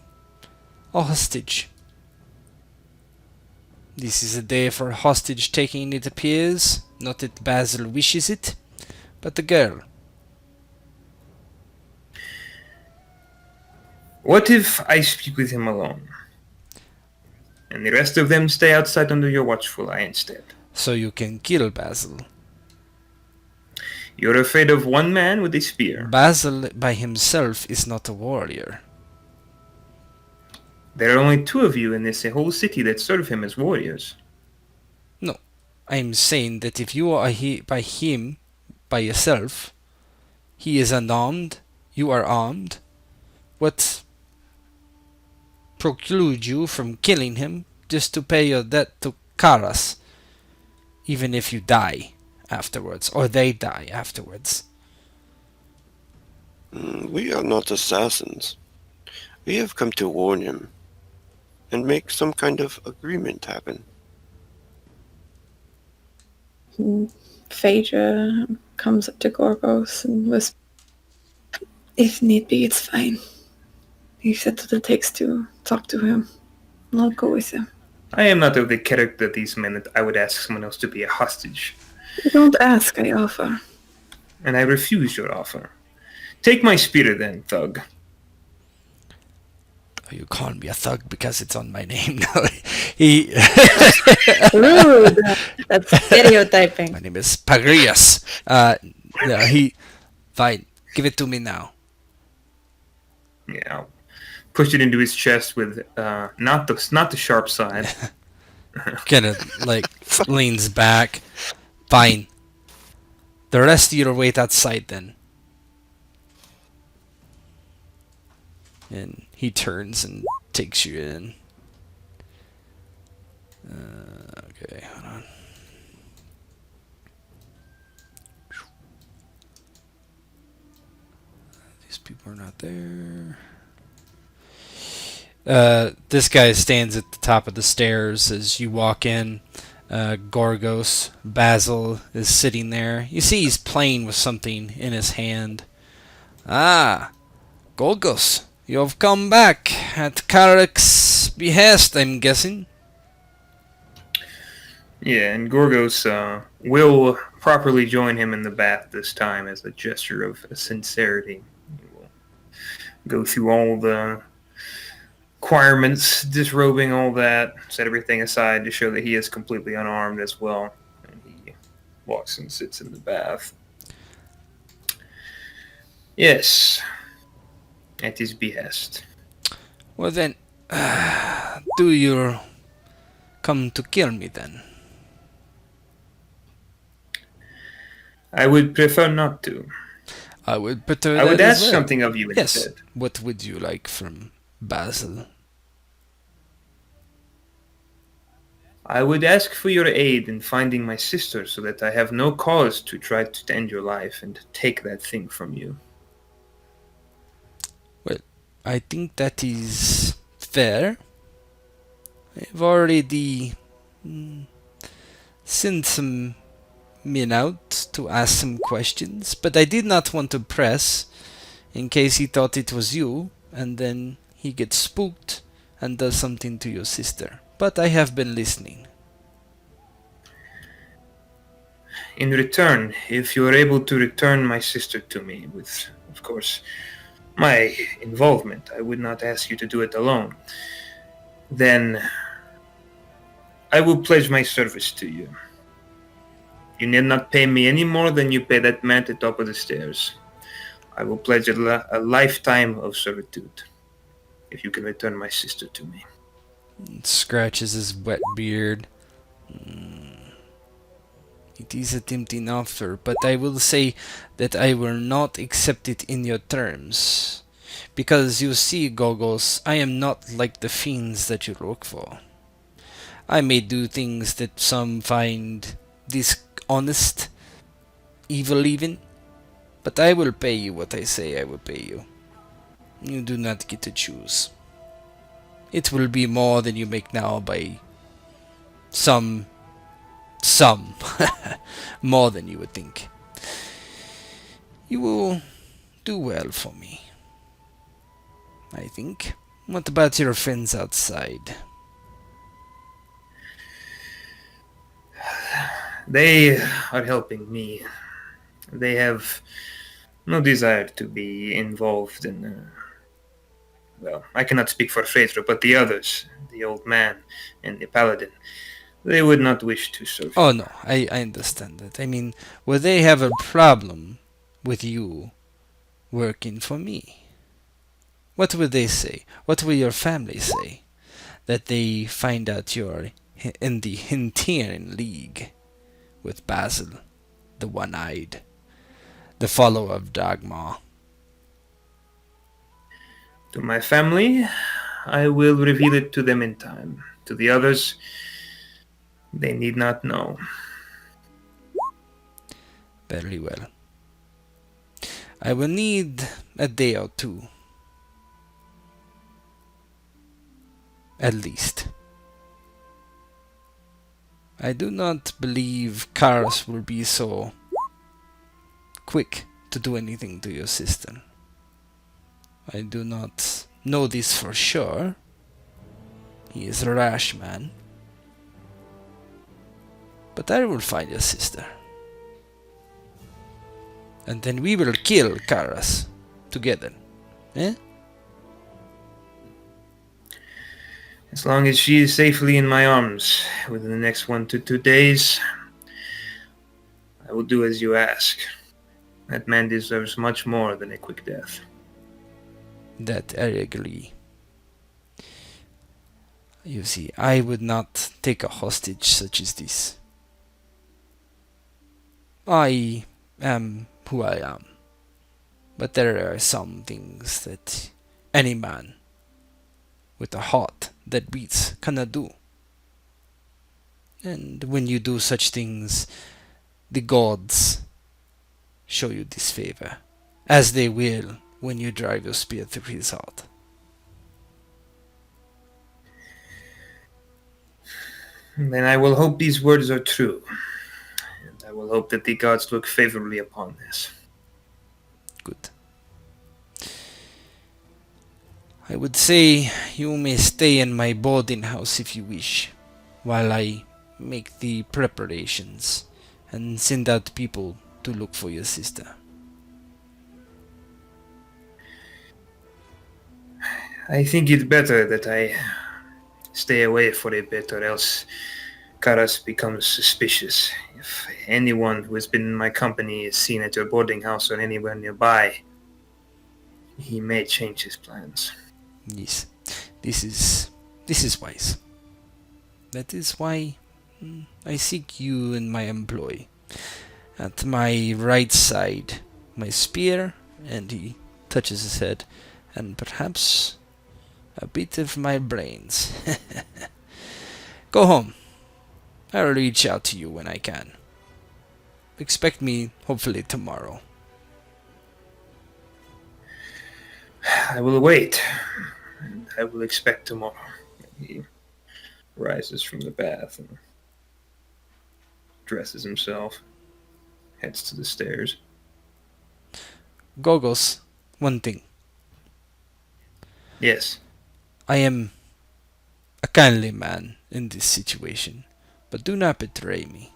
hostage. This is a day for hostage taking, it appears. Not that Basil wishes it, but the girl." What if I speak with him alone, and the rest of them stay outside under your watchful eye instead? "So you can kill Basil." You're afraid of one man with a spear. "Basil by himself is not a warrior." There are only two of you in this whole city that serve him as warriors. "No, I'm saying that if you are by yourself, he is unarmed, you are armed. What precludes you from killing him just to pay your debt to Karas, even if you die afterwards, or they die afterwards?" We are not assassins. We have come to warn him. and make some kind of agreement happen. Phaedra comes up to Gorgos and whispers, "If need be, it's fine. He said what it takes to talk to him. I'll go with him." I am not of the character these men that I would ask someone else to be a hostage. I don't ask, I offer. And I refuse your offer. Take my spear then, thug. Oh, you call me a thug because it's on my name now. He. Rude! That's stereotyping. My name is Pyrius. Yeah, he. Fine, give it to me now. Yeah, I'll push it into his chest with not the sharp side. Kind of like leans back. Fine. The rest of you wait outside then. And he turns and takes you in. Okay, hold on. These people are not there. This guy stands at the top of the stairs as you walk in. Gorgos, Basil is sitting there. You see he's playing with something in his hand. Ah, Gorgos, you have come back at Karek's behest, I'm guessing. Yeah, and Gorgos will properly join him in the bath this time as a gesture of sincerity. He will go through all the requirements, disrobing all that, set everything aside to show that he is completely unarmed as well. And he walks and sits in the bath. Yes, at his behest. Well then, do you come to kill me then? I would prefer not to. I would prefer I would that as ask well. something of you Yes. instead. What would you like from Basil? I would ask for your aid in finding my sister so that I have no cause to try to end your life and take that thing from you. Well, I think that is fair. I've already sent some men out to ask some questions, but I did not want to press in case he thought it was you, and then he gets spooked and does something to your sister. But I have been listening. In return, if you are able to return my sister to me with, of course, my involvement, I would not ask you to do it alone, then I will pledge my service to you. You need not pay me any more than you pay that man at the top of the stairs. I will pledge a lifetime of servitude if you can return my sister to me. Scratches his wet beard. It is a tempting offer, but I will say that I will not accept it in your terms. Because you see, Gorgos, I am not like the fiends that you look for. I may do things that some find dishonest, evil even, but I will pay you what I say I will pay you. You do not get to choose. It will be more than you make now by some more than you would think. You will do well for me, I think. What about your friends outside? They are helping me. They have no desire to be involved in, well, I cannot speak for Phaedra, but the others, the old man and the paladin, they would not wish to serve. Oh no, I understand that. I mean, would they have a problem with you working for me? What would they say? What will your family say? That they find out you're in the Hintian League with Basil, the one-eyed, the follower of Dagmar. To my family, I will reveal it to them in time. To the others, they need not know. Very well. I will need a day or two. At least. I do not believe Karas will be so quick to do anything to your sister. I do not know this for sure. He is a rash man. But I will find your sister. And then we will kill Karas together. Eh? As long as she is safely in my arms within the next 1 to 2 days, I will do as you ask. That man deserves much more than a quick death. That I agree. You see, I would not take a hostage such as this. I am who I am. But there are some things that any man with a heart that beats cannot do. And when you do such things, the gods show you disfavor, as they will when you drive your spear through his heart. Then I will hope these words are true. And I will hope that the gods look favorably upon this. Good. I would say you may stay in my boarding house if you wish, while I make the preparations and send out people to look for your sister. I think it's better that I stay away for a bit, or else Karas becomes suspicious. If anyone who has been in my company is seen at your boarding house or anywhere nearby, he may change his plans. Yes, this is wise. That is why I seek you in my employ. At my right side, my spear, and he touches his head, and perhaps a bit of my brains. Go home. I will reach out to you when I can. Expect me, hopefully, tomorrow. I will wait. And I will expect tomorrow. He rises from the bath and dresses himself, heads to the stairs. Gorgos, one thing. Yes. I am a kindly man in this situation, but do not betray me.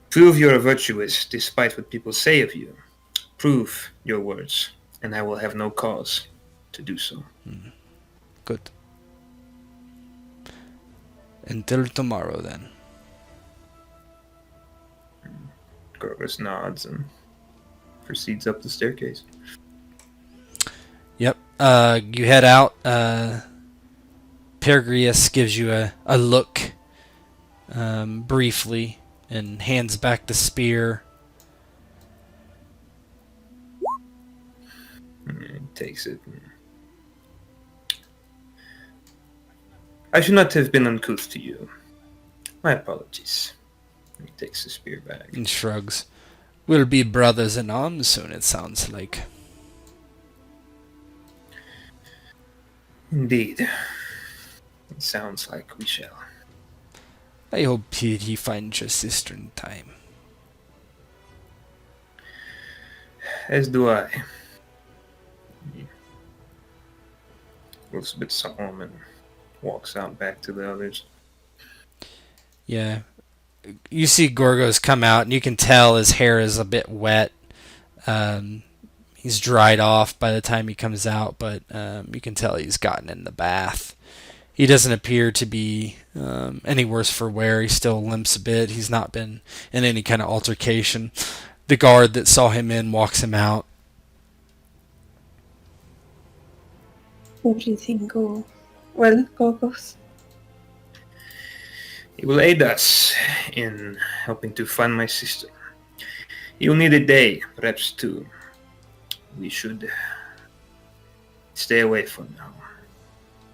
Prove you are virtuous despite what people say of you. Prove your words, and I will have no cause to do so. Good. Until tomorrow, then. Gorgos nods and proceeds up the staircase. Yep. You head out. Pyrius gives you a look briefly and hands back the spear. He takes it. I should not have been uncouth to you. My apologies. He takes the spear back. And shrugs. We'll be brothers in arms soon, it sounds like. Indeed. It sounds like we shall. I hope he finds your sister in time. As do I. He looks a bit solemn and walks out back to the others. Yeah. You see Gorgos come out, and you can tell his hair is a bit wet. He's dried off by the time he comes out, but you can tell he's gotten in the bath. He doesn't appear to be any worse for wear. He still limps a bit. He's not been in any kind of altercation. The guard that saw him in walks him out. Everything go well, Gorgos? He will aid us in helping to find my sister. He will need a day, perhaps two. We should stay away for now.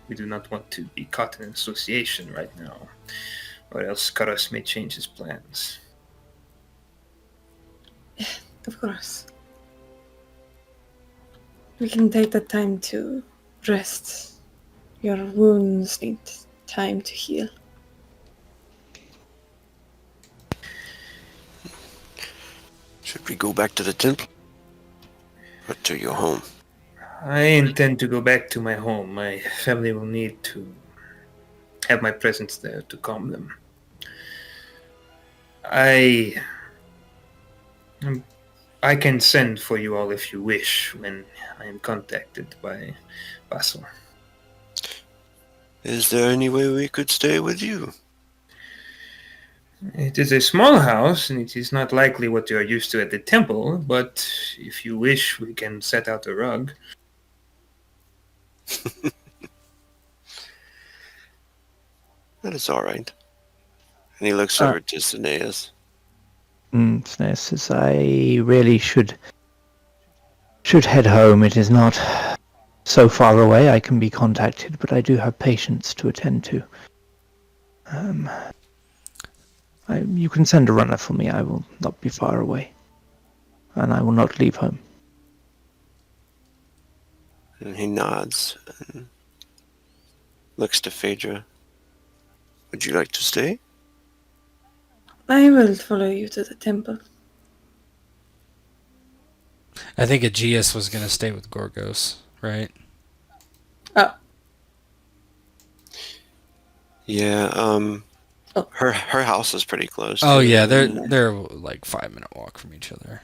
We do not want to be caught in an association right now, or else Karas may change his plans. Of course. We can take the time to rest. Your wounds need time to heal. Should we go back to the temple? Or to your home? I intend to go back to my home. My family will need to have my presence there to calm them. I can send for you all if you wish when I am contacted by Vassal. Is there any way we could stay with you? It is a small house, and it is not likely what you are used to at the temple, but if you wish, we can set out a rug. That is all right. And he looks over to Cineas. Cineas says, I really should head home. It is not so far away. I can be contacted, but I do have patients to attend to. You can send a runner for me. I will not be far away. And I will not leave home. And he nods and looks to Phaedra. Would you like to stay? I will follow you to the temple. I think Aegeus was going to stay with Gorgos, right? Oh. Yeah, her house is pretty close. Oh to yeah, it. they're like 5-minute walk from each other.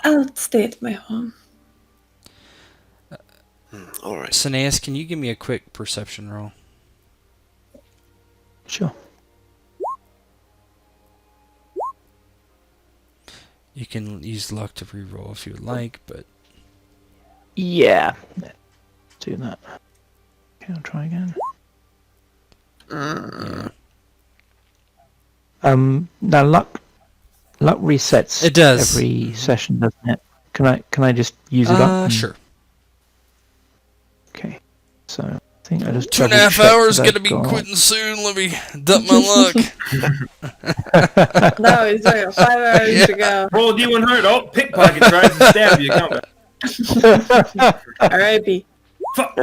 I'll stay at my home. All right. Cineas, can you give me a quick perception roll? Sure. You can use luck to reroll if you would like, but Yeah. Let's do that. Okay, I'll try again. yeah. Now luck resets. It does. every session, doesn't it? Can I just use it up? Sure. Okay. So I think I just 2.5 hours gonna be quitting soon. Let me dump my luck. No, it's like 5 hours to go. Roll D100. Oh, pickpocket tries to stab you. Come back. R.I.P. Fuck.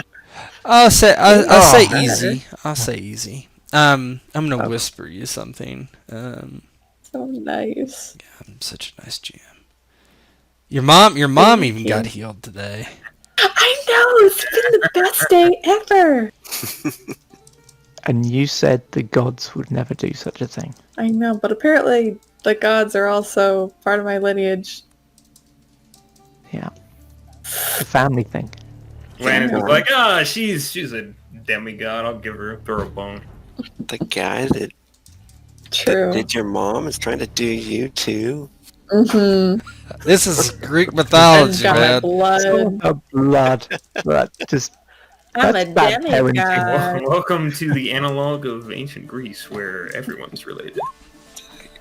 I'll say Oh. easy. I'll say easy. I'm gonna whisper you something. So nice. I'm such a nice GM. Your mom Thank even you. got healed today. I know! It's been the best day ever! And you said the gods would never do such a thing. I know, but apparently the gods are also part of my lineage. Yeah. The family thing. Lanis was like, she's a demigod. I'll give her a bone. The guy that True. did your mom is trying to do you too. Mm-hmm. This is Greek mythology, Got my man. blood. Blood. That just I'm a that's bad parenting. demigod. Welcome to the analog of ancient Greece, where everyone's related.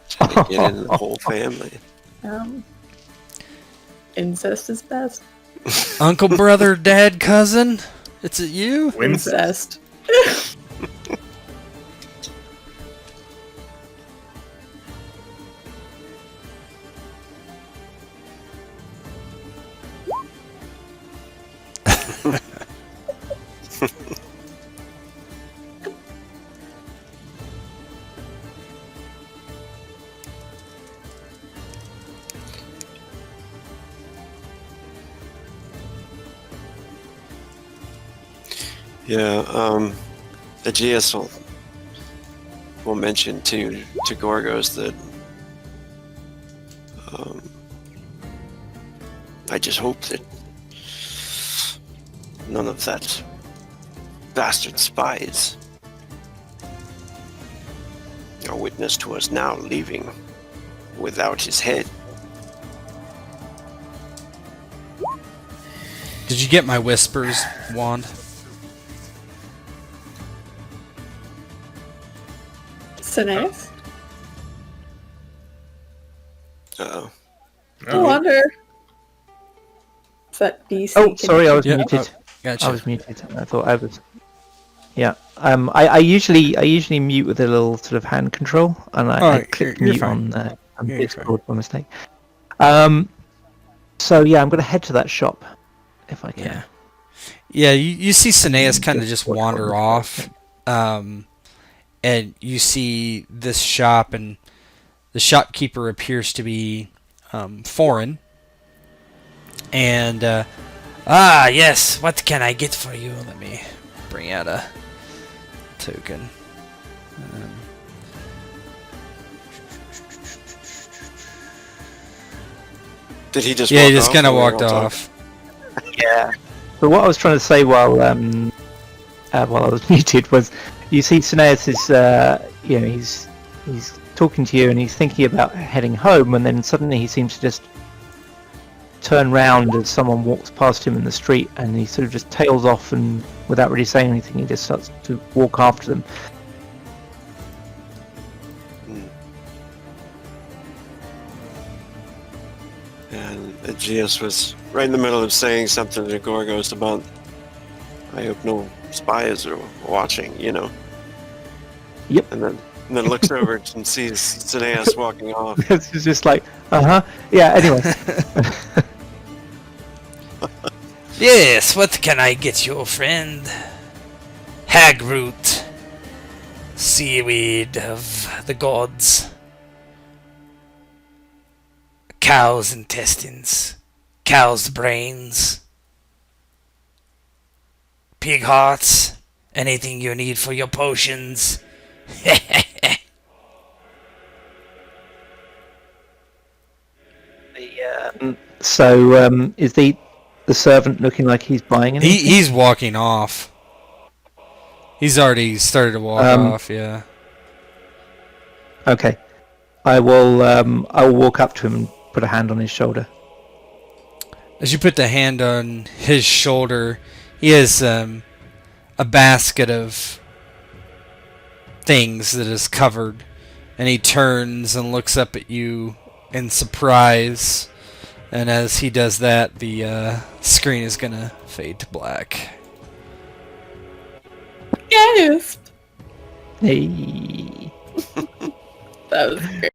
Trying to get in the whole family. Incest is best. Uncle, brother, dad, cousin. It's it you? Wincest. Incest. Yeah, Aegeus will mention to Gorgos that I just hope that none of that bastard spies are witness to us now leaving without his head. Did you get my whispers wand? Cineas? Uh-oh. I wonder. Is that BC? Oh, sorry, I was Yeah, muted. Gotcha. I was muted. I thought I was. Yeah. I usually mute with a little sort of hand control, and I clicked you're mute fine. on You're Discord by mistake. So yeah, I'm going to head to that shop if I can. Yeah. Yeah, you see Cineas kind of just wander off, and you see this shop, and the shopkeeper appears to be foreign. And, yes, what can I get for you? Let me bring out a token. Did he just? Yeah, walk he just off kind of while we walked were all off. Yeah. But what I was trying to say while I was muted was, you see, Cineas is, he's talking to you and he's thinking about heading home, and then suddenly he seems to just turn round as someone walks past him in the street, and he sort of just tails off, and without really saying anything, he just starts to walk after them. And Aegeus was right in the middle of saying something to Gorgos about, I hope no spies are watching, you know. Yep. And then looks over and sees Cineas walking off. It's just like, yeah, anyway. Yes, what can I get you, friend? Hag root. Seaweed of the gods. Cow's intestines. Cow's brains. Pig hearts. Anything you need for your potions. So, is the servant looking like he's buying anything? He's walking off. He's already started to walk off, yeah. Okay. I will walk up to him and put a hand on his shoulder. As you put the hand on his shoulder, he has a basket of things that is covered, and he turns and looks up at you in surprise. And as he does that, the screen is gonna fade to black. Yes! Hey. That was great.